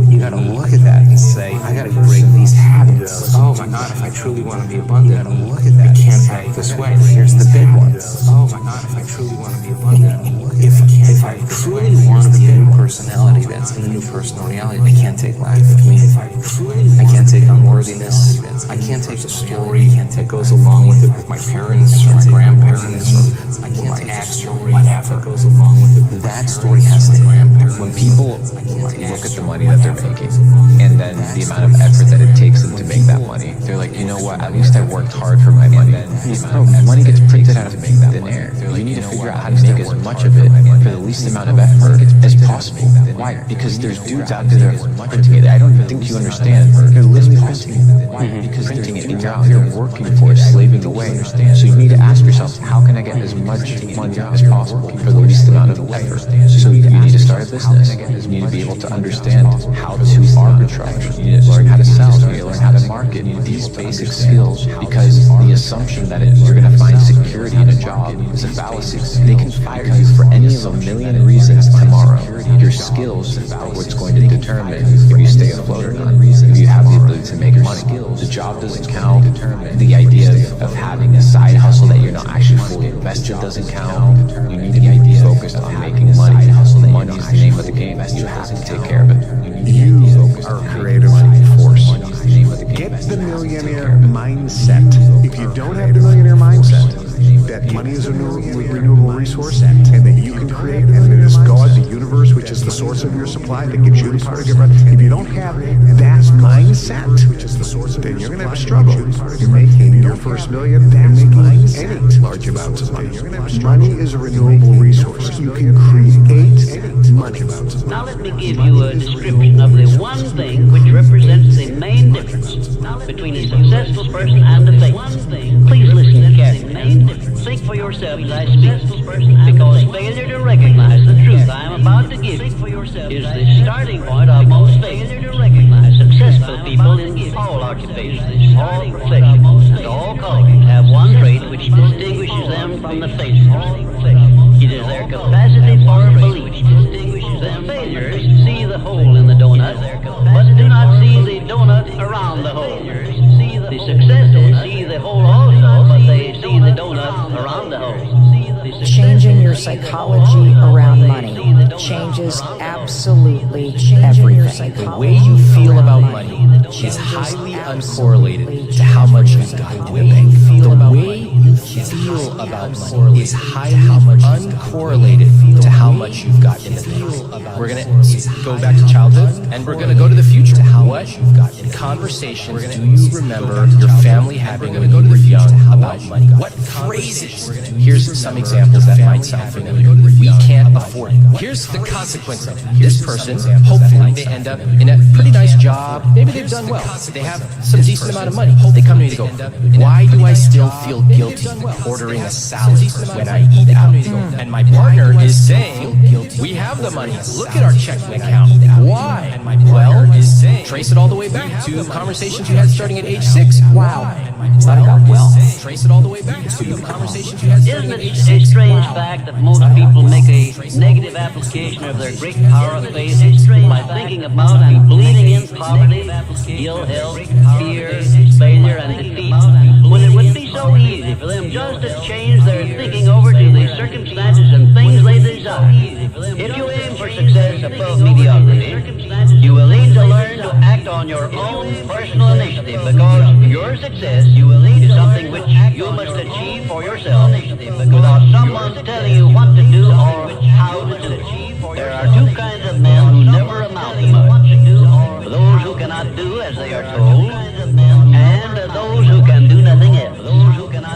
You gotta look at that and say, I gotta break these habits. Oh my God, if I truly want to be abundant, I can't act this way. Here's the big one. Oh my God, if I truly want to be abundant, if I truly want to be a new personality that's in a new personal reality, I can't take lack with me. I can't take unworthiness. I can't take the story that goes along with it with my parents or my grandparents or my ex or whatever goes along with it. That story has to end. When people look at the money that they're making and then the amount of effort that it takes them to make that money, they're like, you know what, at least I worked hard for my money. Bro, money gets printed out of thin air. You need to figure out how to make as much of it for the least amount of effort as possible. Why? Because there's dudes out there that are printing it. I don't think you understand. They're literally printing it. Why? Because printing it and you're out here working for it, slaving away. So you need to ask yourself, how can I get as much money as possible for the least amount of effort? So you need to start a business. You need to be able to understand how to arbitrage. You need to learn how to sell. You need to learn how to market. These basic skills, because the assumption that you're going to find security in a job is a fallacy. They can fire you for any of a million reasons tomorrow. Your skills are what's going to determine if you stay afloat or not. If you have the ability to make money, the job doesn't count. The idea of having a side hustle that you're not actually fully invested doesn't count. You need to be focused on making money. Money is the name of the game. You have to take care of it. You are a creative force. Get the millionaire mindset. If you don't have the millionaire mindset, that money is a renewable resource and that you can create, and it is God, the universe, which is the source of your supply, that gives you the power to get right. If you don't have that mindset, then you're going to have a struggle. You're making your first million and making any large amounts of money. Money is a renewable resource. You can create money. Now let me give you a description of the one thing which represents the main difference between a successful person and a failure. Please listen carefully. Think for yourself as I speak, because failure to recognize the truth I am about to give you is the starting point of most failure to recognize. Successful people in all occupations, all professions, and all callings have one trait which distinguishes them from the failures. It is their capacity for belief. The failures see the hole in the donut, but do not see the donut around the hole. The successes see the hole also, but they see the donut around the hole. Changing your psychology around money changes absolutely everything. The way you feel about money is highly uncorrelated to how much you've got in the bank. The way you feel about money is highly uncorrelated to how much you've got in the bank. We're going to go back to childhood, and we're going to go to the future. What conversations do you remember your family having when you were young about money? What phrases? Here's some examples that might sound familiar. We can't afford it. Here's the consequence of it. This person, hopefully, they end up in a pretty nice job. Maybe they've done well. They have some decent amount of money. They come to me to go, why do I still feel guilty ordering a salad when I eat out? And my partner is saying, we have the money. Look at our checking account. Why? Well, trace it all the way back to conversations you had starting at age 6. Wow. It's not about wealth. Trace it all the way back to conversations you had starting at age 6. Isn't it a strange fact that most people make a negative application of their great power of faith by thinking about and believing in poverty, ill health, fear, failure, and defeat, when it would be so easy for them just to change their thinking over to the circumstances and things they desire? If you aim for success above mediocrity, you will need to learn to act on your own personal initiative, because your success is something which you must achieve for yourself without someone telling you what to do or how to do it. There are two kinds of men who never amount to much: those who cannot do as they are told, and those who can do nothing else.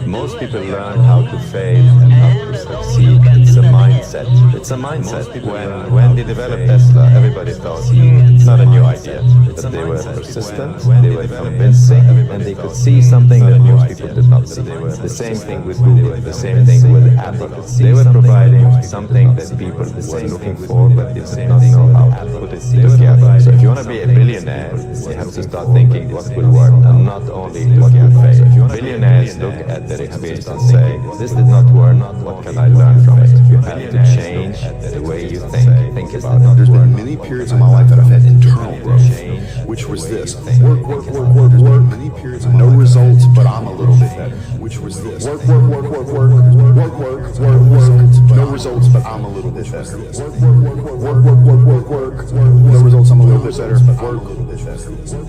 Most people learn how to fail and how to succeed. It's a mindset. mindset. It's a mindset. When they developed Tesla, everybody thought it's not a new idea. But they were persistent, they were convincing, and they could see something that most people did not see. The same thing with Google, the same thing with Apple. They were providing something that people were looking for, but they did not know how to put it together. So if you want to be a billionaire, you have to start thinking what will work, and not only what will fail. Billionaires look at their experience and say, this did not work, what can I learn from it? You have to change the way you think about it. There's been many periods in my life that I've had internal growth, which was this: work, no results, but I'm a little bit better. Which was this: work, no results, but I'm a little bit better. Work, no results, I'm a little bit better. Work,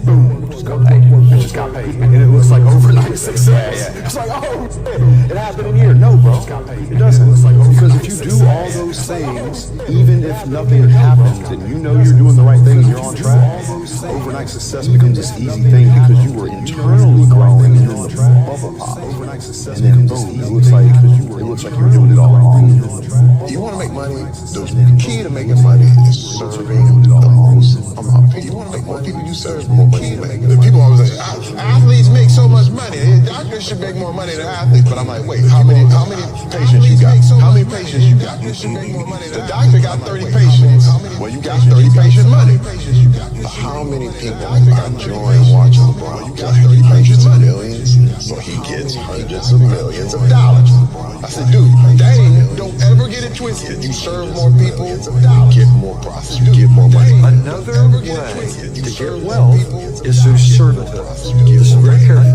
boom, just got paid. I just got paid, and it looks like overnight success. It's like, oh, it happened in here. No, bro, it doesn't. Because if you do all those things, even if nothing happens, and you know you're doing the right thing and you're on track, overnight success becomes this easy thing because you were internally growing, and then the bubble pops, and then boom, it looks like you're doing it all wrong. You want to make money? The key to making money is serving the most amount of people. You want to make more people you serve, more money you make. People always say, athletes make so much money. Doctors should make more money than athletes. But I'm like, wait, how many patients you got? How many patients you got? The doctor got 30 patients. Well, you got 30 patient money. But how many people enjoy watching LeBron? You got 30 patients, millions, so he gets hundreds of millions of dollars. I said, dude, don't ever get it twisted. You serve more people, you get more profits, you get more money. Another way to get wealth is through servitude. Listen very carefully.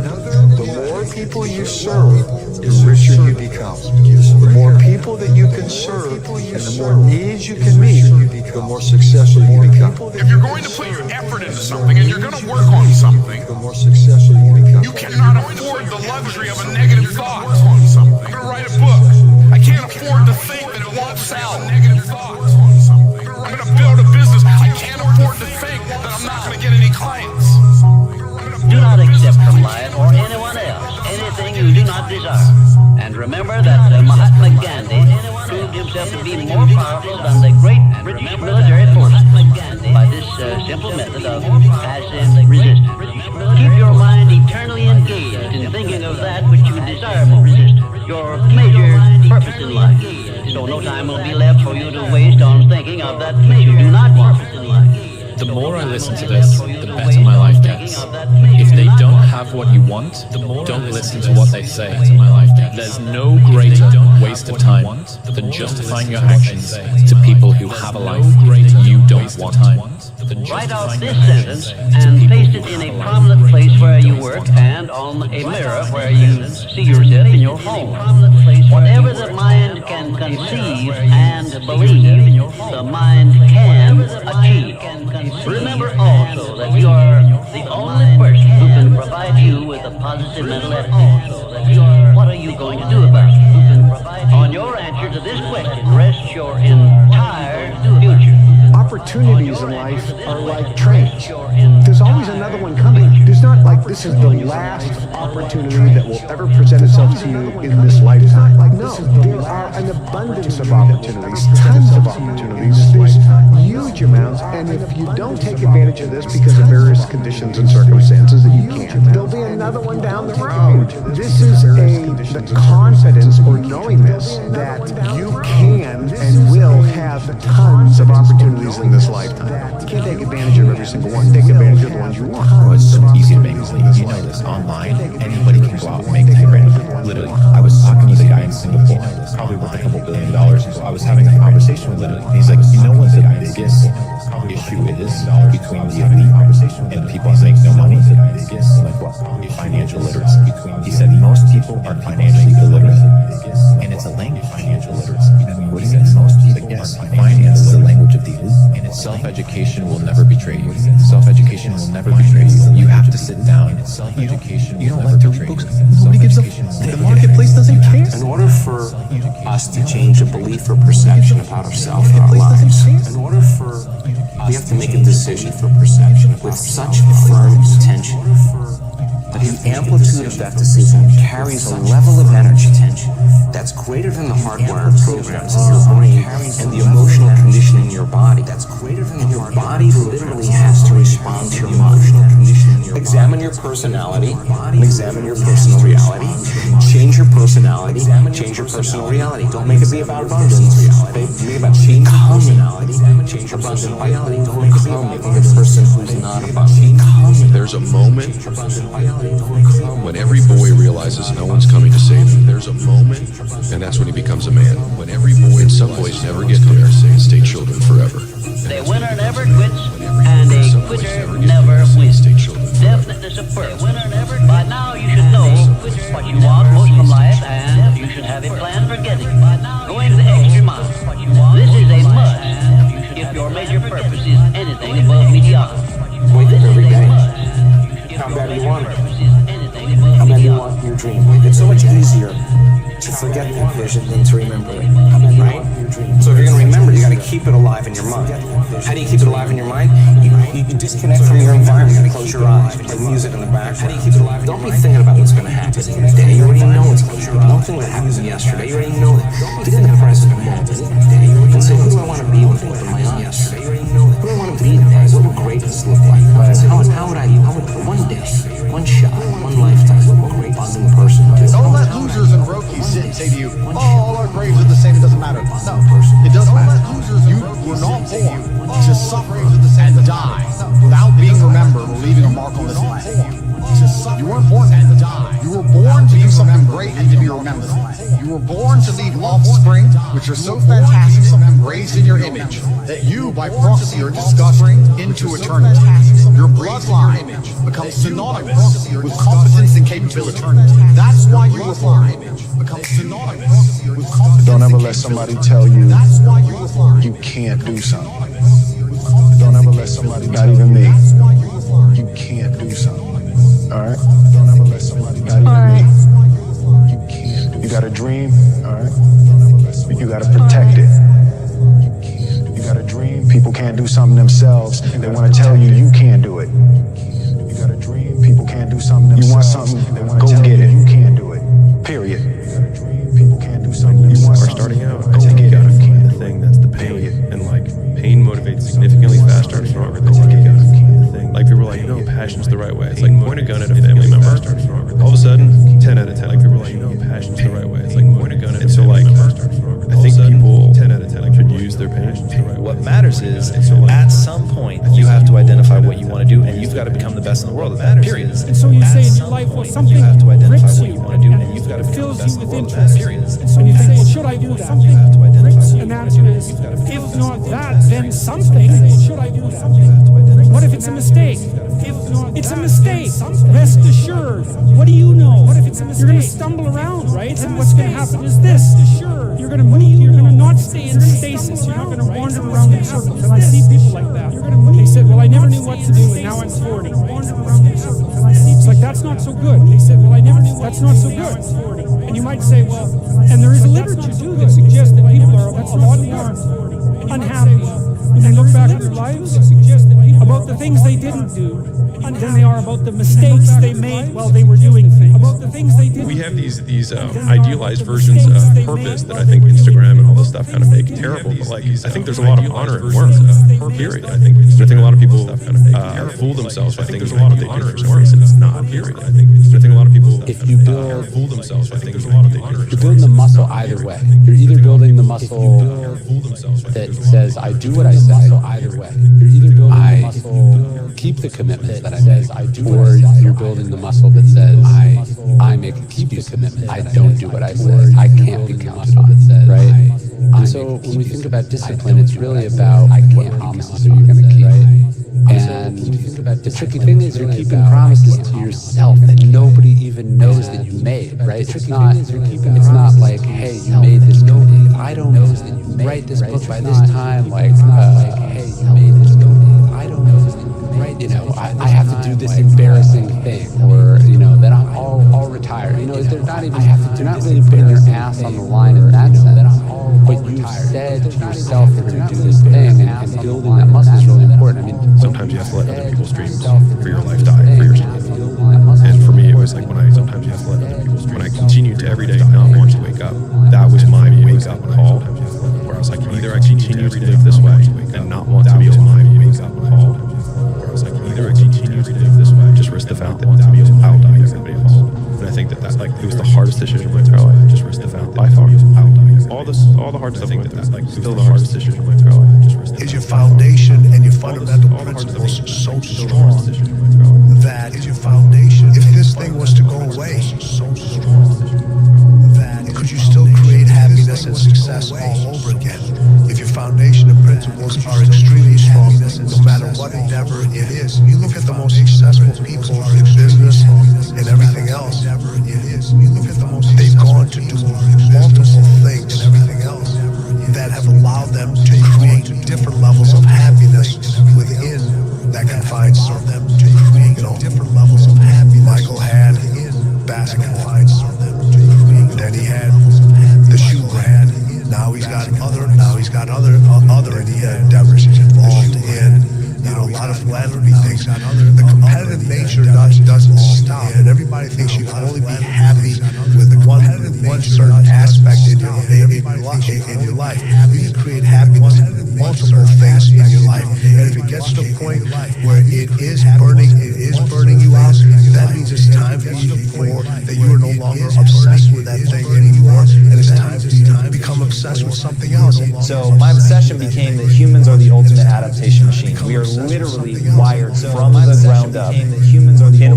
The more people you serve, the richer you become. The more people that you can serve and the more needs you can meet, the more successful you become. If you're going to put your effort into something and you're going to work on something, the more successful you become. You cannot afford the luxury of a negative thought on something. I'm going to write a book. I can't afford to think that it won't sell. Negative thoughts on something. I'm going to build a business. I can't afford to think that I'm not going to get any clients. Do not accept from life or anyone else anything you do not desire. And remember that Mahatma Gandhi proved himself to be more powerful than the great British military forces by this simple method of passive resistance. Keep your mind eternally engaged in thinking of that which you desire more. Your major purpose in life. So no time will be left for you to waste on thinking of that which you do not want in life. The more I listen to this, the better my life gets. If they don't have what you want, don't listen to what they say. There's no greater waste of time than justifying your actions to people who have a life you don't want. Write out this sentence and paste it in a prominent place where you work and on a mirror where you see yourself in your home. Whatever the mind can conceive and believe, the mind can achieve. Remember also that you are the only person who can provide you with a positive mental attitude. What are you going to do about it? On your answer to this question rests your entire future. Opportunities in life are like trains. There's always another one coming. There's not like this is the last opportunity that will ever present itself to you in this lifetime. No, there are an abundance of opportunities, tons of opportunities. There's huge amounts, and if you don't take advantage of this because of various conditions and circumstances that you can't, there'll be another one down the road. This is the confidence or knowing this that you can and will have tons of opportunities in this lifetime. You can't take advantage of every single one. Take advantage of the ones you want. Oh, it's so easy to make money. You know this. Online, anybody can go out and make $10,000. Literally, I was talking to the guy in Singapore, probably worth a couple $1 billion. I was having a conversation with him. He's like, you know what the biggest issue is between the elite and people who make no money? I'm like, what? Financial literacy. He said most people are financially illiterate, and it's a language. Financial literacy. What do you mean? Most people are finance is the language of the elite, and it's self-education will never betray you. Self-education will never betray you. You have to sit down. You don't like to read books. Nobody gives a the marketplace doesn't care. In order for us to change a belief or perception about ourselves and our lives, we have to make a decision for perception with such firm intention that if amplitude of that decision carries a level of energy that's greater than the hardwired programs in your brain and the emotional conditioning in your body. That's greater than your body literally has to respond to your mind. Examine your personality and examine your personal reality. Change your personality, change your personal reality. Don't make it be about abundance. Make it about change your personality, change your abundant reality. Don't make it be about being a person who's not abundant. There's a moment when every boy realizes no one's coming to save him. There's a moment, and that's when he becomes a man. When every boy, and some boys never get there, and stay children forever. The winner never quits, and a quitter never wins. Definitely superb. By now you should know what you want most from life, and you should have a plan for getting it. Going the extra mile. This is a must if your major purpose is anything above mediocre. Wake up every day. How bad do you want it? How bad do you want your dream? It's so much easier to forget that vision than to remember it, right? So if you're going to remember, you got to keep it alive in your mind. How do you keep it alive in your mind? You disconnect from your environment. You got to close your eyes, play music in the background. How do you keep it alive? Don't be thinking about what's going to happen today. You already know what's going to happen. Don't think what happened yesterday. You already know that. Get in the present moment and say, who do I want to be with my yesterday? You already know that. Who do I want to be today? What would greatness look like? How would one day, one shot, one lifetime, what great abundant person? Don't let losers and rookies sit and say to you, oh, all our grades are the same, it doesn't matter. No, it doesn't matter. You were not born to suffer and die without being remembered or leaving a mark on this life. You weren't born to die. You were born to do something great and to be remembered. You were born to leave offspring, which are so fantastic and raised in your image, that you, by proxy, are discovering into eternity. Your bloodline becomes synonymous with competence and capability. That's why you were born. Becomes synonymous with competence. Don't ever let somebody tell you you can't do something. Don't ever let somebody, not even me, you can't do something. Alright? Don't ever let somebody, not even me, you can't do. You got a dream, alright? You gotta protect it. You got a dream, people can't do something themselves. They wanna tell you you can't do it. You got a dream, people can't do something themselves. You want something, go get it. You can't do it. Period. You got a dream, people can't do something. You want something, starting out, I think you gotta find the thing that's the pain. And like, pain motivates significantly faster and stronger than what you got. Like people are like, no, passion's the right way. It's like point a gun at a family member. All of a sudden, 10 out of 10. Like people are like, no, passion's the right way. It's like point a gun at a family member. I think people 10 out of 10 should use their passion the right way. What matters is, at some point, you have to identify what you want to do, and you've got to become the best in the world. Period. And so you say in your life, well, something grips you, and it fills you with interest. And you think, well, should I do that? Something grips you. And the answer is, if not that, then something. Should I do that? What if it's a mistake? It's a mistake. Rest assured. What do you know? What if it's a mistake? You're going to stumble around, right? And what's going to happen is this. You're going to move. You're going to not stay in stasis. You're not going to wander around in circles. And I see people like that. They said, well, I never knew what to do, and now I'm 40. It's like, that's not so good. They said, well, I never knew. That's not so good. And you might say, well, and there is a literature too that suggests that people are a lot more unhappy when they look back at their lives about the things they didn't do than they are about the mistakes they made while they were doing things. About the things they did. We have these idealized versions of purpose that I think Instagram and all this stuff kind of make terrible. But like, I think there's a lot of honor in work. Period. I think a lot of people fool themselves. I think there's a lot of honor in work, and it's not. Period. I think a lot of people if you build fool themselves. I think there's a lot of honor. You're building the muscle either way. You're either building the muscle that says I do what I say. Either way, you're either building the muscle keep the commitments that I make, or you're building the muscle that says I make keep the commitment. I don't do what I say. I can't be counted on. Right. And so when we think about discipline, it's really about I can't promises you're going to keep. And the tricky thing is you're keeping promises to yourself that nobody even knows that you made, right? It's not like, hey, you made this commitment. If I don't write this book by this time, like, hey, you made this commitment. If I don't know that you made, you know, I have to do this embarrassing thing, or, you know, that I'll retire. You know, they're not really putting your ass on the line in that sense. But you said to yourself you're going to do this thing, and building that muscle is really important. I mean, sometimes you have to let other people's dreams for your life die for yourself. And for me, it was like all the hard stuff like that, like still the hardest decision in my entire life. Is your foundation and your fundamental principles so strong that is your foundation? If this thing was to go away, so strong that could you still create happiness and success all over again? If your foundation and principles are extremely strong, no matter what endeavor it is, you look at the most successful people in business and everything else. They've gone to do multiple things and everything else that have allowed them to create different levels of happiness within that confined circle. Different levels of happiness. Michael had basketball. Then he had the shoe brand. Now he's got other endeavors he's involved in. A lot of philanthropy things. The competitive nature doesn't stop, and everybody thinks you can only be happy with one certain aspect in your life. You can create happiness in multiple things in your life, and if it gets to a point where it is burning you out, that means it's time for you that you are no longer obsessed with that thing anymore, and it's time for you to become obsessed with something else. So my obsession became that humans are the ultimate adaptation machine. We are literally wired from the ground up in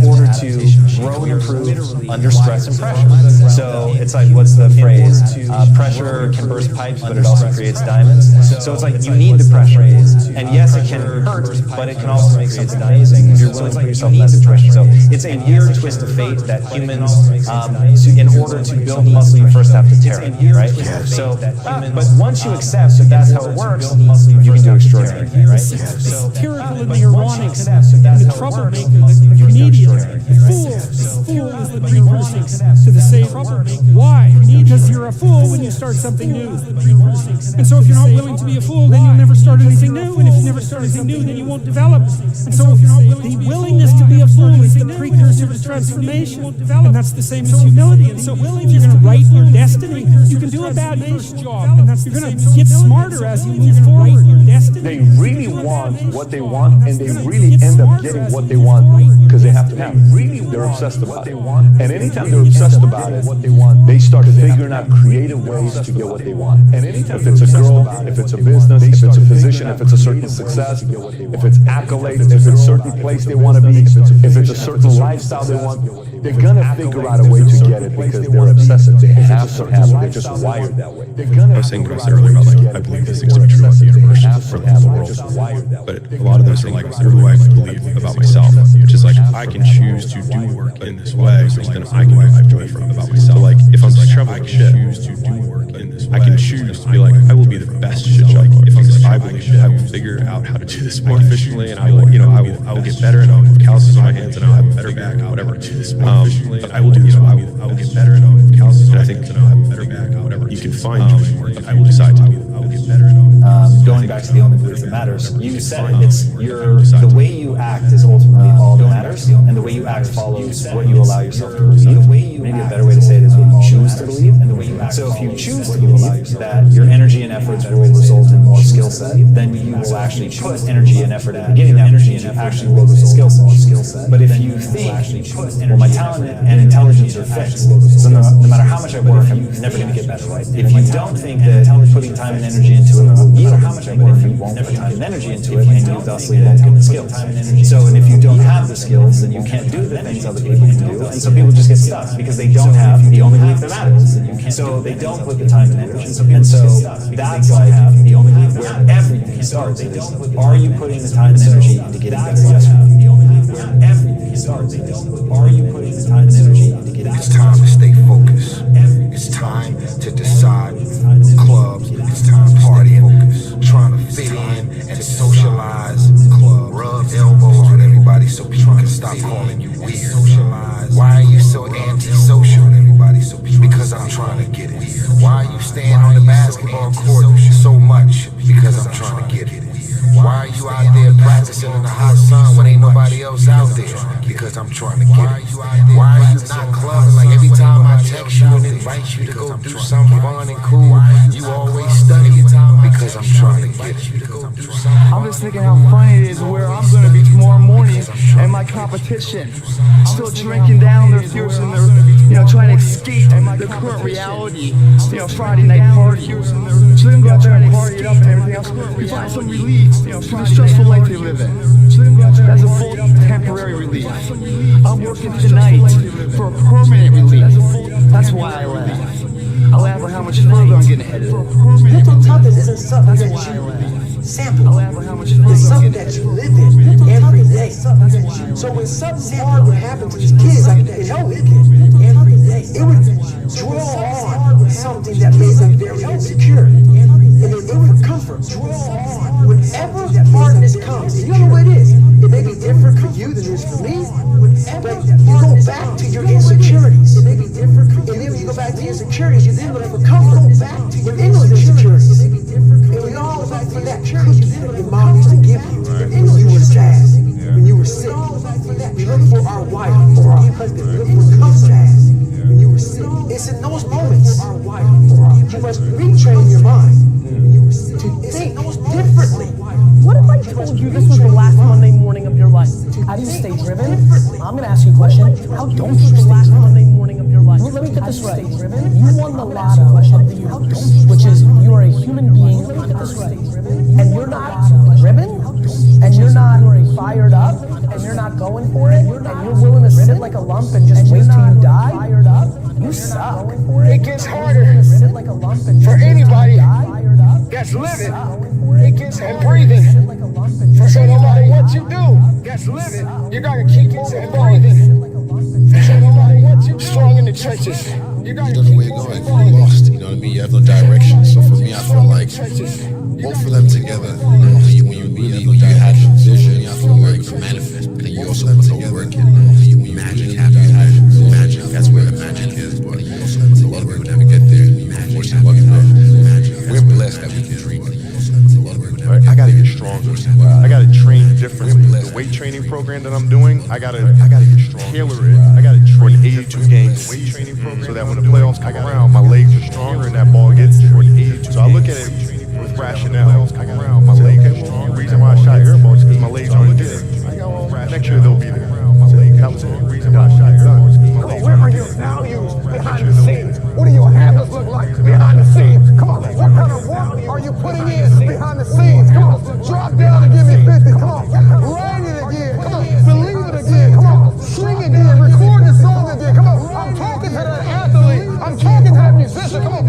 order to grow and improve under stress and pressure. So it's like, what's the phrase? Pressure can burst pipes, but it also creates diamonds. So it's like you need the pressure. And yes, it can hurt, but it can also make something amazing if you're willing to put yourself in that situation. So it's a weird twist of fate that humans, in order to build muscle, you first have to tear it, right? So, but once you accept that that's how it works, you can do extraordinary things, right? It's satirical in the ironics, and the troublemaker, the comedian, the fool. The fool is the precursor to the same troublemaker. Why? Because you're a fool when you start something new. And so if you're not willing to be a fool, then you'll never start anything new. And if you never start anything new, then you won't develop. And so if you're not willing, the willingness to be a fool is the precursor to transformation. And that's the same as humility. And so if you're going to write your destiny, you can do a bad first job. And you're going to get smarter as you move forward. They really want what they want, and they really end up getting what they want because they have to have it. They're obsessed about it. And anytime they're obsessed about it, they start figuring out creative ways to get what they want. And anytime, if it's a girl, if it's a business, if it's a physician, if it's a certain success, if it's accolades, if it's a certain place they want to be, if it's a certain lifestyle they want, they're gonna figure out a way to get it because they're obsessive. They have to have it. They're just wired that way. I was saying what I said earlier about like, I believe these things to be true about the universe for the world. But a lot of those are like, what do I believe about myself? Which is like, I can choose to do work in this way, so then I can derive joy from about myself. So like, if I'm struggling with shit, I can choose to be like, I will be the best shit job because I believe that I will figure out how to do this more efficiently, and I will, I will get better, and I'll have calluses on my hands, and I'll have a better back, whatever. But I will do this. I will get better, and I'll have calluses on my hands, and I'll have a better back, whatever. You can find joy. I will decide to. I will get better, and going back to the only belief that matters, you said it's the way you act is ultimately all that matters, and the way you act follows what you allow yourself to believe. Maybe a better way to say it is what you choose to believe, and the way you act. So if you choose to believe that your energy and efforts will result in more skill set, then you will actually put energy and effort into getting that energy and actually will result in more skill set. But if you think, well, my talent and intelligence are fixed, so no matter how much I work, I'm never going to get better, right? If you don't think that putting time and energy into it will yield how much I work, you won't put time and energy into it, and you thusly won't get the skills. So, and if you don't have the skills, then you can't do the things other people can do, and so people just get stuck because they don't have the only belief that matters. So they don't put the time and energy, and so that's like where everything starts. Are you putting the time and energy into getting better? Yes. Where everything starts. Are you putting the time and energy into getting better? It's time to stay focused. It's time to decide clubs. It's time to party focus. Trying to fit in and socialize. Club, rub elbows with everybody so people can stop calling you weird. Why are you so antisocial? Because I'm trying to get it. Why are you staying on the basketball court so much? Because I'm trying to get it. Why are you out there practicing in the hot sun when ain't nobody else out there? Because I'm trying to get it. Why are you not clubbing? Like every time I text you and invite you to go do something fun and cool, you always study because I'm trying to get it. I'm just thinking how funny it is where I'm going to be tomorrow morning and my competition still drinking down their fears and they're trying to escape the current reality, Friday night parties. So they go out there and party it up and everything else. You find some relief from the stressful life they live in. That's a full temporary relief. I'm working tonight for a permanent relief. That's why I laugh. I laugh at how much further I'm getting ahead of it. Mental toughness isn't something that you sample. It's something that you live in every day. So when something hard would happen to these kids, like they know it would draw on something that made them very insecure. And then it would comfort. Whenever hardness comes, and you know what it is. It may be different for you than it is for me, but you go back to your insecurities. It may be different for you. And then when you go back to your insecurities, you then look for comfort within those insecurities. And we all go back to that cookie that your mom used to give you when you were sad, when you were sick. We look for our wife or our husband. We look for comfort when you were sick. It's in those moments you must retrain your mind to think differently. What if I told you this was the last Monday morning of your life? How do you stay driven? I'm going to ask you a question. How don't you stay last Monday morning of your life? Let me get this right. You won the lotto of the universe, which is you are a human being on Earth, and you're not driven, and you're not fired up, and you're not going for it, and you're willing to sit like a lump and just wait till you die. You suck. It gets harder for anybody that's living and breathing. So no matter what you do, that's living. You gotta keep and breathing. So no matter what you do, strong in the trenches. You don't know where you're going. You're lost. You know what I mean? You have no direction. So for me, I feel like both of them together. When you really had the vision, I feel like to manifest. But then you also put the work in. Magic happens. Magic. That's where the magic is. But you also put a lot of people never get there. We're blessed that we can dream. I gotta get stronger. I gotta train differently. The weight training program that I'm doing, I gotta get stronger. Tailor it. I gotta train 82 games weight training program so that when the playoffs come around, my legs are stronger and that ball gets there. So I look at it with rationale. My legs are strong. The reason why I shot air balls is because my legs aren't there. Next year they'll be there. That was the reason why I shot air balls. Where are your values behind the scenes? What do your habits look like behind the scenes? Come on, what kind of work are you putting in behind the scenes? Come on, drop down and give me 50. Come on, write it again. Come on, believe it again. Come on, sing again, record the song again. Come on, I'm talking to that athlete. I'm talking to that musician. Come on,